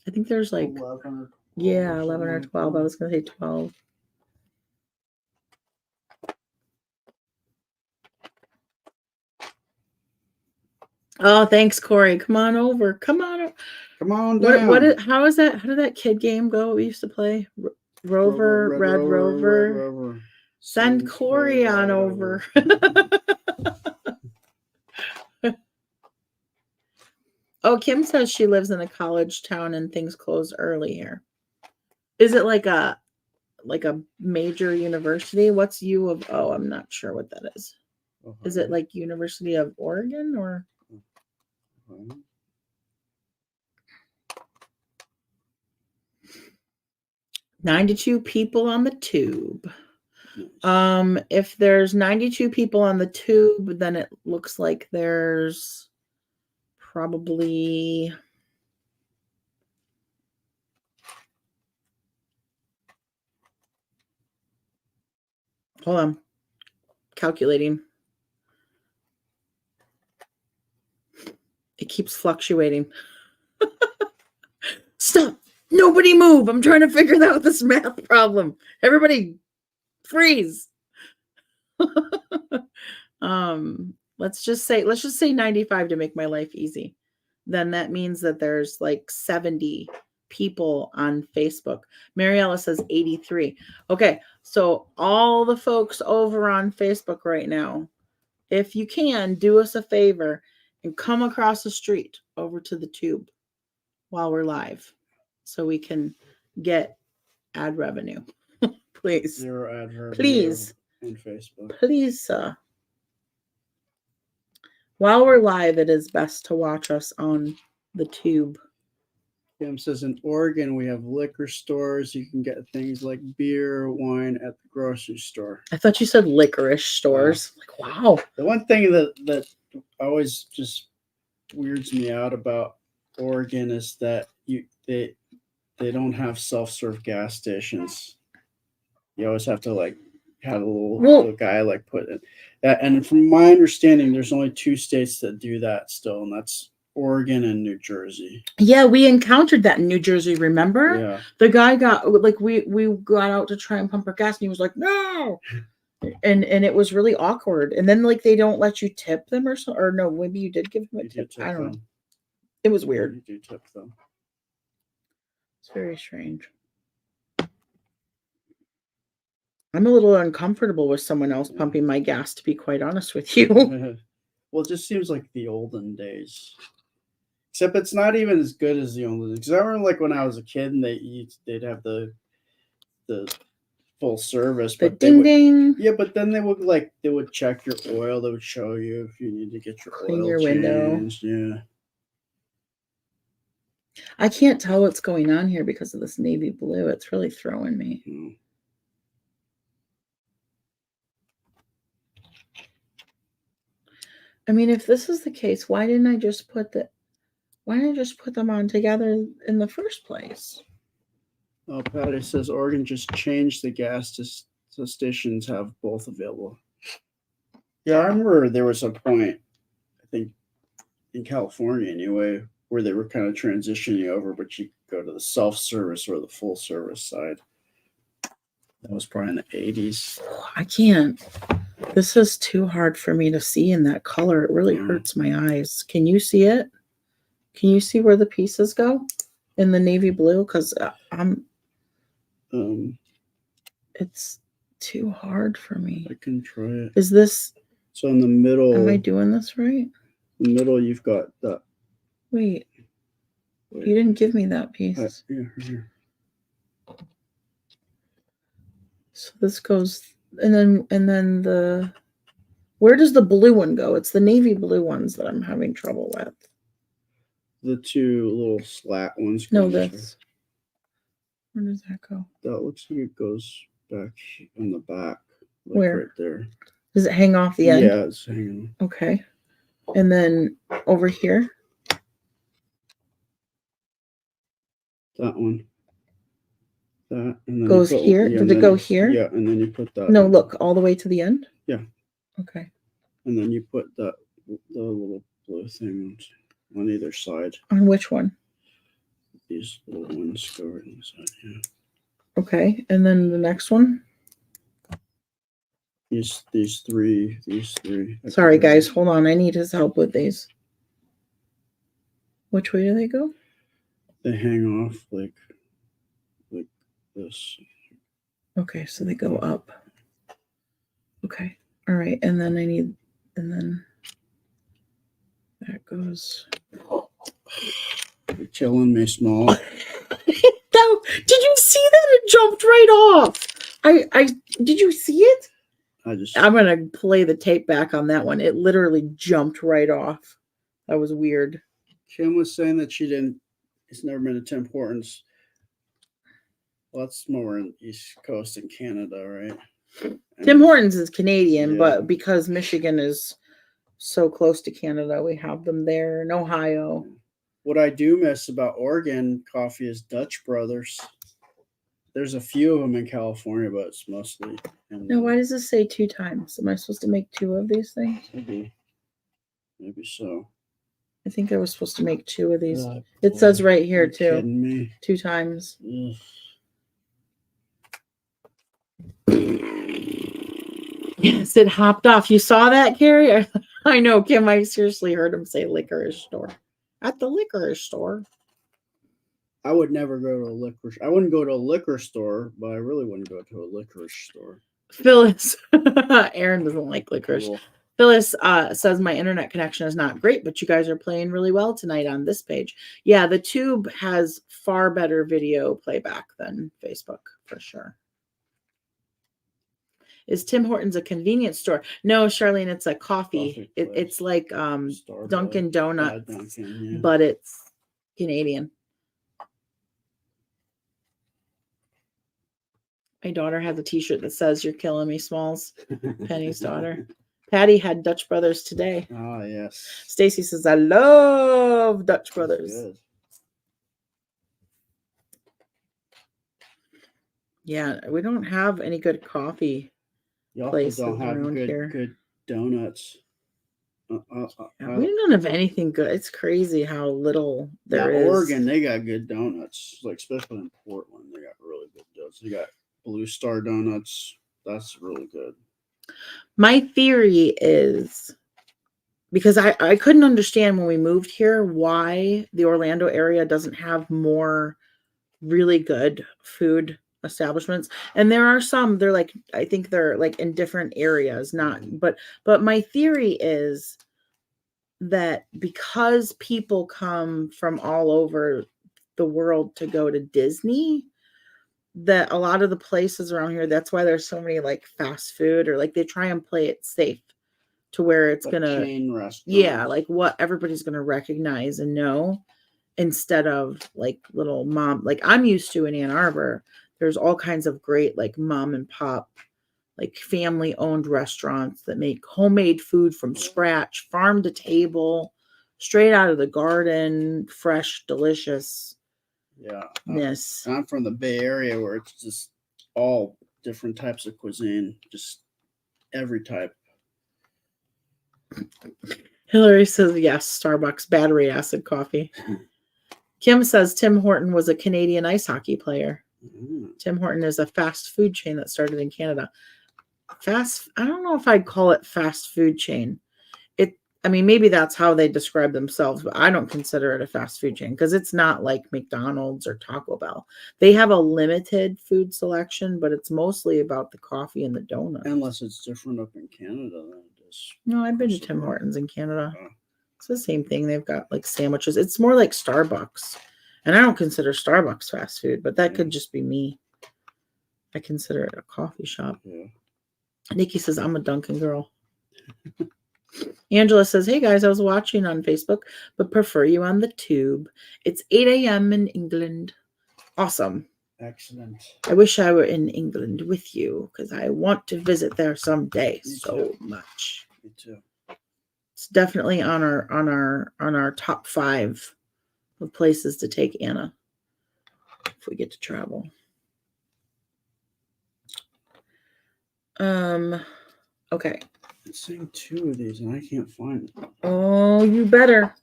I think there's like 11 or 12. I was going to say 12. Oh, thanks, Corey. Come on over. Come on down. How did that kid game go we used to play? Rover, Red Rover. Send Corey on over. Oh, Kim says she lives in a college town and things close early here. Is it like a major university? What's U of O? I'm not sure what that is. Is it like University of Oregon or? 92 people on the tube. If there's 92 people on the tube, then it looks like there's probably hold on. Calculating. It keeps fluctuating. Stop. Nobody move. I'm trying to figure out this math problem. Everybody freeze. Let's just say 95 to make my life easy. Then that means that there's like 70 people on Facebook. Mariella says 83. Okay, so all the folks over on Facebook right now, if you can, do us a favor and come across the street over to the tube while we're live so we can get ad revenue. Please. 0 ad revenue Please. on Facebook. Please, while we're live, it is best to watch us on the tube. Kim says in Oregon, we have liquor stores. You can get things like beer, wine at the grocery store. I thought you said licorice stores. Like, wow. The one thing that always just weirds me out about Oregon is that they don't have self-serve gas stations. You always have to like have a little guy like put it. And from my understanding, there's only 2 states that do that still, and that's Oregon and New Jersey. Yeah, we encountered that in New Jersey, remember? Yeah. The guy got like we got out to try and pump our gas and he was like, no. And it was really awkward. And then like they don't let you tip them or so, or no, maybe you did give them a tip. I don't know. It was weird. You do tip them. It's very strange. I'm a little uncomfortable with someone else pumping my gas, to be quite honest with you. Well, it just seems like the olden days. Except it's not even as good as the olden days. Because I remember like when I was a kid and they'd have the full service. The but ding ding. Yeah, but then they would check your oil. They would show you if you need to get your Clean oil your changed. window. Yeah. I can't tell what's going on here because of this navy blue. It's really throwing me. Mm. I mean, if this is the case, why didn't I just put them on together in the first place? Oh, Patty says Oregon just changed the gas so stations have both available. Yeah, I remember there was a point, I think, in California anyway, where they were kind of transitioning over, but you could go to the self-service or the full-service side. That was probably in the 80s. I can't. This is too hard for me to see in that color. It really hurts my eyes. Can you see it? Can you see where the pieces go in the navy blue? Because it's too hard for me. I can try it. Is this? So in the middle. Am I doing this right? In the middle, you've got that. Wait. You didn't give me that piece. Yeah, here. So this goes, and then where does the blue one go? It's the navy blue ones that I'm having trouble with. The 2 little slat ones. No, this. Where does that go? That looks like it goes back in the back. Like where? Right there. Does it hang off the end? Yeah, it's hanging. Okay. And then over here? That one. That. And then goes here? Yeah, Did it go here? Yeah, and then you put that. No, look, all the way to the end? Yeah. Okay. And then you put the little blue thing on either side. On which one? These little ones go right on the side, yeah. Okay, and then the next one? These three. Sorry, guys, hold on. I need his help with these. Which way do they go? They hang off like this. Okay, so they go up. Okay, all right, and then that goes. You're killing me, Small. No, did you see that? It jumped right off. Did you see it? I'm gonna play the tape back on that one. It literally jumped right off. That was weird. Kim was saying that it's never been to Tim Hortons. Well, that's more in East Coast in Canada, right? Tim Hortons is Canadian, Yeah. but because Michigan is so close to Canada, we have them there in Ohio. What I do miss about Oregon coffee is Dutch Brothers. There's a few of them in California, but it's mostly. No, why does this say 2 times? Am I supposed to make 2 of these things? Maybe so. I think I was supposed to make 2 of these. Oh, It says boy. right here You're too. kidding me. 2 times. Ugh. Yes, it hopped off. You saw that, Carrie? I know, Kim. I seriously heard him say licorice store. At the licorice store. I would never go to a liquor. I wouldn't go to a liquor store, but I really wouldn't go to a licorice store. Phyllis. Aaron doesn't like licorice. Cool. Phyllis says my internet connection is not great, but you guys are playing really well tonight on this page. Yeah, the Tube has far better video playback than Facebook for sure. Is Tim Hortons a convenience store? No, Charlene, it's a coffee. It's like Starbucks. Dunkin' Donuts, Dunkin', yeah. but it's Canadian. My daughter has a t-shirt that says, "You're killing me, Smalls." Penny's daughter. Patty had Dutch Brothers today. Ah, yes. Stacy says, "I love Dutch Brothers." Good. Yeah, we don't have any good coffee You also places don't have around here. good donuts. Yeah, we don't have anything good. It's crazy how little there is. Oregon, they got good donuts. Like especially in Portland, they got really good donuts. They got Blue Star donuts. That's really good. My theory is because I couldn't understand when we moved here why the Orlando area doesn't have more really good food establishments. And there are some, they're like, I think they're like in different areas, not, but my theory is that because people come from all over the world to go to Disney, that a lot of the places around here, that's why there's so many like fast food or like they try and play it safe to where it's Like gonna chain restaurants. Yeah, like what everybody's gonna recognize and know instead of like little mom, like I'm used to in Ann Arbor. There's all kinds of great like mom and pop, like family owned restaurants that make homemade food from scratch, farm to table, straight out of the garden, fresh, delicious. Yeah. Yes. I'm from the Bay Area where it's just all different types of cuisine, just every type. Hillary says yes, Starbucks battery acid coffee. Kim says Tim Horton was a Canadian ice hockey player. Tim Horton is a fast food chain that started in Canada. I don't know if I'd call it fast food chain. I mean, maybe that's how they describe themselves, but I don't consider it a fast food chain because it's not like McDonald's or Taco Bell. They have a limited food selection, but it's mostly about the coffee and the donuts. Unless it's different up in Canada than it is. No, I've been to Tim Hortons in Canada. It's the same thing. They've got like sandwiches. It's more like Starbucks. And I don't consider Starbucks fast food, but that could just be me. I consider it a coffee shop. Yeah. Nikki says, I'm a Dunkin' girl. Angela says, hey guys, I was watching on Facebook, but prefer you on the Tube. It's 8 a.m. in England. Awesome. Excellent. I wish I were in England with you because I want to visit there someday so much. Me too. It's definitely on our top 5 of places to take Anna if we get to travel. Okay. I'm seeing 2 of these and I can't find it. Oh, you better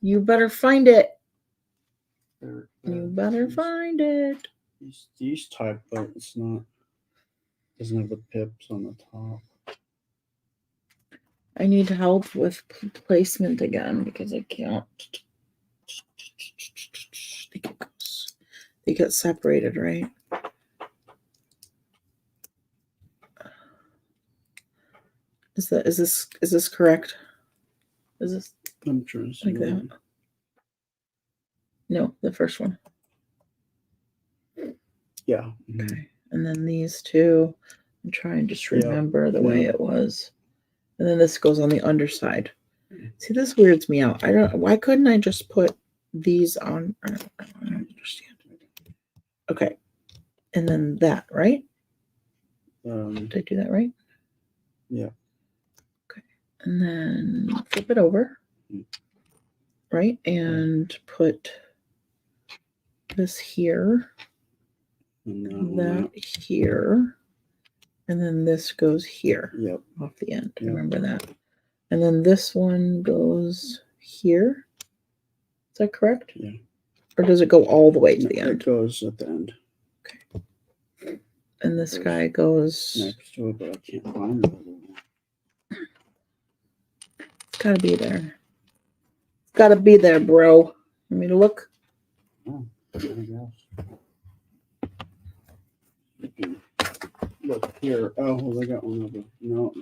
find it. You better find it. These type, but it's not. Doesn't have the pips on the top. I need help with placement again because I can't. They get separated, right? Is this correct? Is this? I'm trying to see like that? No, the first one. Yeah. Okay. And then these 2. I'm trying to just remember the way it was. And then this goes on the underside. See, this weirds me out. Why couldn't I just put these on? I don't understand. Okay. And then that, right? Did I do that right? Yeah. Okay. And then flip it over. Right? And put this here. And that here. And then this goes here. Yep. Off the end. Remember that. And then this one goes here. Is that correct? Yeah. Or does it go all the way to the end? It goes at the end. Okay. And this guy goes next to it, but I can't find it. It's gotta be there. It's gotta be there, bro. Let me look. Oh, I guess. Look here. Oh, well, they got one over. No.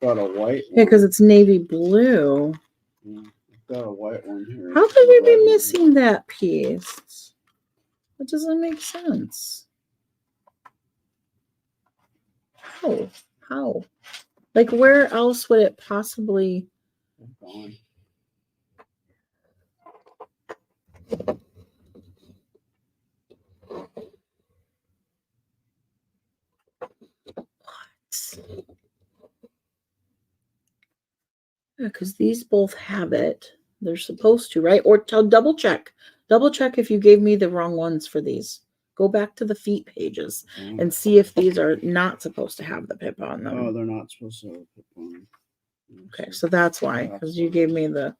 Got a white one. Yeah, because it's navy blue. Yeah, I've got a white one here. How could we be missing that piece? That doesn't make sense. How? How? Like, where else would it possibly? Gone. Yeah, because these both have it. They're supposed to, right? Or double check. Double check if you gave me the wrong ones for these. Go back to the feet pages and see if these are not supposed to have the pip on them. Oh, they're not supposed to have a pip on them. Okay, so that's why, because you gave me the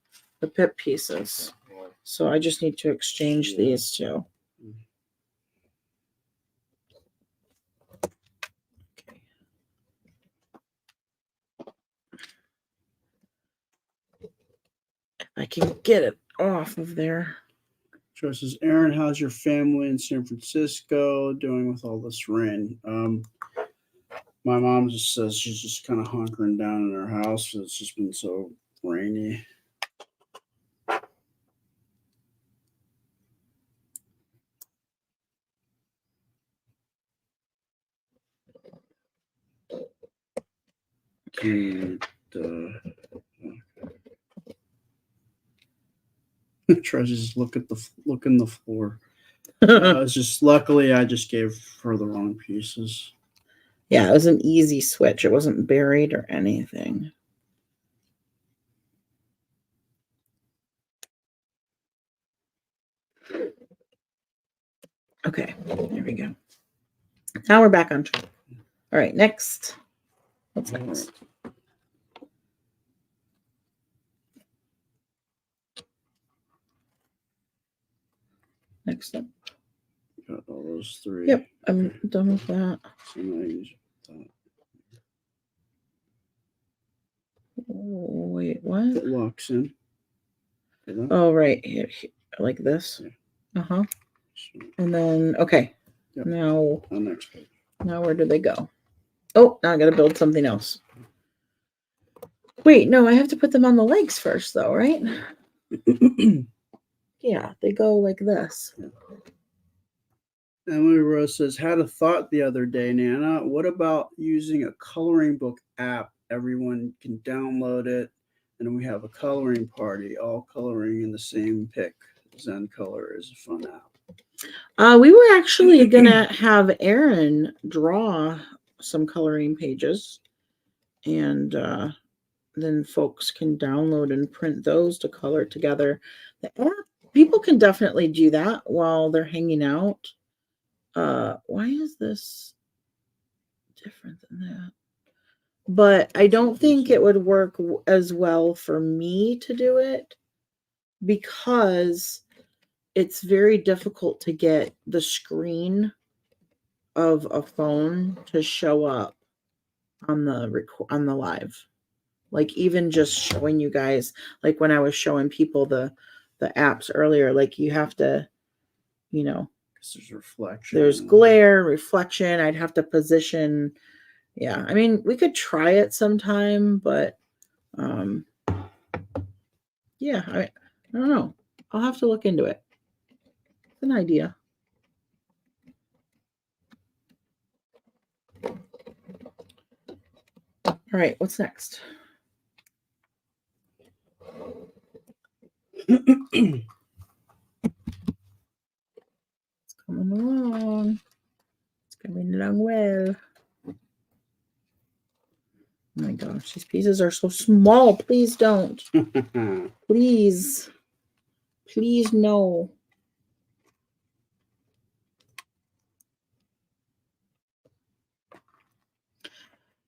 pip pieces. So I just need to exchange these two. Okay. I can get it off of there. Joe says, Aaron, how's your family in San Francisco doing with all this rain? My mom just says she's just kind of hunkering down in her house. It's just been so rainy. And tries to just look in the floor. It's just luckily I just gave her the wrong pieces. Yeah, it was an easy switch. It wasn't buried or anything. Okay, there we go. Now we're back on track. All right, next. What's next? Next up. Got all those three. Yep, I'm done with that. So now I use that. Oh, wait, what? It locks in. Oh, right. Here, like this. Yeah. Uh-huh. And then, okay. Yep. Now, on next page. Now where do they go? Oh, now I got to build something else. Wait, no, I have to put them on the legs first, though, right? Yeah, they go like this. Yeah. Emily Rose says, had a thought the other day, Nana. What about using a coloring book app? Everyone can download it, and we have a coloring party, all coloring in the same pick. Zen Color is a fun app. We were actually going to have Aaron draw some coloring pages, and then folks can download and print those to color together. The app, people can definitely do that while they're hanging out. Why is this different than that? But I don't think it would work as well for me to do it because it's very difficult to get the screen of a phone to show up on the live. Like even just showing you guys, like when I was showing people the apps earlier, like you have to, you know, there's reflection. There's glare, reflection. I'd have to position. Yeah, I mean, we could try it sometime, but yeah, I don't know. I'll have to look into it. It's an idea. All right, what's next? It's coming along. It's coming along well. Oh my gosh, these pieces are so small. Please don't. Please. Please no.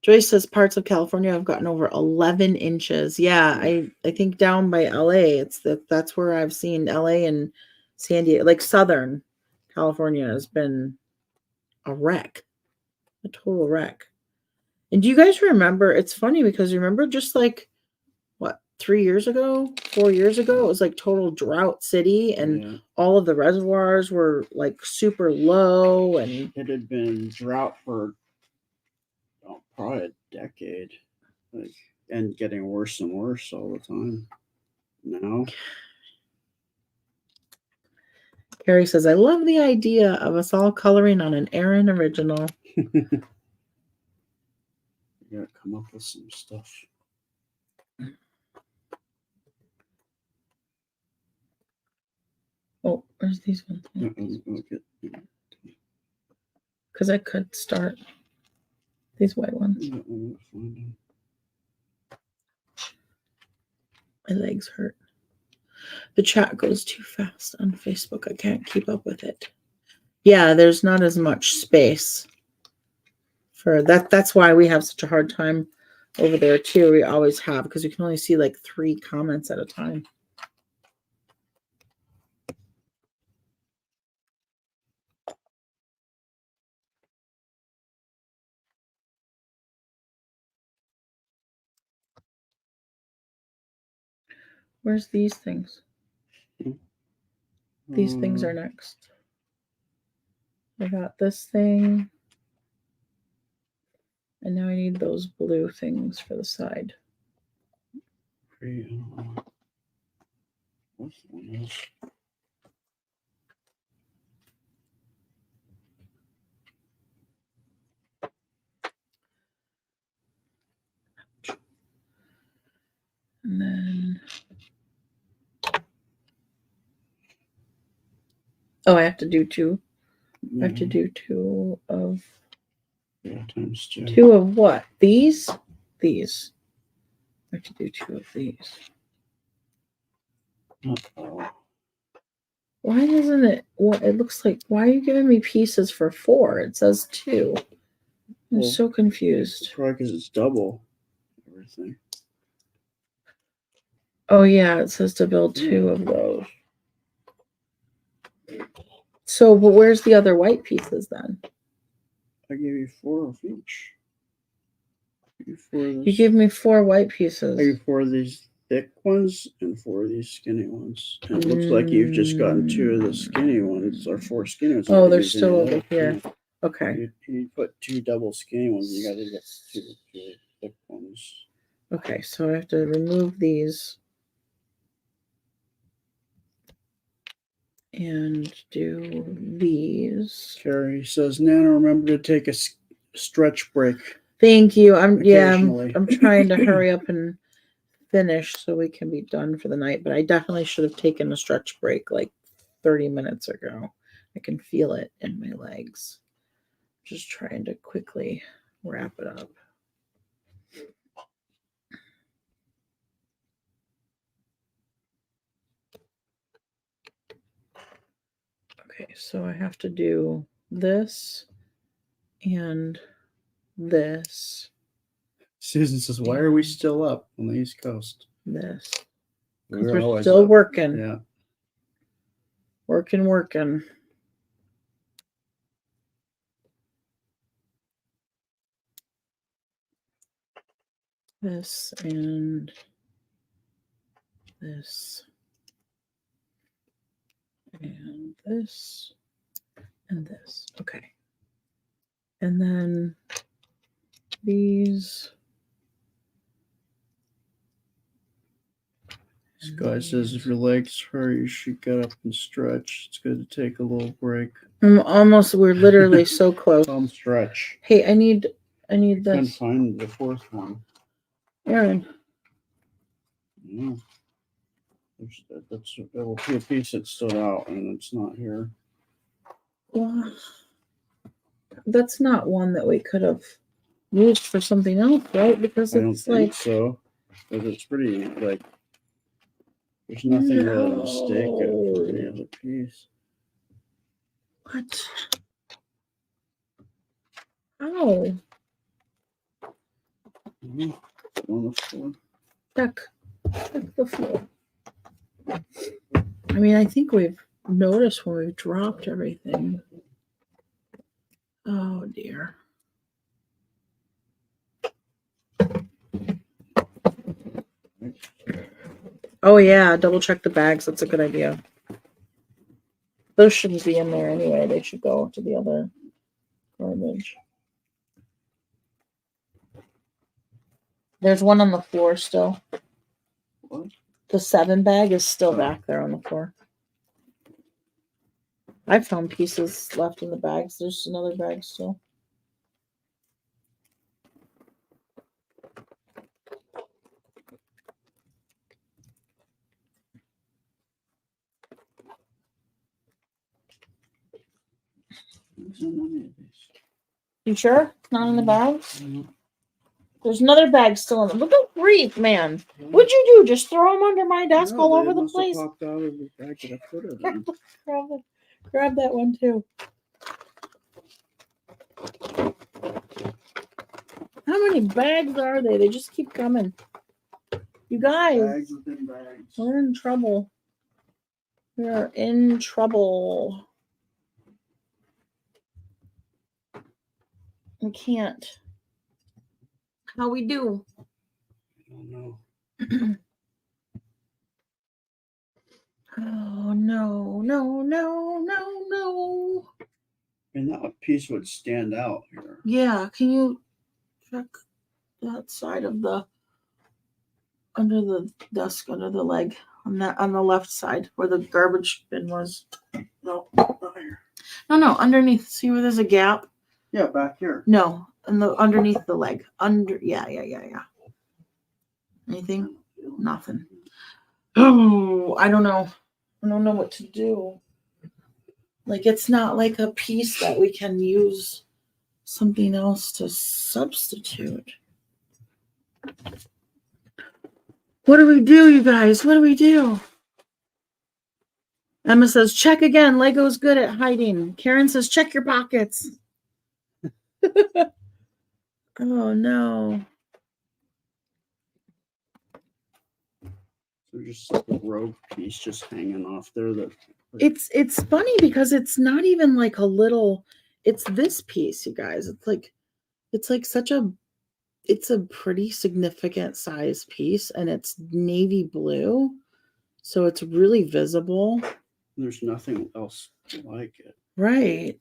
Joyce says parts of California have gotten over 11 inches. Yeah, I think down by LA, that's where I've seen LA and San Diego, like Southern California has been a wreck, a total wreck. And do you guys remember? It's funny because remember just like what 3 years ago, 4 years ago, it was like total drought city, and all of the reservoirs were like super low, and it had been drought for probably a decade, like, and getting worse and worse all the time. Now, Carrie says, "I love the idea of us all coloring on an Erin original." you gotta come up with some stuff. Oh, where's these ones? Because I could start these white ones. My legs hurt. The chat goes too fast on Facebook. I can't keep up with it. Yeah, there's not as much space for that. That's why we have such a hard time over there too. We always have, because we can only see like 3 comments at a time. Where's these things? These things are next. I got this thing. And now I need those blue things for the side. What's one is? And then, oh, I have to do 2. I have to do 2 of. Yeah, times 2. 2 of what? These? These. I have to do 2 of these. Uh-oh. Why doesn't it? What it looks like? Why are you giving me pieces for 4? It says 2. I'm so confused. Probably because it's double everything. Oh yeah, it says to build 2 of those. So, but where's the other white pieces then? I gave you 4 of each. You give me 4 white pieces. I gave 4 of these thick ones and 4 of these skinny ones. And it looks like you've just gotten 2 of the skinny ones, or 4 skinny ones. Oh, they're still over here. Yeah. Okay. You put 2 double skinny ones. You got to get 2 thick ones. Okay, so I have to remove these and do these. Carrie says, Nana, remember to take a stretch break. Thank you. I'm trying to hurry up and finish so we can be done for the night, but I definitely should have taken a stretch break like 30 minutes ago. I can feel it in my legs. Just trying to quickly wrap it up. Okay, so I have to do this and this. Susan says, why are we still up on the East Coast? This. Because we're still up. Working. Yeah. Working. This and this. And this. And this. Okay. And then these. This guy says if your legs hurt, you should get up and stretch. It's good to take a little break. We're literally so close. Stretch. Hey, I need this. Couldn't find the 4th one. Erin. Yeah. There will be a piece that stood out and it's not here. Well, that's not one that we could have used for something else, right? Because it's I don't think so. Because it's pretty, like, there's nothing really to mistake it for any other piece. What? Oh. On the floor. Check the floor. I mean, I think we've noticed when we've dropped everything. Oh dear. Oh yeah, double check the bags. That's a good idea. Those shouldn't be in there anyway. They should go to the other garbage. There's one on the floor still. What? The 7 bag is still back there on the floor. I found pieces left in the bags. There's another bag still. You sure? Not in the bags? There's another bag still in them. But good grief, man. What'd you do? Just throw them under my desk all over the place? Popped out of the bag that I put it in. Grab that one too. How many bags are they? They just keep coming. You guys, Bags within bags. we're in trouble. We are in trouble. We can't. How we do? I don't know. Oh no, no, no, no, no. And that piece would stand out here. Yeah, can you check that side of the under the desk, under the leg, on the left side where the garbage bin was? No, not here. No, underneath. See where there's a gap? Yeah, back here. No, and the underneath the leg. Yeah. Anything? Nothing. Oh, I don't know. I don't know what to do. Like, it's not like a piece that we can use something else to substitute. What do we do, you guys? What do we do? Emma says, check again. Lego's good at hiding. Karen says, check your pockets. Oh, no. So just a rogue piece just hanging off there. It's funny because it's not even like a little, it's this piece, you guys. It's like it's a pretty significant size piece, and it's navy blue. So it's really visible. There's nothing else like it. Right.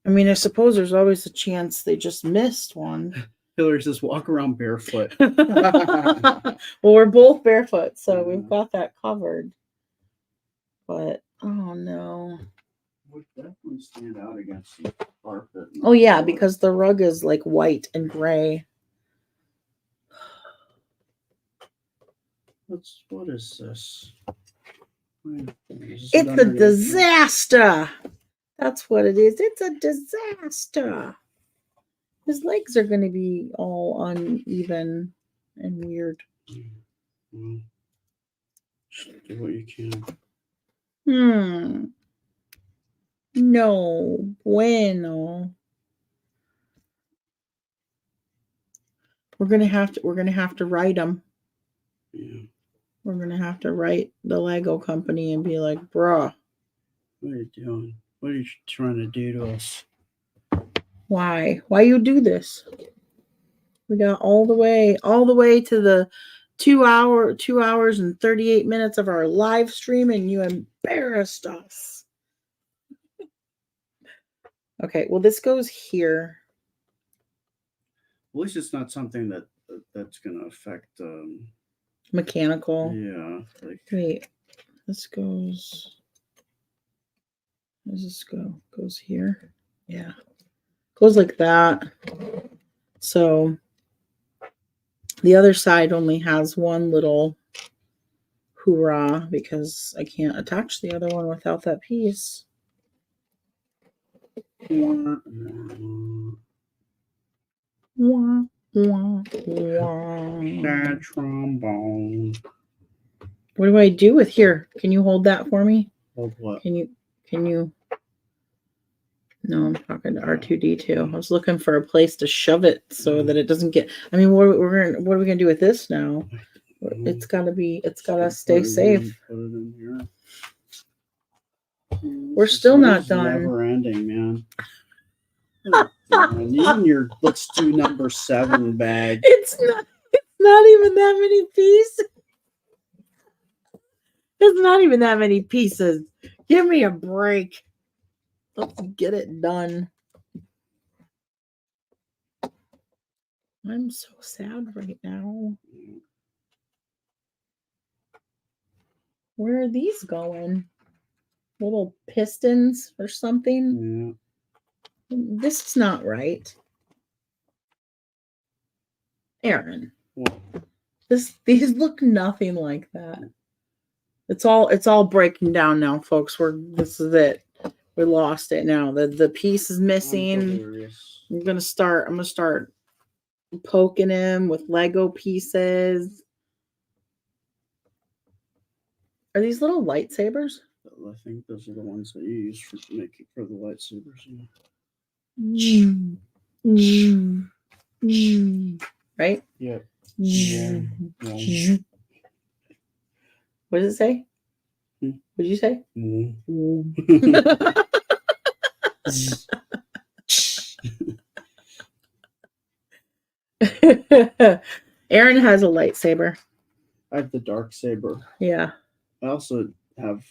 I mean, I suppose there's always a chance they just missed one. Hillary says, walk around barefoot. Well, we're both barefoot, so we've got that covered. But, oh no. Would definitely stand out against the carpet. Oh yeah, because the rug is like white and gray. What is this? It's a disaster. That's what it is. It's a disaster. His legs are going to be all uneven and weird. Well, just do what you can. No bueno. We're gonna have to write them. Yeah. We're gonna have to write the Lego company and be like, bruh. What are you doing? What are you trying to do to us? Why you do this? We got all the way to the 2 hours and 38 minutes of our live stream, and you embarrassed us. Okay, well, this goes here. At least it's not something that's going to affect Mechanical. Yeah. Wait, this goes. Where does this go? Goes here. Yeah. Goes like that. So the other side only has one little hoorah because I can't attach the other one without that piece. That trombone. What do I do with here? Can you hold that for me? Hold what? Can you No, I'm talking to R2D2. I was looking for a place to shove it so that it doesn't get. I mean, what are we gonna do with this now? It's gotta stay safe. Put it in here. We're still not done. Never ending, man. You and your let's do number 7 bag. It's not even that many pieces. It's not even that many pieces. Give me a break. Let's get it done. I'm so sad right now. Where are these going? Little pistons or something? Yeah. This is not right. Aaron. What? These look nothing like that. It's all breaking down now, folks. This is it. We lost it now. The piece is missing. I'm gonna start poking him with Lego pieces. Are these little lightsabers? I think those are the ones that you use for making for the lightsabers. Right? Yep. Yeah. What does it say? What did you say? Aaron has a lightsaber. I have the dark saber. Yeah. I also have.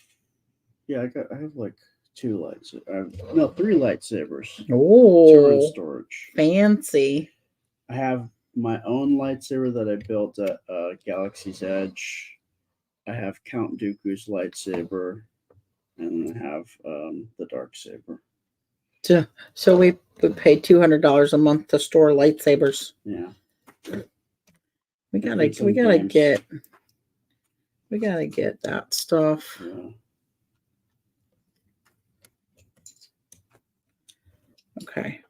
Yeah, I have like 2 lightsabers. No, 3 lightsabers. Oh. 2 in storage. Fancy. I have my own lightsaber that I built at Galaxy's Edge. I have Count Dooku's lightsaber, and I have the dark saber. So we pay $200 a month to store lightsabers. Yeah. We gotta get that stuff. Yeah. Okay.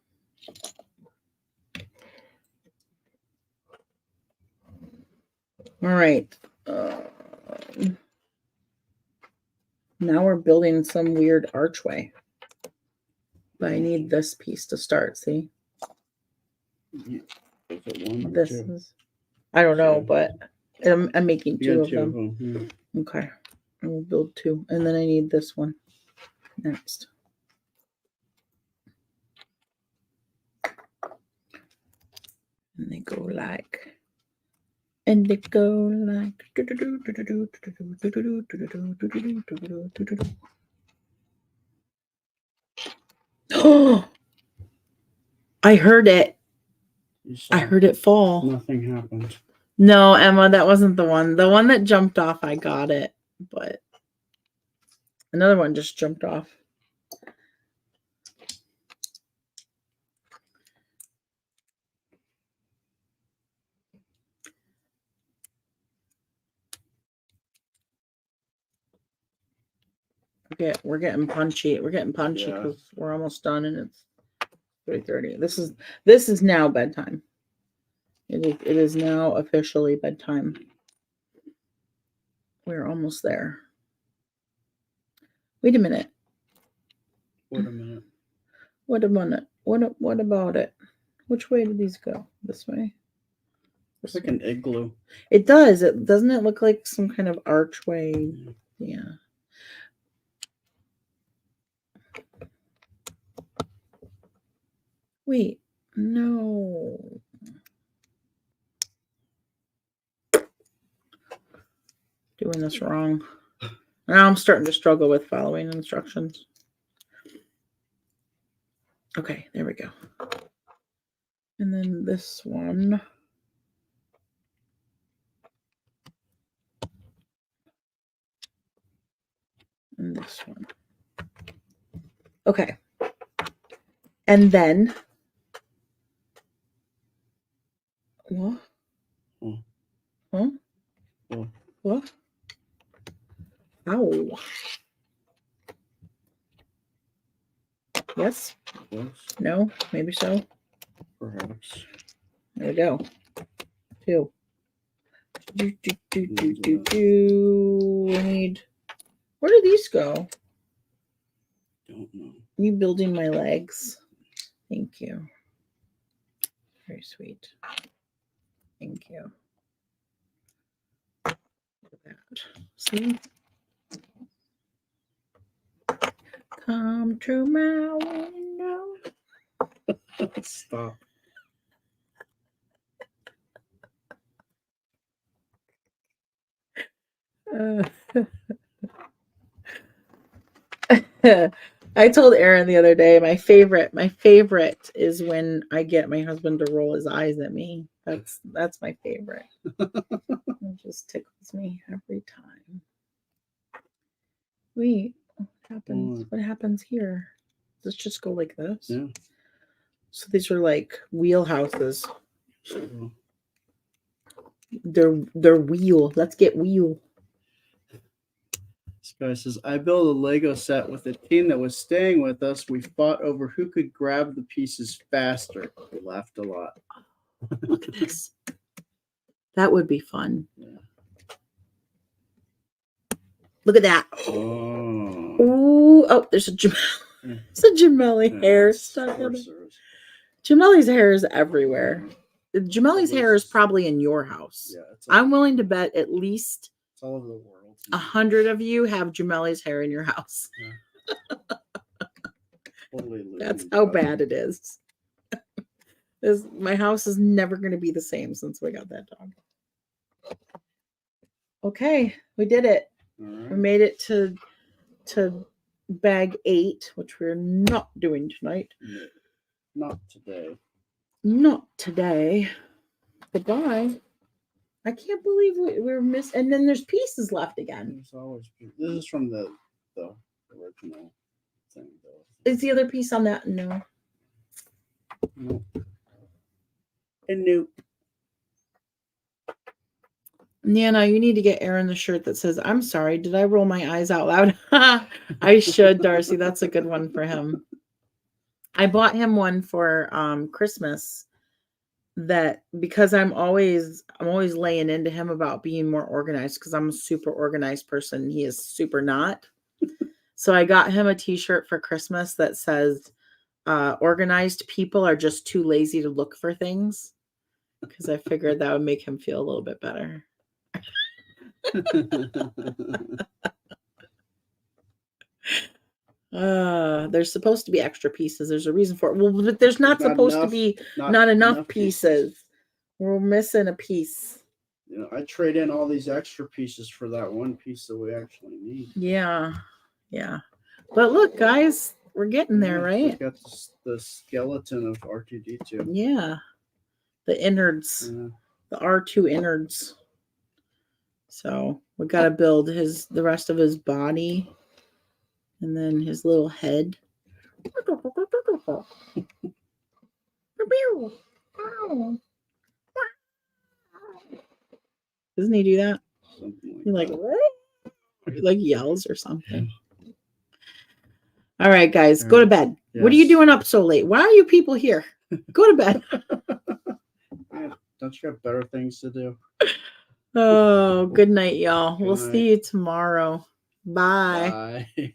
All right. Now we're building some weird archway. But I need this piece to start, see? Yeah. Is it 1 or This 2? is, I don't know, but I'm making 2 of them. Of them. Yeah. Okay. I will build 2. And then I need this one next. And they go like. Oh, I heard it. I heard it fall. Nothing happened. No, Emma, that wasn't the one. The one that jumped off, I got it. But another one just jumped off. Okay, we're getting punchy. We're getting punchy because we're almost done and it's 3:30. This is now bedtime. It is now officially bedtime. We're almost there. Wait a minute. Wait a minute. What a minute. What about it? Which way do these go? This way? It's like an igloo. It does. Doesn't it look like some kind of archway? Yeah. Wait. No. Doing this wrong. Now I'm starting to struggle with following instructions. Okay, there we go. And then this one. And this one. Okay. And then what? Huh? What? Ow. Yes? Yes. No? Maybe so? Perhaps. There we go. 2. We need. Where do these go? Don't know. You building my legs. Thank you. Very sweet. Thank you. Look at that. See? Come to my window. Stop. I told Aaron the other day, my favorite is when I get my husband to roll his eyes at me. That's my favorite. It just tickles me every time. Wait, what happens? What happens here? Let's just go like this. Yeah. So these are like wheelhouses. So, They're wheel. Let's get wheel. this guy says, I built a Lego set with a team that was staying with us. We fought over who could grab the pieces faster. We laughed a lot. Look at this. That would be fun. Yeah. Look at that. Oh. Ooh, oh, there's a it's a Gemelli hair stuck in it. Gemelli's hair is everywhere. Gemelli's hair is probably in your house. Yeah, I'm willing to bet at least it's all over the world. 100 of you have Gemelli's hair in your house. Yeah. Totally That's how bad it is. My house is never going to be the same since we got that dog. Okay, we did it. Right. We made it to bag 8, which we're not doing tonight. No, not today. Not today. Goodbye. I can't believe we're missing. And then there's pieces left again. There's always. This is from the original thing, though. Is the other piece on that? No. Nope. And nope. Nana, you need to get Aaron the shirt that says, I'm sorry, did I roll my eyes out loud? I should, Darcy. That's a good one for him. I bought him one for Christmas that because I'm always laying into him about being more organized because I'm a super organized person. He is super not. So I got him a t-shirt for Christmas that says organized people are just too lazy to look for things because I figured that would make him feel a little bit better. There's supposed to be extra pieces. There's a reason for it. Well, but there's not supposed to be not enough pieces. We're missing a piece. You know, I trade in all these extra pieces for that one piece that we actually need. Yeah. But look, guys, we're getting there, right? We got the skeleton of R2D2. Yeah. The innards. Yeah. The R2 innards. So we got to build the rest of his body and then his little head. Doesn't he do that? He like yells or something. All right, guys, go to bed. Yes. What are you doing up so late? Why are you people here? Go to bed. Don't you have better things to do? Oh, good night, y'all. We'll see you tomorrow. Bye. Bye.